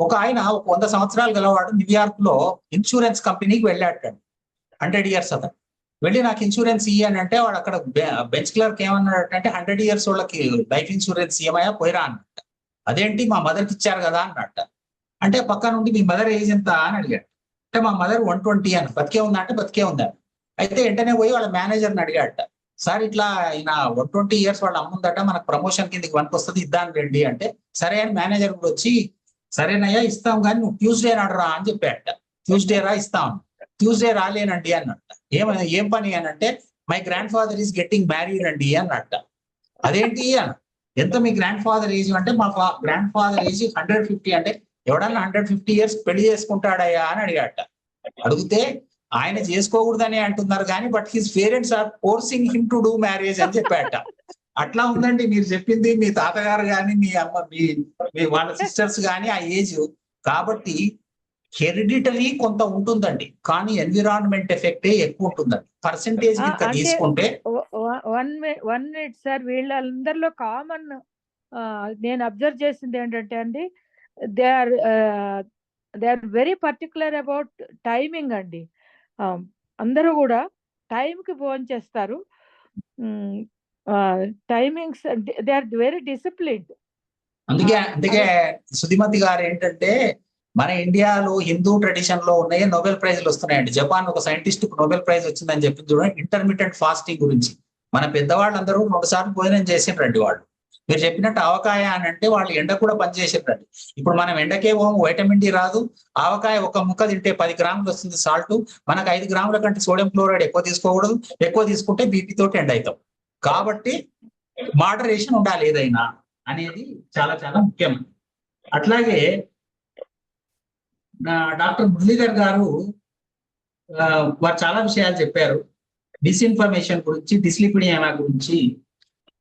ఒక ఆయన 100 సంవత్సరాలు గలవాడు న్యూయార్క్ లో ఇన్సూరెన్స్ కంపెనీకి వెళ్ళాడండి. 100 years అతను వెళ్ళి నాకు ఇన్సూరెన్స్ ఇయ్యని అంటే వాడు అక్కడ బెంచ్ క్లర్క్ ఏమన్నాడంటే 100 years వాళ్ళకి లైఫ్ ఇన్సూరెన్స్ ఇయ్యమయ్యా పోయిరా అన్నట్ట. అదేంటి మా మదర్కి ఇచ్చారు కదా అన్నట్ట. అంటే పక్క నుండి మీ మదర్ ఏజ్ ఎంత అని అడిగాడు. అంటే మా మదర్ 120 అని. బతికే ఉందా అంటే బతికే ఉందా. అయితే వెంటనే పోయి వాళ్ళ మేనేజర్ని అడిగాడట, సార్ ఇట్లా ఈయన 120 years వాళ్ళ అమ్ముందట, మనకు ప్రమోషన్ కిందకి వస్తుంది ఇద్దాను రండి అంటే, సరే అని మేనేజర్ కూడా వచ్చి సరేనయ్యా ఇస్తాం కానీ నువ్వు ట్యూస్డే నాడురా అని చెప్పాడట. ట్యూస్డే రా ఇస్తాం. ట్యూస్డే రాలేనండి అన్నట్ట. ఏం పని అని అంటే, my grand father is getting married అండి అన్నట్ట. అదేంటి అన్న, ఎంత మీ గ్రాండ్ ఫాదర్ ఏజ్ అంటే, మా గ్రాండ్ ఫాదర్ ఏజ్ 150 అంటే ఎవడన్నా 150 years పెళ్లి చేసుకుంటాడయ్యా అని అడిగాట. అడిగితే ఆయన చేసుకోకూడదని అంటున్నారు కానీ but his parents are forcing him to do marriage అని చెప్పాట. అట్లా ఉందండి మీరు చెప్పింది. మీ తాతగారు కానీ మీ అమ్మ మీ వాళ్ళ సిస్టర్స్ కానీ ఆ ఏజ్. కాబట్టి హెరిడిటరీ కొంత ఉంటుందండి, కానీ ఎన్విరాన్మెంట్ ఎఫెక్టే ఎక్కువ ఉంటుందండి. పర్సెంటేజ్ తీసుకుంటే 1 minute సార్, వీళ్ళందరిలో కామన్ నేను అబ్జర్వ్ చేసింది ఏంటంటే అండి, they are very particular about timing అండి. అందరూ కూడా టైంకి భోజనం చేస్తారు. Timings they are very disciplined. అందుకే సుధిమతి గారు ఏంటంటే, మన ఇండియాలో హిందూ ట్రెడిషన్ లో ఉన్నాయి నోబెల్ ప్రైజ్లు వస్తున్నాయండి. జపాన్ ఒక సైంటిస్ట్ కు నోబెల్ ప్రైజ్ వచ్చిందని చెప్పి చూడండి, ఇంటర్మీడియట్ ఫాస్టింగ్ గురించి. మన పెద్దవాళ్ళందరూ 2 సార్లు భోజనం చేసిండ్రండి. వాళ్ళు మీరు చెప్పినట్టు ఆవకాయ అని అంటే వాళ్ళు ఎండ కూడా పనిచేసిండ్రండి. ఇప్పుడు మనం ఎండకేమో వైటమిన్ డి రాదు. ఆవకాయ ఒక ముక్క తింటే 10 grams వస్తుంది సాల్ట్. మనకు 5 grams కంటే సోడియం క్లోరైడ్ ఎక్కువ తీసుకోకూడదు. ఎక్కువ తీసుకుంటే బీపీ తోటి ఎండ్ అవుతాం. కాబట్టి మోడరేషన్ ఉండాలి ఏదైనా అనేది చాలా చాలా ముఖ్యం. అట్లాగే డాక్టర్ మురళీధర్ గారు వారు చాలా విషయాలు చెప్పారు. డిస్ఇన్ఫర్మేషన్ గురించి, డిస్లిపిడియామా గురించి.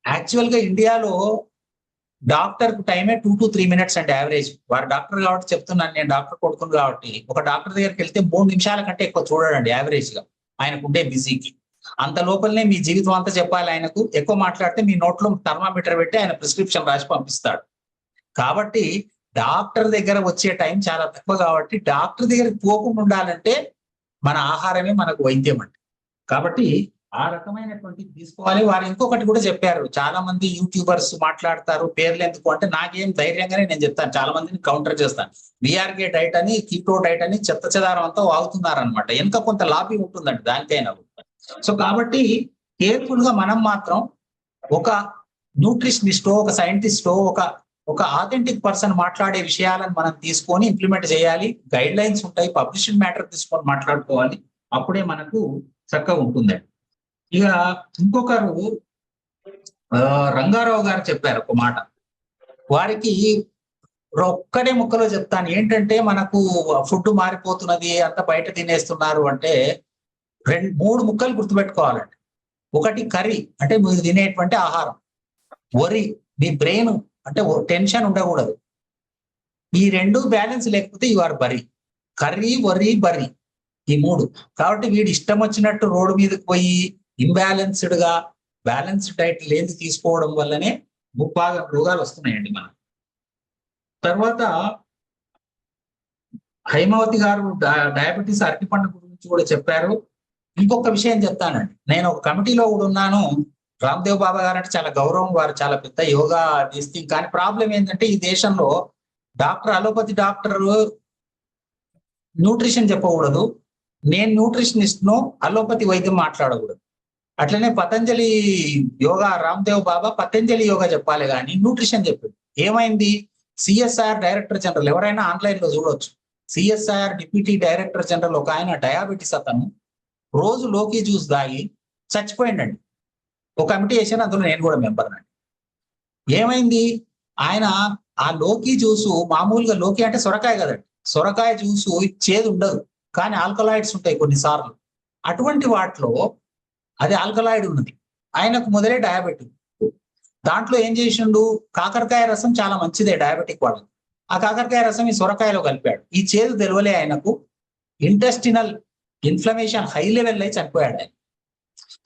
యాక్చువల్ గా ఇండియాలో డాక్టర్ కు టైమే 2 to 3 minutes అండి యావరేజ్. వారు డాక్టర్ కాబట్టి చెప్తున్నాను, నేను డాక్టర్ కొడుకును కాబట్టి. ఒక డాక్టర్ దగ్గరికి వెళ్తే 3 నిమిషాల కంటే ఎక్కువ చూడడండి యావరేజ్ గా, ఆయనకు ఉండే బిజీకి. అంత లోపలనే మీ జీవితం అంతా చెప్పాలి ఆయనకు. ఎక్కువ మాట్లాడితే మీ నోట్లో థర్మామీటర్ పెట్టి ఆయన ప్రిస్క్రిప్షన్ రాసి పంపిస్తాడు. కాబట్టి డాక్టర్ దగ్గర వచ్చే టైం చాలా తక్కువ. కాబట్టి డాక్టర్ దగ్గరికి పోకుండా ఉండాలంటే మన ఆహారమే మనకు వైద్యం అండి. కాబట్టి ఆ రకమైనటువంటి తీసుకోవాలి. వారు ఇంకొకటి కూడా చెప్పారు, చాలా మంది యూట్యూబర్స్ మాట్లాడతారు పేర్లు ఎందుకు అంటే, నాకేం ధైర్యంగానే నేను చెప్తాను, చాలా మందిని కౌంటర్ చేస్తాను. విఆర్కే డైట్ అని, కీటో డైట్ అని చెత్త చెదారం అంతా వాగుతున్నారు అనమాట. వెనుక కొంత లాభి ఉంటుందండి దానికైనా. సో కాబట్టి కేర్ఫుల్ గా మనం మాత్రం ఒక న్యూట్రిషనిస్టో, ఒక సైంటిస్టో, ఒక ఒక ఆథెంటిక్ పర్సన్ మాట్లాడే విషయాలను మనం తీసుకొని ఇంప్లిమెంట్ చేయాలి. గైడ్ లైన్స్ ఉంటాయి, పబ్లిష్డ్ మ్యాటర్ తీసుకొని మాట్లాడుకోవాలి. అప్పుడే మనకు చక్కగా ఉంటుందండి. ఇక ఇంకొకరు రంగారావు గారు చెప్పారు ఒక మాట. వారికి ఒక్కడే ముక్కలో చెప్తాను ఏంటంటే, మనకు ఫుడ్ మారిపోతున్నది, అంత బయట తినేస్తున్నారు అంటే 3 ముక్కలు గుర్తుపెట్టుకోవాలండి. ఒకటి కర్రీ, అంటే మీరు తినేటువంటి ఆహారం. వరి, మీ బ్రెయిన్ అంటే టెన్షన్ ఉండకూడదు. ఈ 2 బ్యాలెన్స్ లేకపోతే యు ఆర్ బరీ. కర్రీ, వరి, బరీ, ఈ 3. కాబట్టి వీడు ఇష్టం వచ్చినట్టు రోడ్డు మీదకి పోయి ఇంబ్యాలెన్స్డ్ గా బ్యాలెన్స్డ్ డైట్ లేని తీసుకోవడం వల్లనే బాగా రోగాలు వస్తున్నాయండి మనం. తర్వాత హైమావతి గారు డయాబెటీస్ అరటిపండు గురించి కూడా చెప్పారు. ఇంకొక విషయం చెప్తానండి. నేను ఒక కమిటీలో కూడా ఉన్నాను. రామ్దేవ్ బాబా గారు అంటే చాలా గౌరవం, వారు చాలా పెద్ద యోగా తీస్తుంది. కానీ ప్రాబ్లం ఏంటంటే, ఈ దేశంలో అలోపతి డాక్టర్ న్యూట్రిషన్ చెప్పకూడదు, నేను న్యూట్రిషనిస్ట్ను, అలోపతి వైద్యం మాట్లాడకూడదు. అట్లనే పతంజలి యోగా, రామ్దేవ్ బాబా పతంజలి యోగా చెప్పాలి కానీ న్యూట్రిషన్ చెప్పింది. ఏమైంది? సిఎస్ఆర్ డైరెక్టర్ జనరల్, ఎవరైనా ఆన్లైన్ లో చూడవచ్చు, సిఎస్ఆర్ డిప్యూటీ డైరెక్టర్ జనరల్ ఒక ఆయన, డయాబెటీస్ అతను, రోజు లోకి జ్యూస్ దాగి చచ్చిపోయిందండి. ఒక కమిటీ వేసాను, అందులో నేను కూడా మెంబర్ అండి. ఏమైంది? ఆయన ఆ లోకి జ్యూసు, మామూలుగా లోకి అంటే సొరకాయ కదండి, సొరకాయ జ్యూసు చేదు ఉండదు, కానీ ఆల్కలాయిడ్స్ ఉంటాయి కొన్నిసార్లు. అటువంటి వాటిలో అది ఆల్కలాయిడ్ ఉన్నది. ఆయనకు మొదలే డయాబెటిక్. దాంట్లో ఏం చేసిండు? కాకరకాయ రసం చాలా మంచిదే డయాబెటిక్ వాళ్ళకి. ఆ కాకరకాయ రసం ఈ సొరకాయలో కలిపాడు. ఈ చేదు తెలవలే ఆయనకు. ఇంటెస్టినల్ ఇన్ఫ్లమేషన్ హై లెవెల్ అయి చనిపోయాడు ఆయన.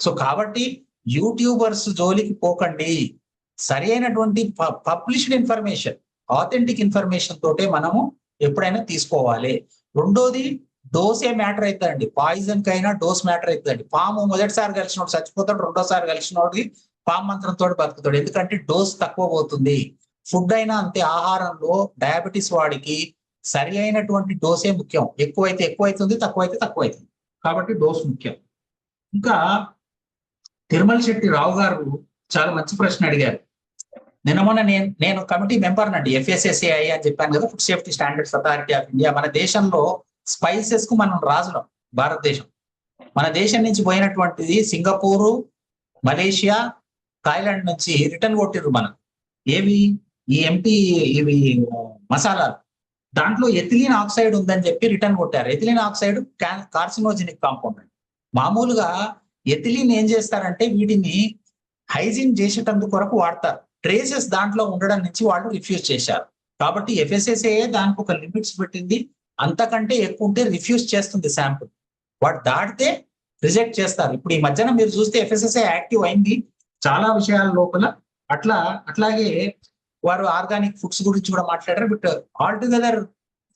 సో కాబట్టి యూట్యూబర్స్ జోలికి పోకండి. సరి అయినటువంటి పబ్లిష్డ్ ఇన్ఫర్మేషన్, ఆథెంటిక్ ఇన్ఫర్మేషన్ తోటే మనము ఎప్పుడైనా తీసుకోవాలి. రెండోది, డోసే మ్యాటర్ అవుతుందండి. పాయిజన్ కైనా డోస్ మ్యాటర్ అవుతుందండి. పాము మొదటిసారి కలిసినోడు చచ్చిపోతాడు, రెండోసారి కలిసినోడికి పాము మంత్రంతో బతుకుతాడు. ఎందుకంటే డోస్ తక్కువ పోతుంది. ఫుడ్ అయినా అంతే, ఆహారంలో డయాబెటీస్ వాడికి సరి అయినటువంటి డోసే ముఖ్యం. ఎక్కువైతే ఎక్కువైతుంది, తక్కువైతే తక్కువైతుంది. కాబట్టి డోస్ ముఖ్యం. ఇంకా తిరుమల శెట్టి రావు గారు చాలా మంచి ప్రశ్న అడిగారు. మొన్న నేను కమిటీ మెంబర్ నండి, FSSAI అని చెప్పాను కదా, food safety standards authority of India. మన దేశంలో స్పైసెస్ కు మనం రాజులం. భారతదేశం, మన దేశం నుంచి పోయినటువంటిది సింగపూరు, మలేషియా, థాయిలాండ్ నుంచి రిటర్న్ కొట్టిర్రు మనం. ఏవి? ఈ ఇవి మసాలాలు. దాంట్లో ఎథిలీన్ ఆక్సైడ్ ఉందని చెప్పి రిటర్న్ కొట్టారు. Ethylene oxide carcinogenic compound. మామూలుగా ఎథిలీన్ ఏం చేస్తారంటే, వీటిని హైజీన్ చేసేటందుకు కొరకు వాడతారు. ట్రేసెస్ దాంట్లో ఉండడం నుంచి వాళ్ళు రిఫ్యూజ్ చేశారు. కాబట్టి FSSAI దానికి ఒక లిమిట్స్ పెట్టింది. అంతకంటే ఎక్కువ ఉంటే రిఫ్యూజ్ చేస్తుంది శాంపుల్. వాడు దాటితే రిజెక్ట్ చేస్తారు. ఇప్పుడు ఈ మధ్యన మీరు చూస్తే FSSAI యాక్టివ్ అయింది చాలా విషయాల లోపల. అట్లాగే వారు ఆర్గానిక్ ఫుడ్స్ గురించి కూడా మాట్లాడారు. బట్ ఆల్ టుగెదర్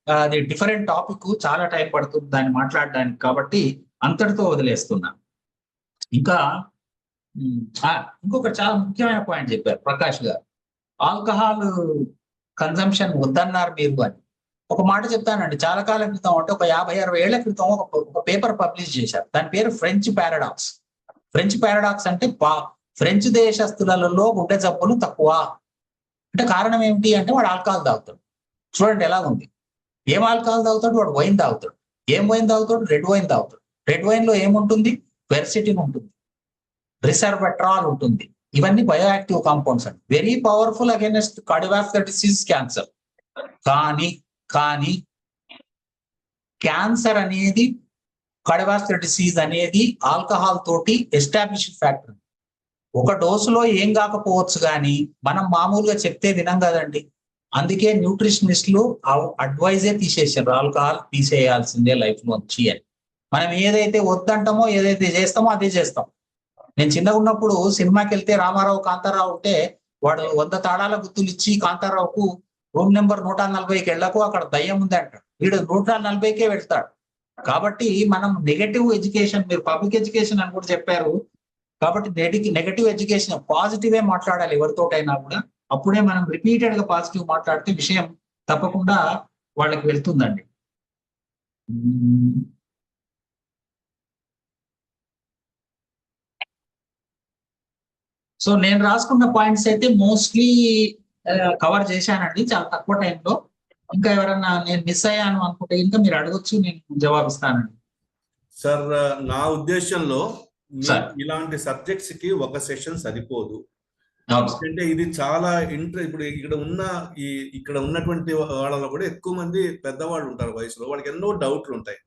అది డిఫరెంట్ టాపిక్, చాలా టైం పడుతుంది దాన్ని మాట్లాడడానికి. కాబట్టి అంతటితో వదిలేస్తున్నా. ఇంకా ఇంకొక చాలా ముఖ్యమైన పాయింట్ చెప్పారు ప్రకాష్ గారు. ఆల్కహాల్ కన్సంప్షన్ వద్దన్నారు మీరు అని. ఒక మాట చెప్తానండి. చాలా కాలం క్రితం, అంటే ఒక 50-60 ఏళ్ల క్రితం ఒక పేపర్ పబ్లిష్ చేశారు. దాని పేరు ఫ్రెంచ్ పారాడాక్స్. ఫ్రెంచ్ పారాడాక్స్ అంటే ఫ్రెంచ్ దేశస్తులలో గుండె జబ్బులు తక్కువ. అంటే కారణం ఏమిటి అంటే, వాడు ఆల్కహాల్ తాగుతాడు. చూడండి ఎలా ఉంది. ఏం ఆల్కహాల్ తాగుతాడు? వాడు వైన్ తాగుతాడు. ఏం వైన్ తాగుతాడు? రెడ్ వైన్ తాగుతాడు. రెడ్ వైన్ లో ఏముంటుంది? క్వెర్సిటిన్ ఉంటుంది, రిసర్బెట్రాల్ ఉంటుంది. ఇవన్నీ బయోయాక్టివ్ కాంపౌండ్స్ అండి, very powerful against cardiovascular disease, cancer. కానీ క్యాన్సర్ అనేది, కార్డియోవాస్కులర్ డిసీజ్ అనేది ఆల్కహాల్ తోటి ఎస్టాబ్లిష్డ్ ఫ్యాక్టర్. ఒక డోసులో ఏం కాకపోవచ్చు, కానీ మనం మామూలుగా చెప్తే వినం కదండి. అందుకే న్యూట్రిషనిస్టులు అడ్వైజే తీసేసారు, ఆల్కహాల్ తీసేయాల్సిందే లైఫ్ నుంచి అని. మనం ఏదైతే వద్దంటామో, ఏదైతే చేస్తామో అదే చేస్తాం. నేను చిన్నగా ఉన్నప్పుడు సినిమాకి వెళ్తే రామారావు, కాంతారావు ఉంటే వాడు 100 తాళాల గుర్తులు ఇచ్చి కాంతారావుకు రూమ్ నెంబర్ 140కి వెళ్ళకు, అక్కడ దయ్యం ఉంది అంటాడు. వీడు 140కే వెళ్తాడు. కాబట్టి మనం నెగటివ్ ఎడ్యుకేషన్, మీరు పబ్లిక్ ఎడ్యుకేషన్ అని కూడా చెప్పారు. కాబట్టి నెగటివ్ ఎడ్యుకేషన్, పాజిటివే మాట్లాడాలి ఎవరితోటైనా కూడా. అప్పుడే మనం రిపీటెడ్ గా పాజిటివ్ మాట్లాడితే విషయం తప్పకుండా వాళ్ళకి వెళ్తుందండి. సో నేను రాసుకున్న పాయింట్స్ అయితే మోస్ట్లీ కవర్ చేశానండి చాలా తక్కువ టైంలో. ఇంకా ఎవరన్నా నేను మిస్ అయ్యాను అనుకుంటే ఇంకా మీరు అడగొచ్చు, నేను జవాబిస్తానండి. సార్ నా ఉద్దేశంలో ఇలాంటి సబ్జెక్ట్స్ కి ఒక సెషన్ సరిపోదు. ఎందుకంటే ఇది చాలా ఇప్పుడు ఇక్కడ ఉన్నటువంటి వాళ్ళలో కూడా ఎక్కువ మంది పెద్దవాళ్ళు ఉంటారు వయసులో, వాళ్ళకి ఎన్నో డౌట్లు ఉంటాయి.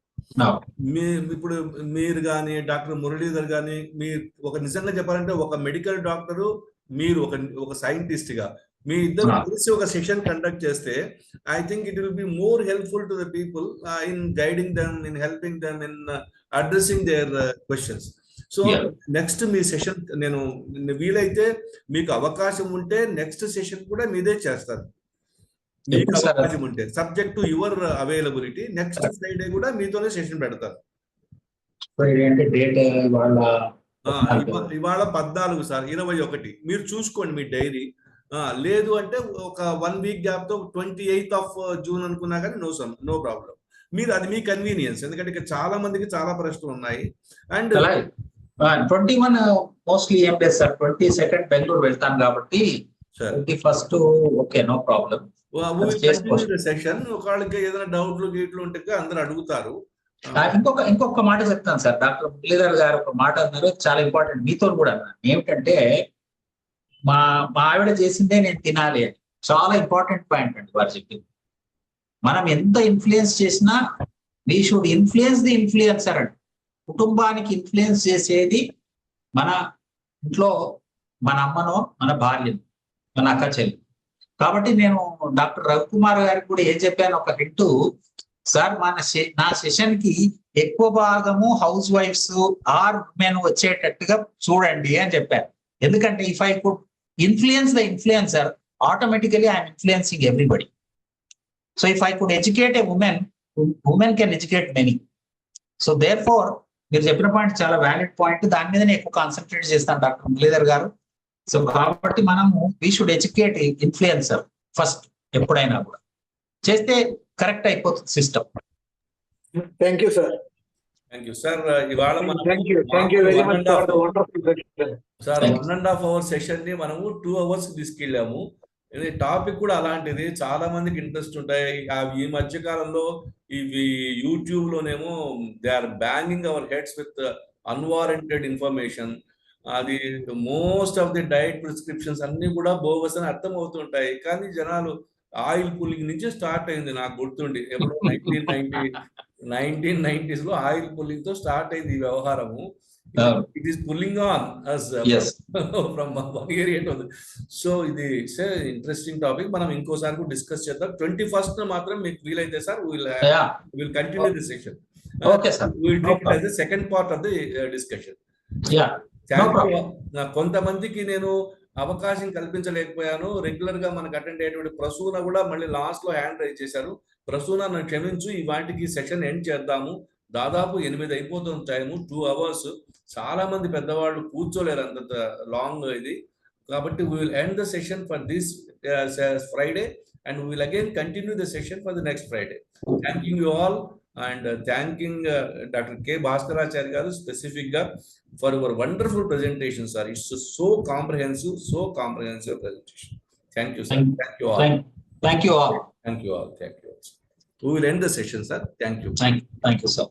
ఇప్పుడు మీరు కానీ డాక్టర్ మురళీధర్ కానీ, మీరు ఒక నిజంగా చెప్పాలంటే ఒక మెడికల్ డాక్టరు, మీరు ఒక సైంటిస్ట్ గా మీ ఇద్దరు కలిసి ఒక సెషన్ కండక్ట్ చేస్తే I think it will be more helpful to the people in guiding them, in helping them, in addressing their questions. So next మీ సెషన్ నేను వీలైతే మీకు అవకాశం ఉంటే నెక్స్ట్ సెషన్ కూడా మీదే చేస్తారు. మీకు అవకాశం ఉంటే subject to your availability next Friday కూడా మీతోనే సెషన్ పెడతారు. ఇవాళ 14 సార్, 21 మీరు చూసుకోండి మీ డైరీ. లేదు అంటే ఒక 1 వీక్ గ్యాప్ తో 28th of June అనుకున్నా కానీ నో ప్రాబ్లం. మీరు అది మీ కన్వీనియన్స్, ఎందుకంటే ఇక్కడ చాలా మందికి చాలా ప్రశ్నలు ఉన్నాయి. అండ్ 21 మోస్ట్లీ ఏం లేదు సార్, 22nd బెంగళూరు వెళ్తాను కాబట్టి 21st okay, no problem. Session ఒకళ్ళకి ఏదైనా డౌట్లు గీట్లు ఉంటే అందరూ అడుగుతారు. ఇంకొక మాట చెప్తాను సార్, డాక్టర్ మురళీధర్ గారు ఒక మాట అన్నారు, చాలా ఇంపార్టెంట్, మీతో కూడా అన్నారు. ఏమిటంటే మా ఆవిడ చేసిందే నేను తినాలి అని. చాలా ఇంపార్టెంట్ పాయింట్ అండి వారు చెప్పింది. మనం ఎంత ఇన్ఫ్లుయెన్స్ చేసినా we should influence the influencer అండి. కుటుంబానికి ఇన్ఫ్లుయెన్స్ చేసేది మన ఇంట్లో మన అమ్మనో, మన భార్యను, మన అక్క చెల్లి. కాబట్టి నేను డాక్టర్ రవికుమార్ గారికి కూడా ఏం చెప్పాను, ఒక హింట్ సార్, నా సెషన్ కి ఎక్కువ భాగము హౌస్ వైఫ్స్ ఆర్ ఉమెన్ వచ్చేటట్టుగా చూడండి అని చెప్పాను. ఎందుకంటే if I could influence the influencer, automatically I'm influencing everybody. So if I could educate a woman can educate many. So therefore మీరు చెప్పిన పాయింట్ చాలా వ్యాలిడ్ పాయింట్, దాని మీదనే ఎక్కువ కాన్సన్ట్రేట్ చేస్తాను డాక్టర్ మురళీధర్ గారు. సో కాబట్టి మనము we should educate influencer first, ఎప్పుడైనా కూడా చేస్తే కరెక్ట్ అయిపోతుంది system. Thank you sir. Thank you sir. ఇవాళ సార్ 1.5 hour సెషన్ ని మనము 2 hours తీసుకెళ్ళాము. టాపిక్ కూడా అలాంటిది, చాలా మందికి ఇంట్రెస్ట్ ఉంటాయి. ఈ మధ్య కాలంలో ఇవి యూట్యూబ్ లోనేమో they are banging our heads with unwarranted information. అది most of the diet prescriptions అన్ని కూడా బోగస్ అని అర్థం అవుతుంటాయి. కానీ జనాలు ఆయిల్ పుల్లింగ్ నుంచి స్టార్ట్ అయింది, నాకు గుర్తుండి ఎప్పుడో 1990s లో ఆయిల్ పుల్లింగ్ తో స్టార్ట్ అయింది ఈ వ్యవహారము. It is pulling on us from one area to other. So ఇది ఇంట్రెస్టింగ్ టాపిక్, మనం ఇంకోసారి కూడా డిస్కస్ చేద్దాం. 21st మాత్రం మీకు వీలైతే sir will continue the session. Will take it as the second part of the discussion. కొంతమందికి నేను అవకాశం కల్పించలేకపోయాను. రెగ్యులర్ గా మనకు అటెండ్ అయ్యేటువంటి ప్రసూన కూడా మళ్ళీ లాస్ట్ లో హ్యాండ్ రైజ్ చేశారు. ప్రసూన నన్ను క్షమించు, ఈ వాటికి సెషన్ ఎండ్ చేద్దాము, దాదాపు 8 అయిపోతుంది టైము, 2 hours. చాలా మంది పెద్దవాళ్ళు కూర్చోలేరు అంత లాంగ్ ఇది. కాబట్టి we will end the session for this Friday and we will again continue the session for the next Friday. Thanking you all and thanking Dr. K. Bhaskaracharya garu specific ga for your wonderful presentation, sir. It's so comprehensive presentation. Thank you, sir. Thank you all. Thank you all. Thank you all. We will end the session, sir. Thank you. Thank you, sir.